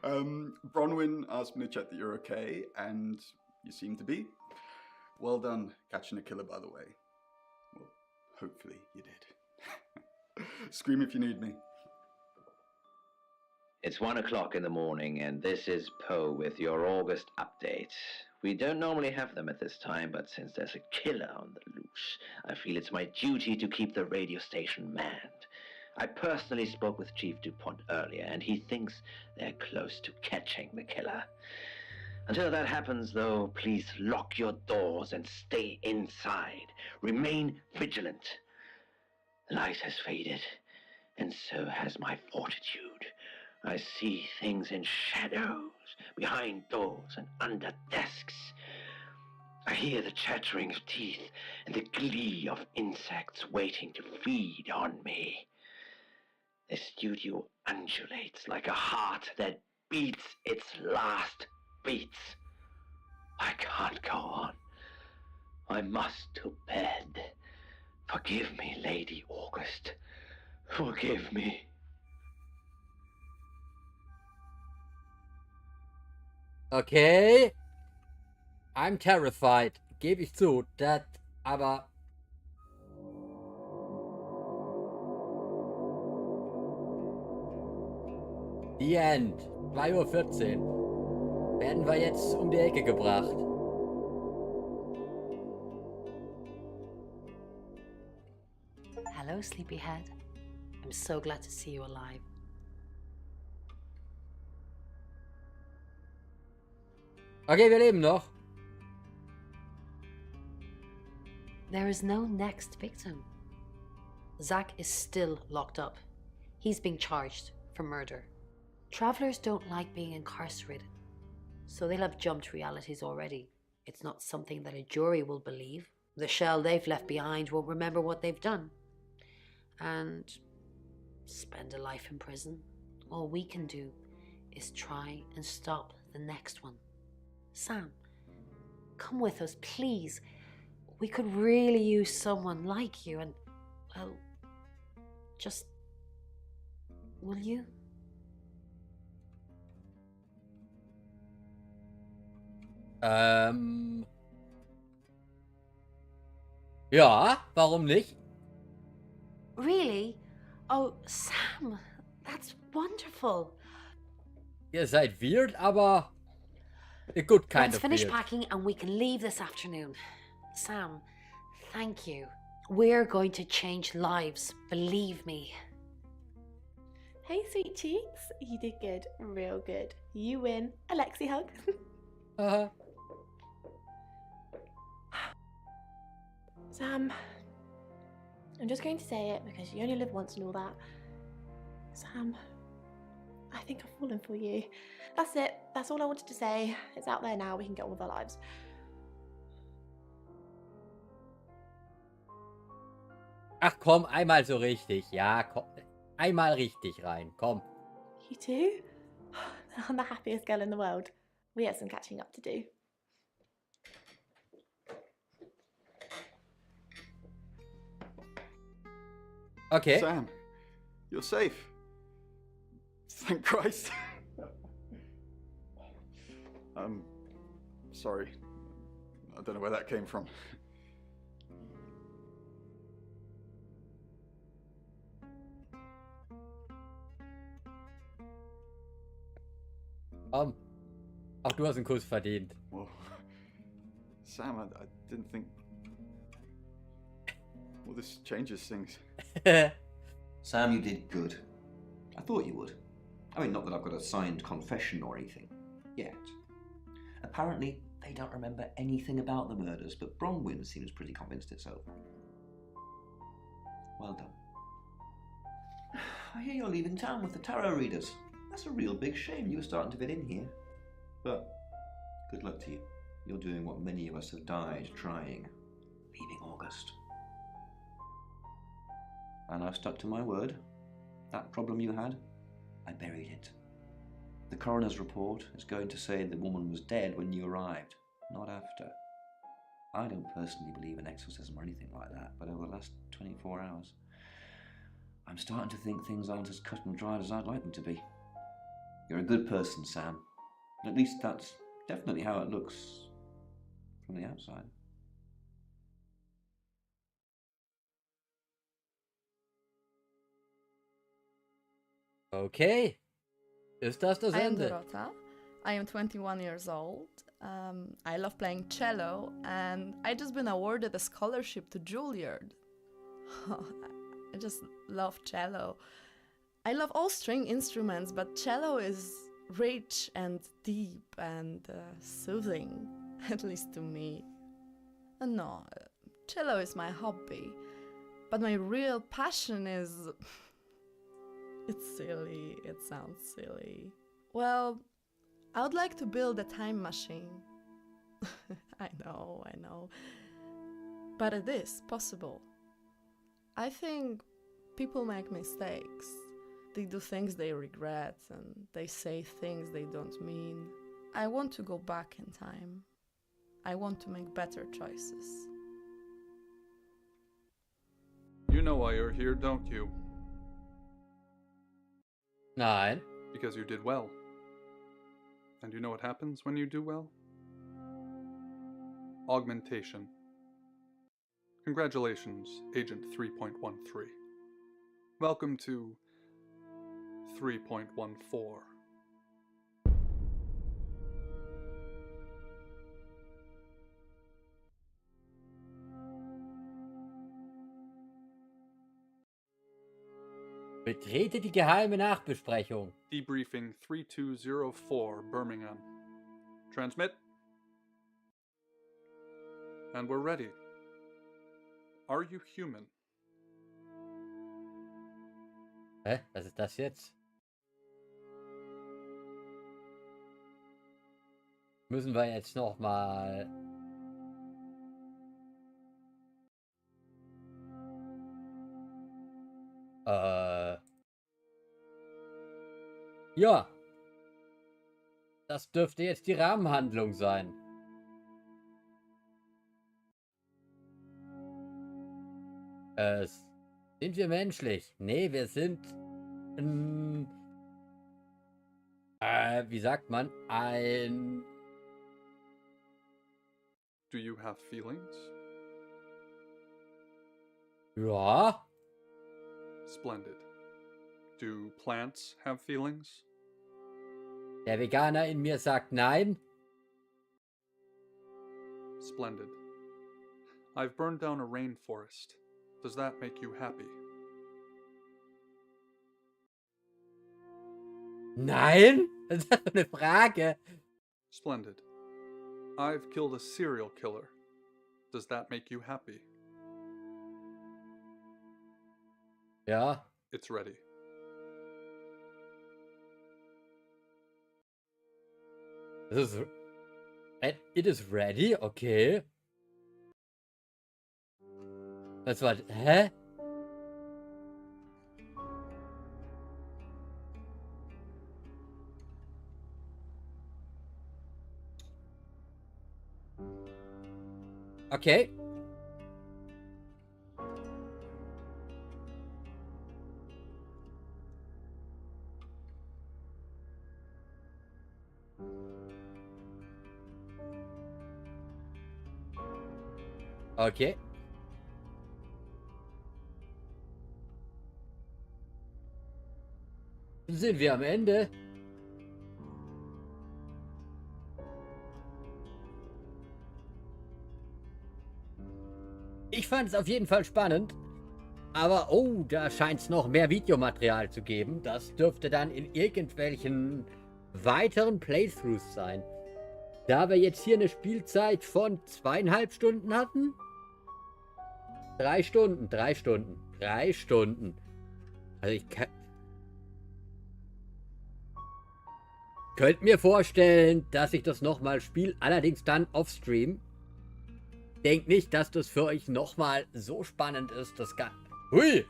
Bronwyn asked me to check that you're okay, and you seem to be. Well done catching a killer, by the way. Well, hopefully you did. Scream if you need me. It's 1 o'clock in the morning, and this is Poe with your August update. We don't normally have them at this time, but since there's a killer on the loose, I feel it's my duty to keep the radio station manned. I personally spoke with Chief DuPont earlier, and he thinks they're close to catching the killer. Until that happens, though, please lock your doors and stay inside. Remain vigilant. The light has faded, and so has my fortitude. I see things in shadows, behind doors and under desks. I hear the chattering of teeth and the glee of insects waiting to feed on me. The studio undulates like a heart that beats its last beats. I can't go on. I must to bed. Forgive me, Lady August. Forgive me. Okay. I'm terrified. Gebe ich zu. Das, aber... The End. 2:14 Uhr. Werden wir jetzt um die Ecke gebracht. Hello, sleepyhead. I'm so glad to see you alive. Okay, wir leben noch. There is no next victim. Zach is still locked up. He's being charged for murder. Travelers don't like being incarcerated, so they'll have jumped realities already. It's not something that a jury will believe. The shell they've left behind won't remember what they've done. And spend a life in prison. All we can do is try and stop the next one. Sam, come with us, please. We could really use someone like you and, well, just... will you? Ja, warum nicht? Really? Oh, Sam, that's wonderful. Ihr seid weird, aber a good kind Let's of finish weird. packing and we can leave this afternoon. Sam, thank you. We're going to change lives, believe me. Hey, sweet cheeks. You did good. Real good. You win. Alexi hug. Sam, I'm just going to say it because you only live once and all that. Sam, I think I've fallen for you. That's it. That's all I wanted to say. It's out there now. We can get on with our lives. Ach komm, einmal so richtig. Ja, komm. Einmal richtig rein. Komm. You too? I'm the happiest girl in the world. We have some catching up to do. Okay. Sam, you're safe. Thank Christ. Sorry. I don't know where that came from. Auch du hast einen Kuss verdient. Well, Sam, I didn't think... Well, this changes things. Sam, you did good. I thought you would. I mean, not that I've got a signed confession or anything. Yet. Apparently, they don't remember anything about the murders, but Bronwyn seems pretty convinced it's over. Well done. I hear you're leaving town with the tarot readers. That's a real big shame. You were starting to fit in here. But Good luck to you. You're doing what many of us have died trying. Leaving August. And I've stuck to my word. That problem you had, I buried it. The coroner's report is going to say the woman was dead when you arrived, not after. I don't personally believe in exorcism or anything like that, but over the last 24 hours, I'm starting to think things aren't as cut and dried as I'd like them to be. You're a good person, Sam. At least that's definitely how it looks from the outside. Okay. Ist das das I am Ende? Dorota. I am 21 years old. I love playing cello, and I just been awarded a scholarship to Juilliard. I just love cello. I love all string instruments, but cello is rich and deep and soothing, at least to me. No, cello is my hobby, but my real passion is... It's silly, it sounds silly. Well, I would like to build a time machine. I know. But it is possible. I think people make mistakes. They do things they regret and they say things they don't mean. I want to go back in time. I want to make better choices. You know why you're here, don't you? Nein. Because you did well. And you know what happens when you do well? Augmentation. Congratulations, Agent 3.13. Welcome to 3.14. Betrete die geheime Nachbesprechung. Debriefing 3204, Birmingham. Transmit. And we're ready. Are you human? Hä? Was ist das jetzt? Müssen wir jetzt noch mal... Ja. Das dürfte jetzt die Rahmenhandlung sein. Sind wir menschlich? Nee, wir sind... wie sagt man? Ein... Do you have feelings? Ja. Splendid. Do plants have feelings? Der Veganer in mir sagt nein. Splendid. I've burned down a rainforest. Does that make you happy? Nein? Das ist doch eine Frage. Splendid. I've killed a serial killer. Does that make you happy? Ja. It's ready. It is ready, okay. Das war... Hä? Okay. Okay. Sind wir am Ende? Ich fand es auf jeden Fall spannend. Aber, oh, da scheint es noch mehr Videomaterial zu geben. Das dürfte dann in irgendwelchen weiteren Playthroughs sein. Da wir jetzt hier eine Spielzeit von 2,5 Stunden hatten. 3 Stunden. Also ich kann... Könnt mir vorstellen, dass ich das nochmal spiele, allerdings dann offstream. Denkt nicht, dass das für euch nochmal so spannend ist. Das kann... Hui!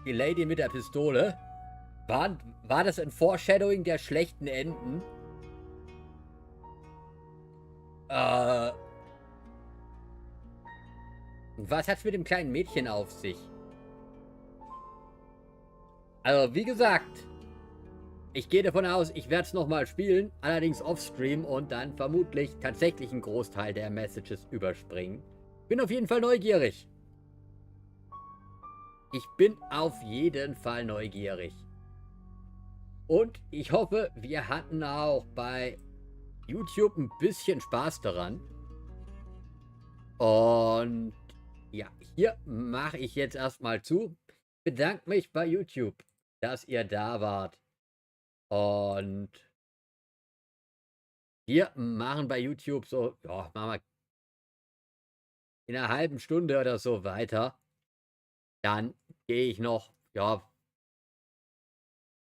Die Lady mit der Pistole. War das ein Foreshadowing der schlechten Enden? Was hat's mit dem kleinen Mädchen auf sich? Also, wie gesagt, ich gehe davon aus, ich werde es nochmal spielen, allerdings offstream und dann vermutlich tatsächlich einen Großteil der Messages überspringen. Bin auf jeden Fall neugierig. Ich bin auf jeden Fall neugierig. Und ich hoffe, wir hatten auch bei YouTube ein bisschen Spaß daran. Und ja, hier mache ich jetzt erstmal zu. Bedanke mich bei YouTube, dass ihr da wart. Und wir machen bei YouTube so, ja, machen wir in einer halben Stunde oder so weiter. Dann gehe ich noch, ja,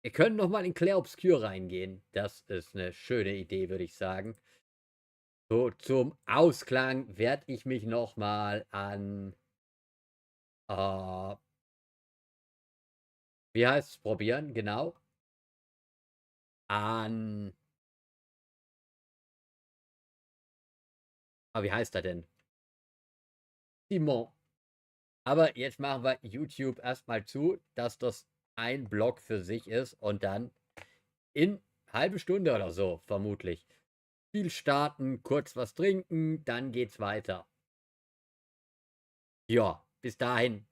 wir können noch mal in Clair Obscur reingehen. Das ist eine schöne Idee, würde ich sagen. So, zum Ausklang werde ich mich noch mal an, wie heißt es, probieren, genau. An, wie heißt er denn? Simon. Aber jetzt machen wir YouTube erstmal zu, dass das ein Block für sich ist und dann in halbe Stunde oder so, vermutlich. Spiel starten, kurz was trinken, dann geht's weiter. Ja, bis dahin.